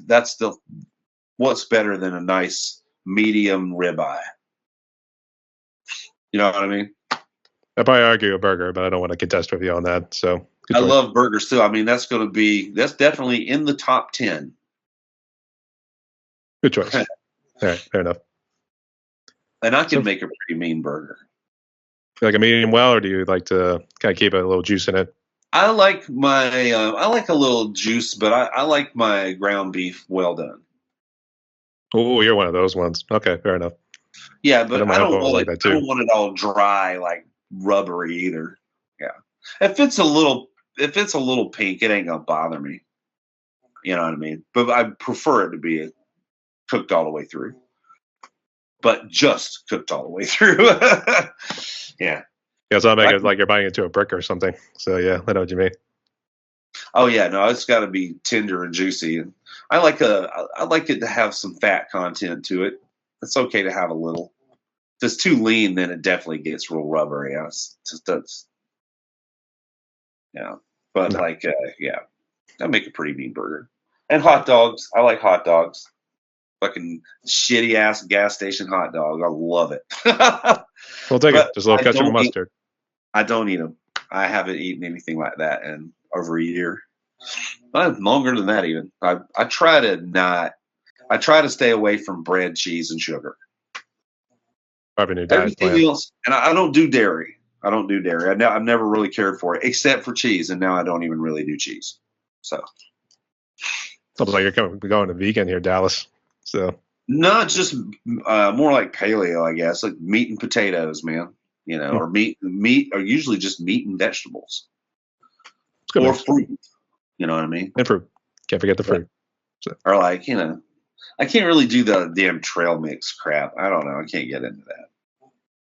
S2: that's still what's better than a nice medium ribeye. You know what I mean?
S1: I'd probably argue a burger, but I don't want to contest with you on that. So
S2: I love burgers too. I mean, that's definitely in the top 10.
S1: Good choice. All right, fair enough.
S2: And I can make a pretty mean burger.
S1: You like a medium well, or do you like to kind of keep a little juice in it?
S2: I like I like a little juice, but I like my ground beef well done.
S1: Oh, you're one of those ones. Okay, fair enough.
S2: Yeah, but I don't want it all dry, like rubbery either. Yeah, if it's a little pink, it ain't gonna bother me. You know what I mean? But I prefer it to be cooked all the way through. But just cooked all the way through. Yeah.
S1: Yeah, so I'll make it like you're buying into a brick or something. So yeah, I know what you mean.
S2: Oh yeah, no, it's got to be tender and juicy, and I like it to have some fat content to it. It's okay to have a little. If it's too lean, then it definitely gets real rubbery. Yeah, But
S1: No.
S2: yeah, that'd make a pretty mean burger. And hot dogs. I like hot dogs. Fucking shitty ass gas station hot dog. I love it.
S1: We'll take it.
S2: But
S1: Just a little ketchup and mustard.
S2: I don't eat them. I haven't eaten anything like that in over a year. Longer than that even. I try to stay away from bread, cheese, and sugar.
S1: Probably new diet
S2: Everything
S1: plan.
S2: else, and I don't do dairy. I've never really cared for it, except for cheese, and now I don't even really do cheese. So,
S1: Something like you're going to vegan here, Dallas. So
S2: no, it's just more like paleo, I guess, like meat and potatoes, man. Or meat, or usually just meat and vegetables,
S1: it's good
S2: or
S1: mix.
S2: fruit. You know what I mean?
S1: And fruit. Can't forget the fruit.
S2: Or like, I can't really do the damn trail mix crap. I don't know. I can't get into that.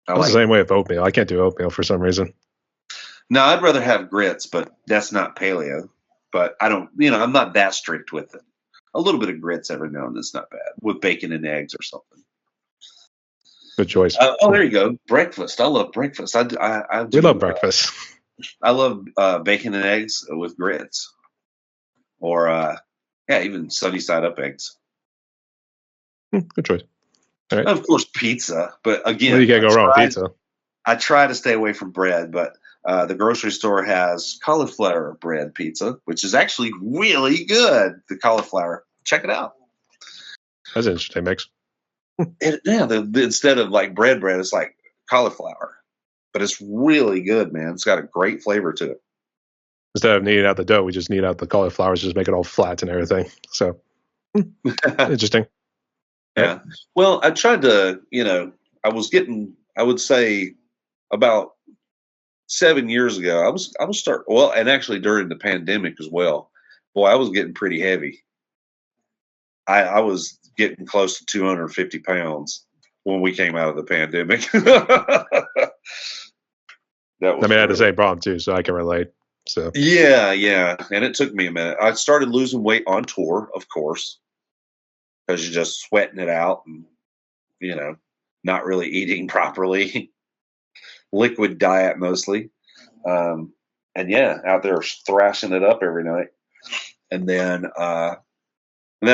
S1: It's the same way with oatmeal. I can't do oatmeal for some reason.
S2: No, I'd rather have grits, but that's not paleo. But I don't, I'm not that strict with it. A little bit of grits every now and then is not bad with bacon and eggs or something.
S1: Good choice.
S2: There you go. Breakfast. I love breakfast.
S1: We love breakfast.
S2: I love bacon and eggs with grits, or even sunny side up eggs.
S1: Good choice. All right.
S2: Of course, pizza. But again,
S1: Well, you can't go wrong with pizza.
S2: I try to stay away from bread, but the grocery store has cauliflower bread pizza, which is actually really good. The cauliflower. Check it out.
S1: That's an interesting mix.
S2: Instead of like bread, it's like cauliflower. But it's really good, man. It's got a great flavor to it.
S1: Instead of kneading out the dough, we just knead out the cauliflowers, just make it all flat and everything. So interesting.
S2: Yeah. Well, I tried to, I was getting, I would say about 7 years ago, and actually during the pandemic as well. Boy, I was getting pretty heavy. I was getting close to 250 pounds when we came out of the pandemic.
S1: I had the same problem too, so I can relate. So
S2: yeah, and it took me a minute. I started losing weight on tour, of course, because you're just sweating it out and not really eating properly, liquid diet mostly, and out there thrashing it up every night, and then I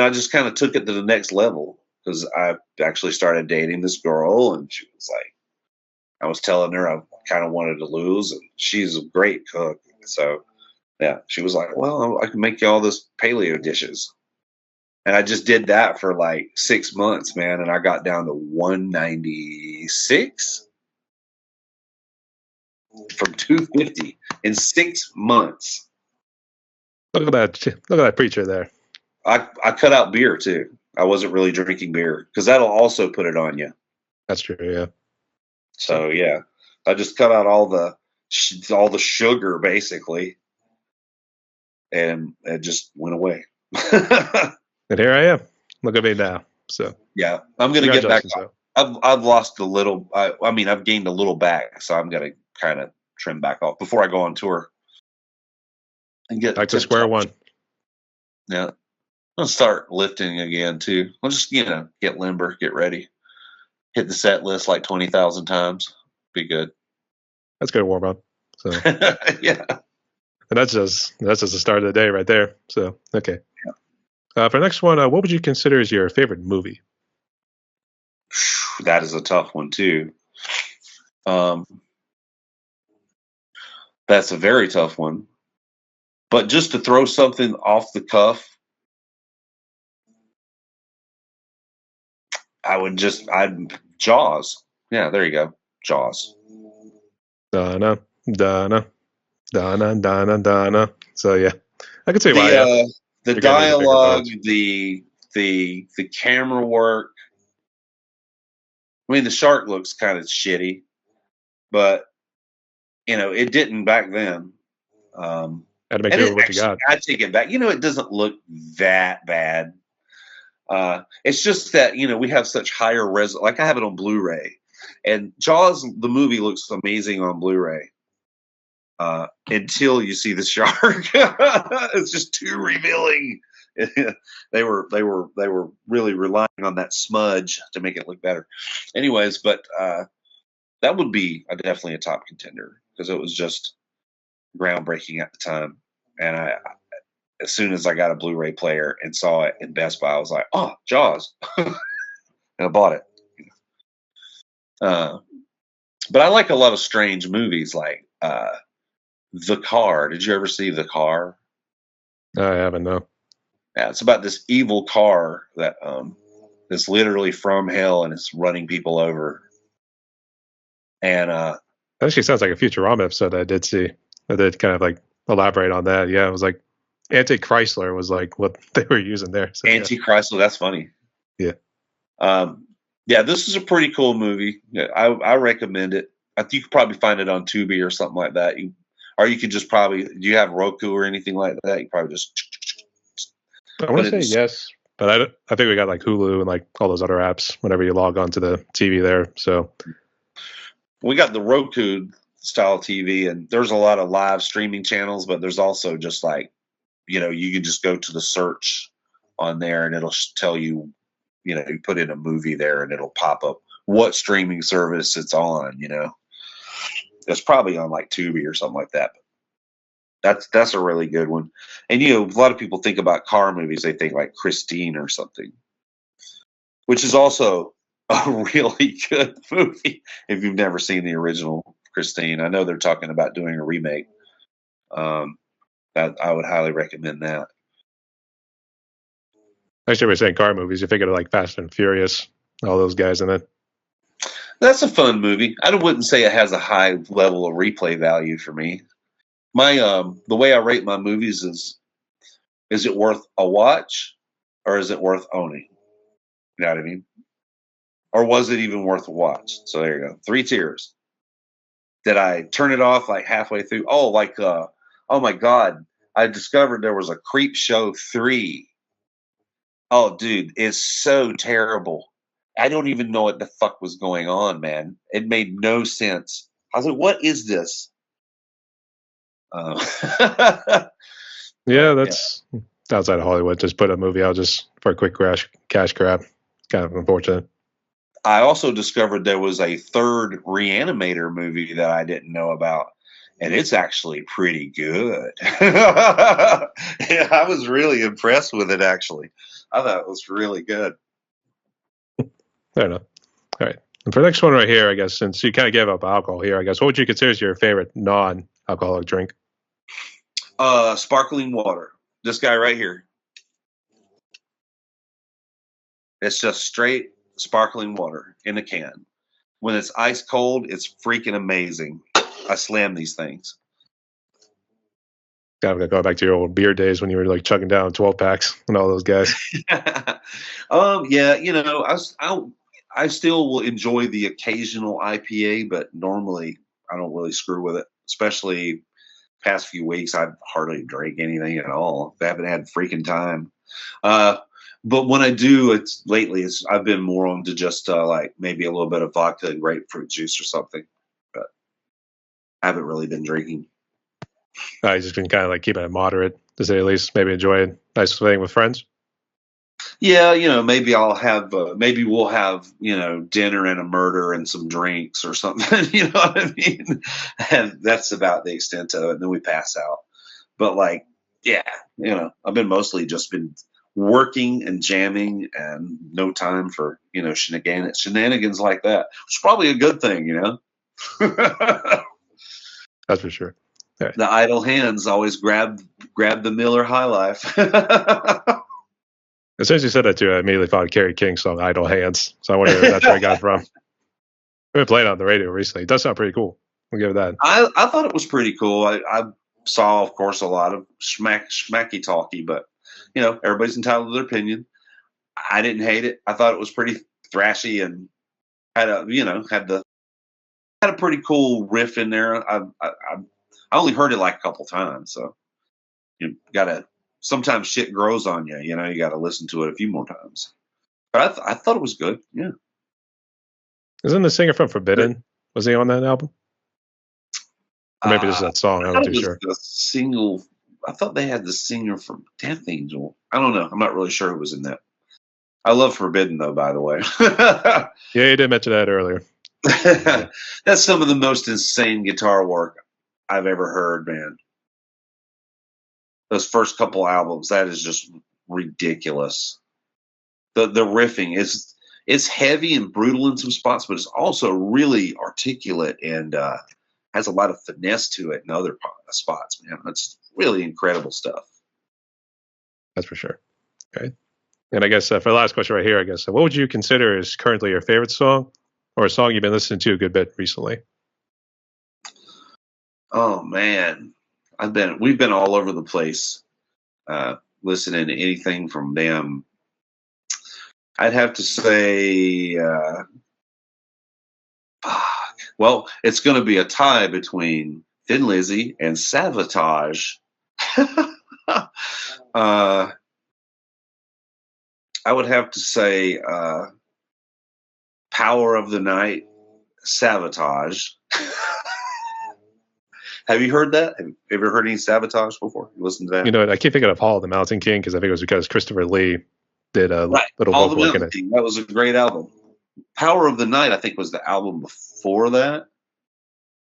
S2: just kind of took it to the next level because I actually started dating this girl, and she was like, I was telling her I kind of wanted to lose, and she's a great cook. So, yeah, she was like, well, I can make you all this paleo dishes. And I just did that for like 6 months, man, and I got down to 196 from 250 in 6 months.
S1: look at that preacher there.
S2: I cut out beer, too. I wasn't really drinking beer because that'll also put it on you.
S1: That's true, yeah.
S2: So, yeah, I just cut out all the sugar, basically, and it just went away.
S1: And here I am. Look at me now. So
S2: yeah, I'm gonna get back.
S1: Congratulations,
S2: I've lost a little. I've gained a little back, so I'm gonna kind of trim back off before I go on tour and get
S1: back to square one.
S2: Yeah, I'll start lifting again too. I'll just get limber, get ready, hit the set list like 20,000 times. Be good.
S1: That's good warm up. So
S2: yeah.
S1: And that's just the start of the day right there. So okay. For the next one, what would you consider as your favorite movie?
S2: That is a tough one too. That's a very tough one. But just to throw something off the cuff, I'd Jaws. Yeah, there you go. Jaws.
S1: Donna. So yeah, I could say why.
S2: The dialogue, the camera work. I mean, the shark looks kind of shitty, but it didn't back then.
S1: Had to make sure what you got.
S2: I take it back. It doesn't look that bad. It's just that we have such higher like I have it on Blu-ray, and Jaws the movie looks amazing on Blu-ray. Until you see the shark, it's just too revealing. They were really relying on that smudge to make it look better. Anyways, but that would be definitely a top contender because it was just groundbreaking at the time. And as soon as I got a Blu-ray player and saw it in Best Buy, I was like, "Oh, Jaws!" and I bought it. But I like a lot of strange movies, like The Car. Did you ever see The Car?
S1: I haven't, no.
S2: Yeah, it's about this evil car that is literally from hell and it's running people over. And
S1: That actually sounds like a Futurama episode I did see. I did kind of like elaborate on that. Yeah, it was like Anti-Chrysler was like what they were using there. So,
S2: Anti-Chrysler, that's funny.
S1: Yeah.
S2: Yeah, this is a pretty cool movie. Yeah, I recommend it. I think you could probably find it on Tubi or something like that. Or you could just probably, do you have Roku or anything like that? You probably just.
S1: I want to say yes, but I think we got like Hulu and like all those other apps whenever you log on to the TV there. So
S2: we got the Roku style TV, and there's a lot of live streaming channels, but there's also just like, you can just go to the search on there and it'll tell you, you put in a movie there and it'll pop up what streaming service it's on, It's probably on like Tubi or something like that. That's a really good one. And, a lot of people think about car movies. They think like Christine or something, which is also a really good movie if you've never seen the original Christine. I know they're talking about doing a remake. That I would highly recommend that.
S1: Actually, we're saying car movies. You figure like Fast and Furious, all those guys in it.
S2: That's a fun movie. I wouldn't say it has a high level of replay value for me. My the way I rate my movies is it worth a watch or is it worth owning? You know what I mean? Or was it even worth a watch? So there you go. 3 tiers. Did I turn it off like halfway through? Oh, like oh my God. I discovered there was a Creep Show 3. Oh, dude, it's so terrible. I don't even know what the fuck was going on, man. It made no sense. I was like, what is this?
S1: Yeah, that's outside of Hollywood. Just put a movie out just for a quick cash grab. Kind of unfortunate.
S2: I also discovered there was a third Reanimator movie that I didn't know about, and it's actually pretty good. Yeah, I was really impressed with it, actually. I thought it was really good.
S1: Fair enough. All right. And for the next one right here, I guess, since you kind of gave up alcohol here, I guess, what would you consider your favorite non-alcoholic drink?
S2: Sparkling water. This guy right here. It's just straight sparkling water in a can. When it's ice cold, it's freaking amazing. I slam these things.
S1: Kind of go back to your old beer days when you were like chugging down 12 packs and all those guys.
S2: Yeah, I still will enjoy the occasional IPA, but normally I don't really screw with it. Especially past few weeks, I've hardly drank anything at all. I haven't had freaking time. But when I do, I've been more on to just like maybe a little bit of vodka and grapefruit juice or something. But I haven't really been drinking.
S1: I just been kind of like keeping it moderate, to say the least. Maybe enjoy a nice thing with friends.
S2: Yeah, maybe maybe we'll have, dinner and a murder and some drinks or something. You know what I mean? And that's about the extent of it. And then we pass out. But like, yeah, I've been mostly just been working and jamming and no time for, shenanigans like that. It's probably a good thing,
S1: That's for sure. Right.
S2: The idle hands always grab the Miller High Life.
S1: As soon as you said that too, I immediately thought of Kerry King's song "Idle Hands." So I wonder where that's where I got it from. We've been playing it on the radio recently. It does sound pretty cool. We'll give it that.
S2: I thought it was pretty cool. I saw, of course, a lot of schmacky talky, but everybody's entitled to their opinion. I didn't hate it. I thought it was pretty thrashy and had a pretty cool riff in there. I only heard it like a couple times, so you gotta. Sometimes shit grows on you. You got to listen to it a few more times. But I thought it was good. Yeah.
S1: Isn't the singer from Forbidden? Was he on that album? Or maybe this is that song. I'm not too sure.
S2: The single. I thought they had the singer from Death Angel. I don't know. I'm not really sure who was in that. I love Forbidden, though, by the way.
S1: Yeah, you did mention that earlier.
S2: Yeah. That's some of the most insane guitar work I've ever heard, man. those first couple albums, that is just ridiculous. The riffing is it's heavy and brutal in some spots, but it's also really articulate and has a lot of finesse to it in other spots. Man, it's really incredible stuff.
S1: That's for sure. Okay. And I guess for the last question right here, I guess, what would you consider is currently your favorite song or a song you've been listening to a good bit recently?
S2: Oh man, we've been all over the place, listening to anything from them. I'd have to say, well, it's going to be a tie between Thin Lizzy and Sabotage. I would have to say Power of the Night, Sabotage. Have you heard that? Have you ever heard any Sabotage before? You listened to that?
S1: You know, I keep thinking of Hall of the Mountain King because I think it was because Christopher Lee did a little
S2: Hall
S1: vocal
S2: of the
S1: work in
S2: Mountain
S1: it.
S2: King. That was a great album. Power of the Night, I think, was the album before that.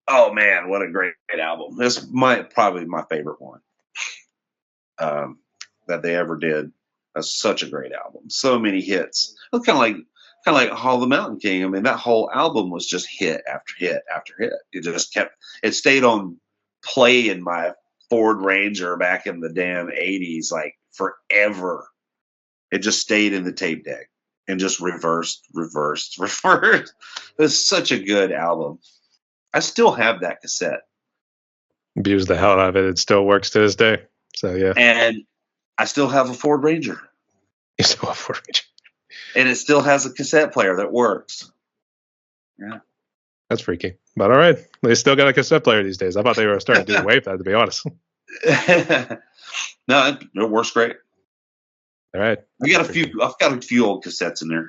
S2: Oh man, what a great album! This probably my favorite one that they ever did. That's such a great album. So many hits. It was kind of like Hall of the Mountain King. I mean, that whole album was just hit after hit after hit. It just it stayed on play in my Ford Ranger back in the damn 80s, like forever. It just stayed in the tape deck and just reversed. It was such a good album. I still have that cassette.
S1: Abused the hell out of it. It still works to this day. So yeah.
S2: And I still have a Ford Ranger.
S1: You still have Ford Ranger.
S2: And it still has a cassette player that works. Yeah.
S1: That's freaky. But all right. They still got a cassette player these days. I thought they were starting to do away with that, to be honest.
S2: No, it works great.
S1: All right.
S2: I've got a few old cassettes in there.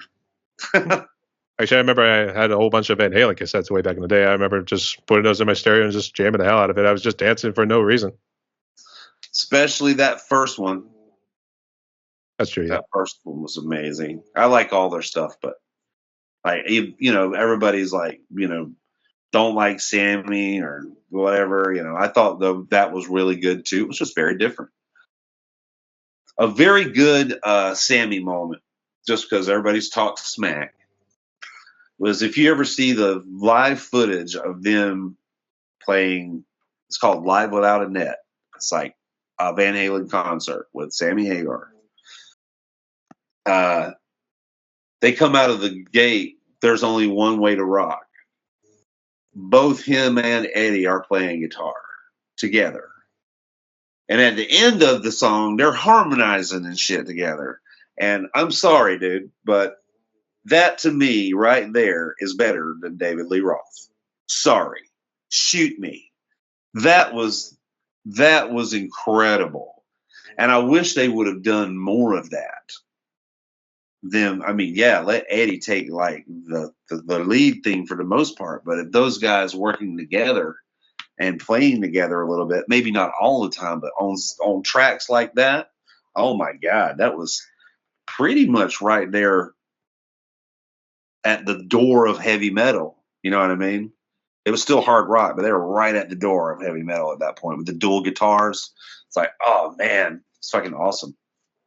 S1: Actually, I remember I had a whole bunch of Van Halen cassettes way back in the day. I remember just putting those in my stereo and just jamming the hell out of it. I was just dancing for no reason.
S2: Especially that first one.
S1: That's true. Yeah.
S2: That first one was amazing. I like all their stuff, but like everybody's like, don't like Sammy or whatever. I thought that was really good too. It was just very different. A very good Sammy moment, just because everybody's talked smack, was if you ever see the live footage of them playing, it's called Live Without a Net. It's like a Van Halen concert with Sammy Hagar. They come out of the gate, there's only one way to rock. Both him and Eddie are playing guitar together. And at the end of the song, they're harmonizing and shit together. And I'm sorry, dude, but that to me right there is better than David Lee Roth. Sorry. Shoot me. That was incredible. And I wish they would have done more of that. Let Eddie take like the lead thing for the most part, but if those guys working together and playing together a little bit, maybe not all the time, but on tracks like that, oh my God, that was pretty much right there at the door of heavy metal. You know what I mean? It was still hard rock, but they were right at the door of heavy metal at that point with the dual guitars. It's like, oh man, it's fucking awesome.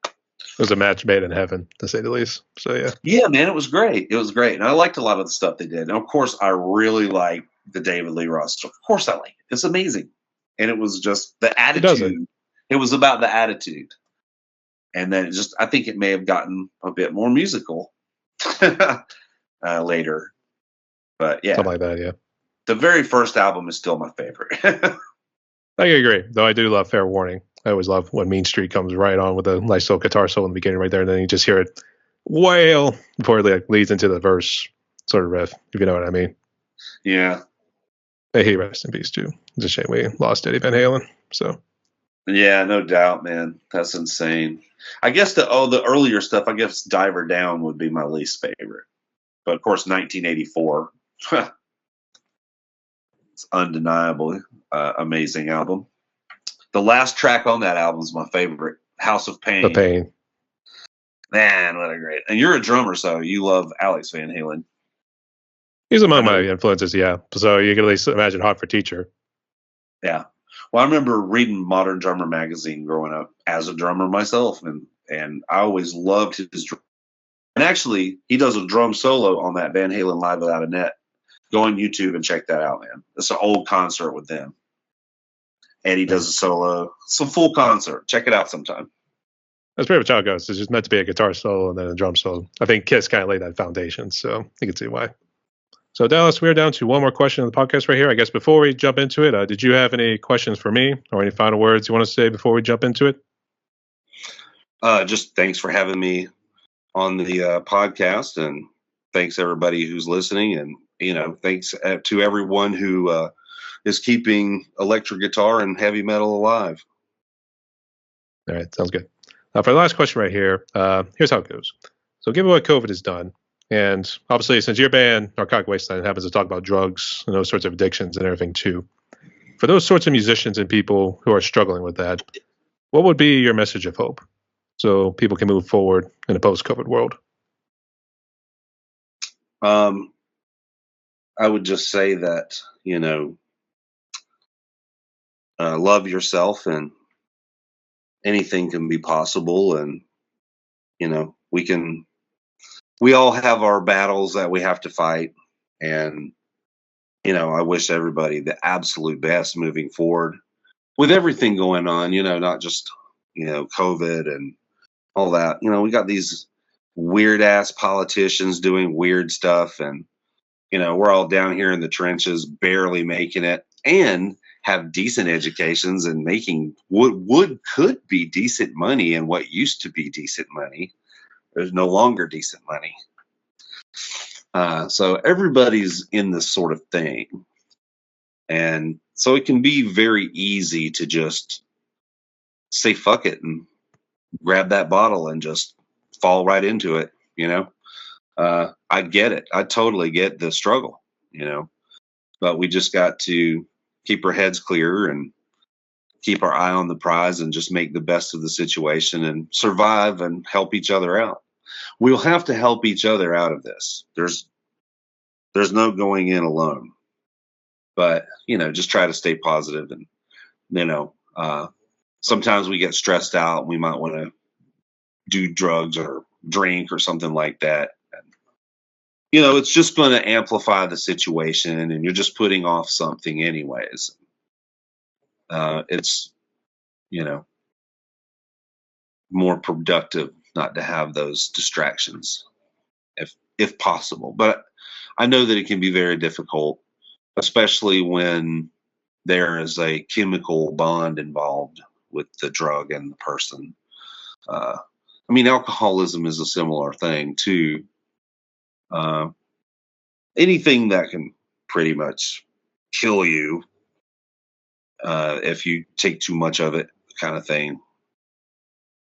S1: It was a match made in heaven, to say the least. So yeah.
S2: Yeah, man, it was great. It was great. And I liked a lot of the stuff they did. And of course, I really like the David Lee Roth stuff. Of course I like it. It's amazing. And it was just the attitude. It was about the attitude. And then I think it may have gotten a bit more musical later. But yeah.
S1: Something like that, yeah.
S2: The very first album is still my favorite.
S1: I agree, though I do love Fair Warning. I always love when Mean Street comes right on with a nice little guitar solo in the beginning right there, and then you just hear it wail before it leads into the verse sort of riff, if you know what I mean.
S2: Yeah.
S1: May he rest in peace, too. It's a shame we lost Eddie Van Halen. So.
S2: Yeah, no doubt, man. That's insane. I guess the earlier stuff, I guess Diver Down would be my least favorite. But, of course, 1984. It's undeniably amazing album. The last track on that album is my favorite, House of Pain.
S1: The Pain.
S2: Man, what a great. And you're a drummer, so you love Alex Van Halen.
S1: He's among my influences, yeah. So you can at least imagine Hot for Teacher.
S2: Yeah.
S3: Well, I remember reading Modern Drummer magazine growing up as a drummer myself, and I always loved his drum. And actually, he does a drum solo on that Van Halen Live Without a Net. Go on YouTube and check that out, man. It's an old concert with them. And he does a solo. It's a full concert. Check it out sometime.
S1: That's pretty much how it goes. It's just meant to be a guitar solo and then a drum solo. I think Kiss kind of laid that foundation, so you can see why. So, Dallas, we're down to one more question on the podcast right here. I guess before we jump into it, did you have any questions for me or any final words you want to say before we jump into it?
S3: Just thanks for having me on the podcast, and thanks everybody who's listening, and thanks to everyone who is keeping electric guitar and heavy metal alive.
S1: All right, sounds good. For the last question right here, here's how it goes. So, given what COVID has done, and obviously, since your band, Narcotic Wasteland, happens to talk about drugs and those sorts of addictions and everything too, for those sorts of musicians and people who are struggling with that, what would be your message of hope so people can move forward in a post-COVID world?
S3: I would just say that, love yourself, and anything can be possible. And, we all have our battles that we have to fight. And, I wish everybody the absolute best moving forward with everything going on, not just, COVID and all that. We got these weird ass politicians doing weird stuff. And, we're all down here in the trenches, barely making it, and have decent educations and making what could be decent money, and what used to be decent money. There's no longer decent money. So everybody's in this sort of thing. And so it can be very easy to just say, fuck it, and grab that bottle and just fall right into it. I get it. I totally get the struggle, but we just got to keep our heads clear and keep our eye on the prize and just make the best of the situation and survive and help each other out. We'll have to help each other out of this. There's no going in alone, but, just try to stay positive. And, sometimes we get stressed out and we might want to do drugs or drink or something like that. And, it's just going to amplify the situation, and you're just putting off something anyways. It's, more productive not to have those distractions if possible. But I know that it can be very difficult, especially when there is a chemical bond involved with the drug and the person. Alcoholism is a similar thing too. Anything that can pretty much kill you if you take too much of it, kind of thing.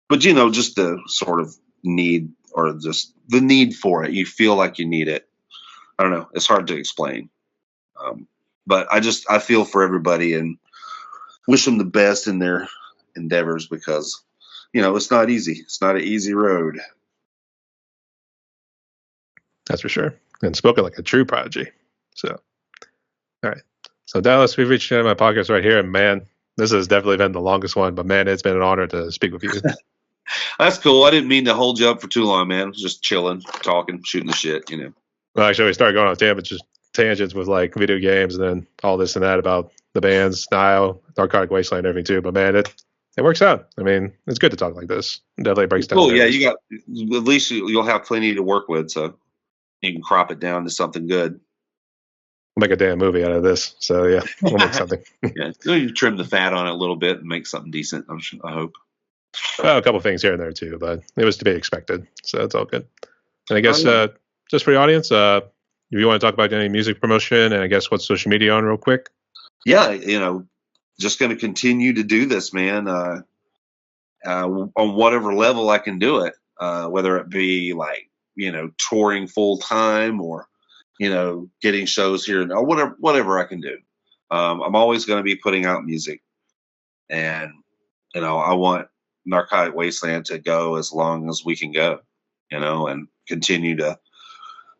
S3: But, just the sort of need, or just the need for it. You feel like you need it. I don't know. It's hard to explain. But I feel for everybody and wish them the best in their endeavors, because, it's not easy. It's not an easy road.
S1: That's for sure. And spoken like a true prodigy. So, all right. So, Dallas, we've reached the end of my podcast right here. And, man, this has definitely been the longest one. But, man, it's been an honor to speak with you.
S3: That's cool. I didn't mean to hold you up for too long, man. Just chilling, talking, shooting the shit,
S1: Well, actually, we started going off tangents with, like, video games and then all this and that about the bands, Nile, Narcotic Wasteland, and everything, too. But, man, it works out. It's good to talk like this. It definitely breaks down.
S3: Cool, yeah. At least you'll have plenty to work with, so you can crop it down to something good.
S1: We'll make a damn movie out of this. So, yeah, we'll make something.
S3: Yeah, you trim the fat on it a little bit and make something decent, I hope.
S1: Well, a couple of things here and there, too, but it was to be expected. So it's all good. And I guess just for the audience, if you want to talk about any music promotion and I guess what's social media on real quick.
S3: Yeah, just going to continue to do this, man, on whatever level I can do it, whether it be like, touring full time or, getting shows here or whatever I can do. I'm always going to be putting out music, and, I want Narcotic Wasteland to go as long as we can go, and continue to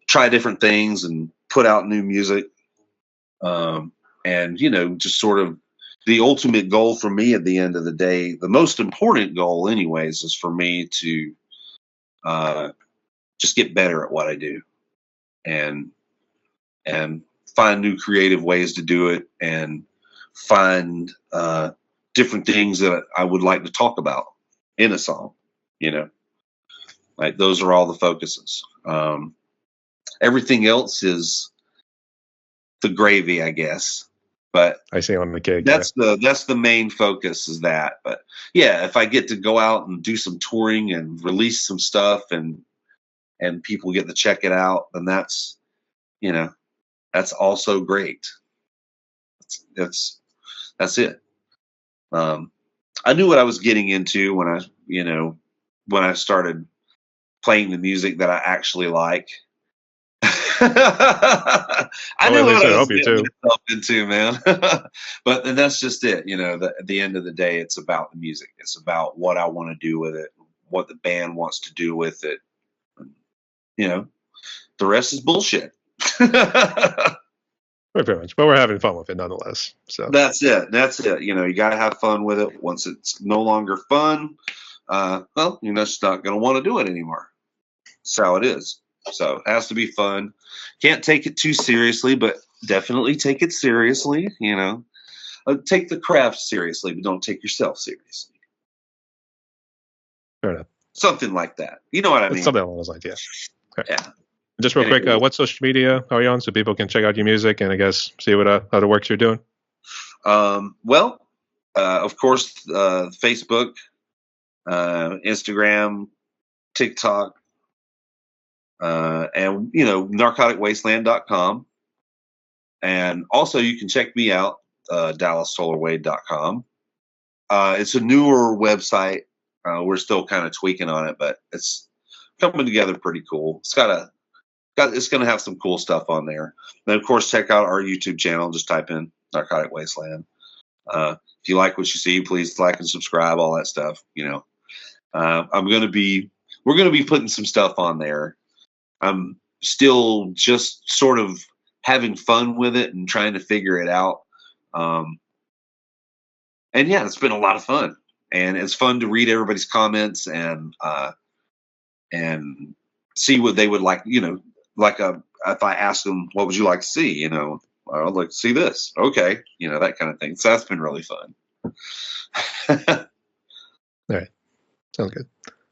S3: try different things and put out new music. And, just sort of the ultimate goal for me at the end of the day, the most important goal anyways, is for me to just get better at what I do and find new creative ways to do it and find different things that I would like to talk about in a song, you know, like those are all the focuses. Everything else is the gravy, I guess. But
S1: I see on the cake.
S3: that's the main focus is that. But yeah, if I get to go out and do some touring and release some stuff and people get to check it out, then that's, you know, that's also great. That's it. I knew what I was getting into when I started playing the music that I actually like. I knew what I was getting myself into, man. But and that's just it. You know, at the end of the day, it's about the music. It's about what I want to do with it, what the band wants to do with it. You know, the rest is bullshit.
S1: Pretty much, but we're having fun with it nonetheless. So
S3: that's it. You know, you got to have fun with it. Once it's no longer fun, well, you're just not going to want to do it anymore. That's how it is. So it has to be fun. Can't take it too seriously, but definitely take it seriously. You know, take the craft seriously, but don't take yourself seriously.
S1: Fair enough.
S3: Something like that. You know what I mean?
S1: Something along those lines, yeah. Okay.
S3: Yeah.
S1: Just real quick, what social media are you on so people can check out your music and I guess see what other works you're doing?
S3: Well, of course, Facebook, Instagram, TikTok, and, you know, narcoticwasteland.com. And also you can check me out, DallasToler-Wade.com. It's a newer website. We're still kind of tweaking on it, but it's coming together pretty cool. It's going to have some cool stuff on there. And of course, check out our YouTube channel. Just type in Narcotic Wasteland. If you like what you see, please like and subscribe, all that stuff. You know, we're going to be putting some stuff on there. I'm still just sort of having fun with it and trying to figure it out. And yeah, it's been a lot of fun, and it's fun to read everybody's comments and see what they would like, you know, like if I ask them, what would you like to see? You know, I'd like to see this. Okay. You know, that kind of thing. So that's been really fun.
S1: All right. Sounds good.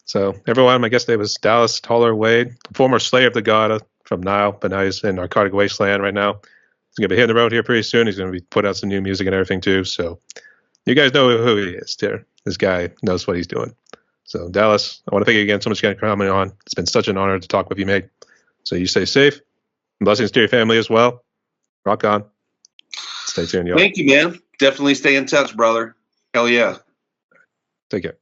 S1: So everyone, my guest today was Dallas Toler-Wade, former Slayer of the God from Nile, but now he's in Narcotic Wasteland right now. He's going to be hitting the road here pretty soon. He's going to be putting out some new music and everything too. So you guys know who he is there. This guy knows what he's doing. So Dallas, I want to thank you again so much for coming on. It's been such an honor to talk with you, mate. So you stay safe. Blessings to your family as well. Rock on. Stay tuned, y'all.
S3: Thank you, man. Definitely stay in touch, brother. Hell yeah.
S1: Take care.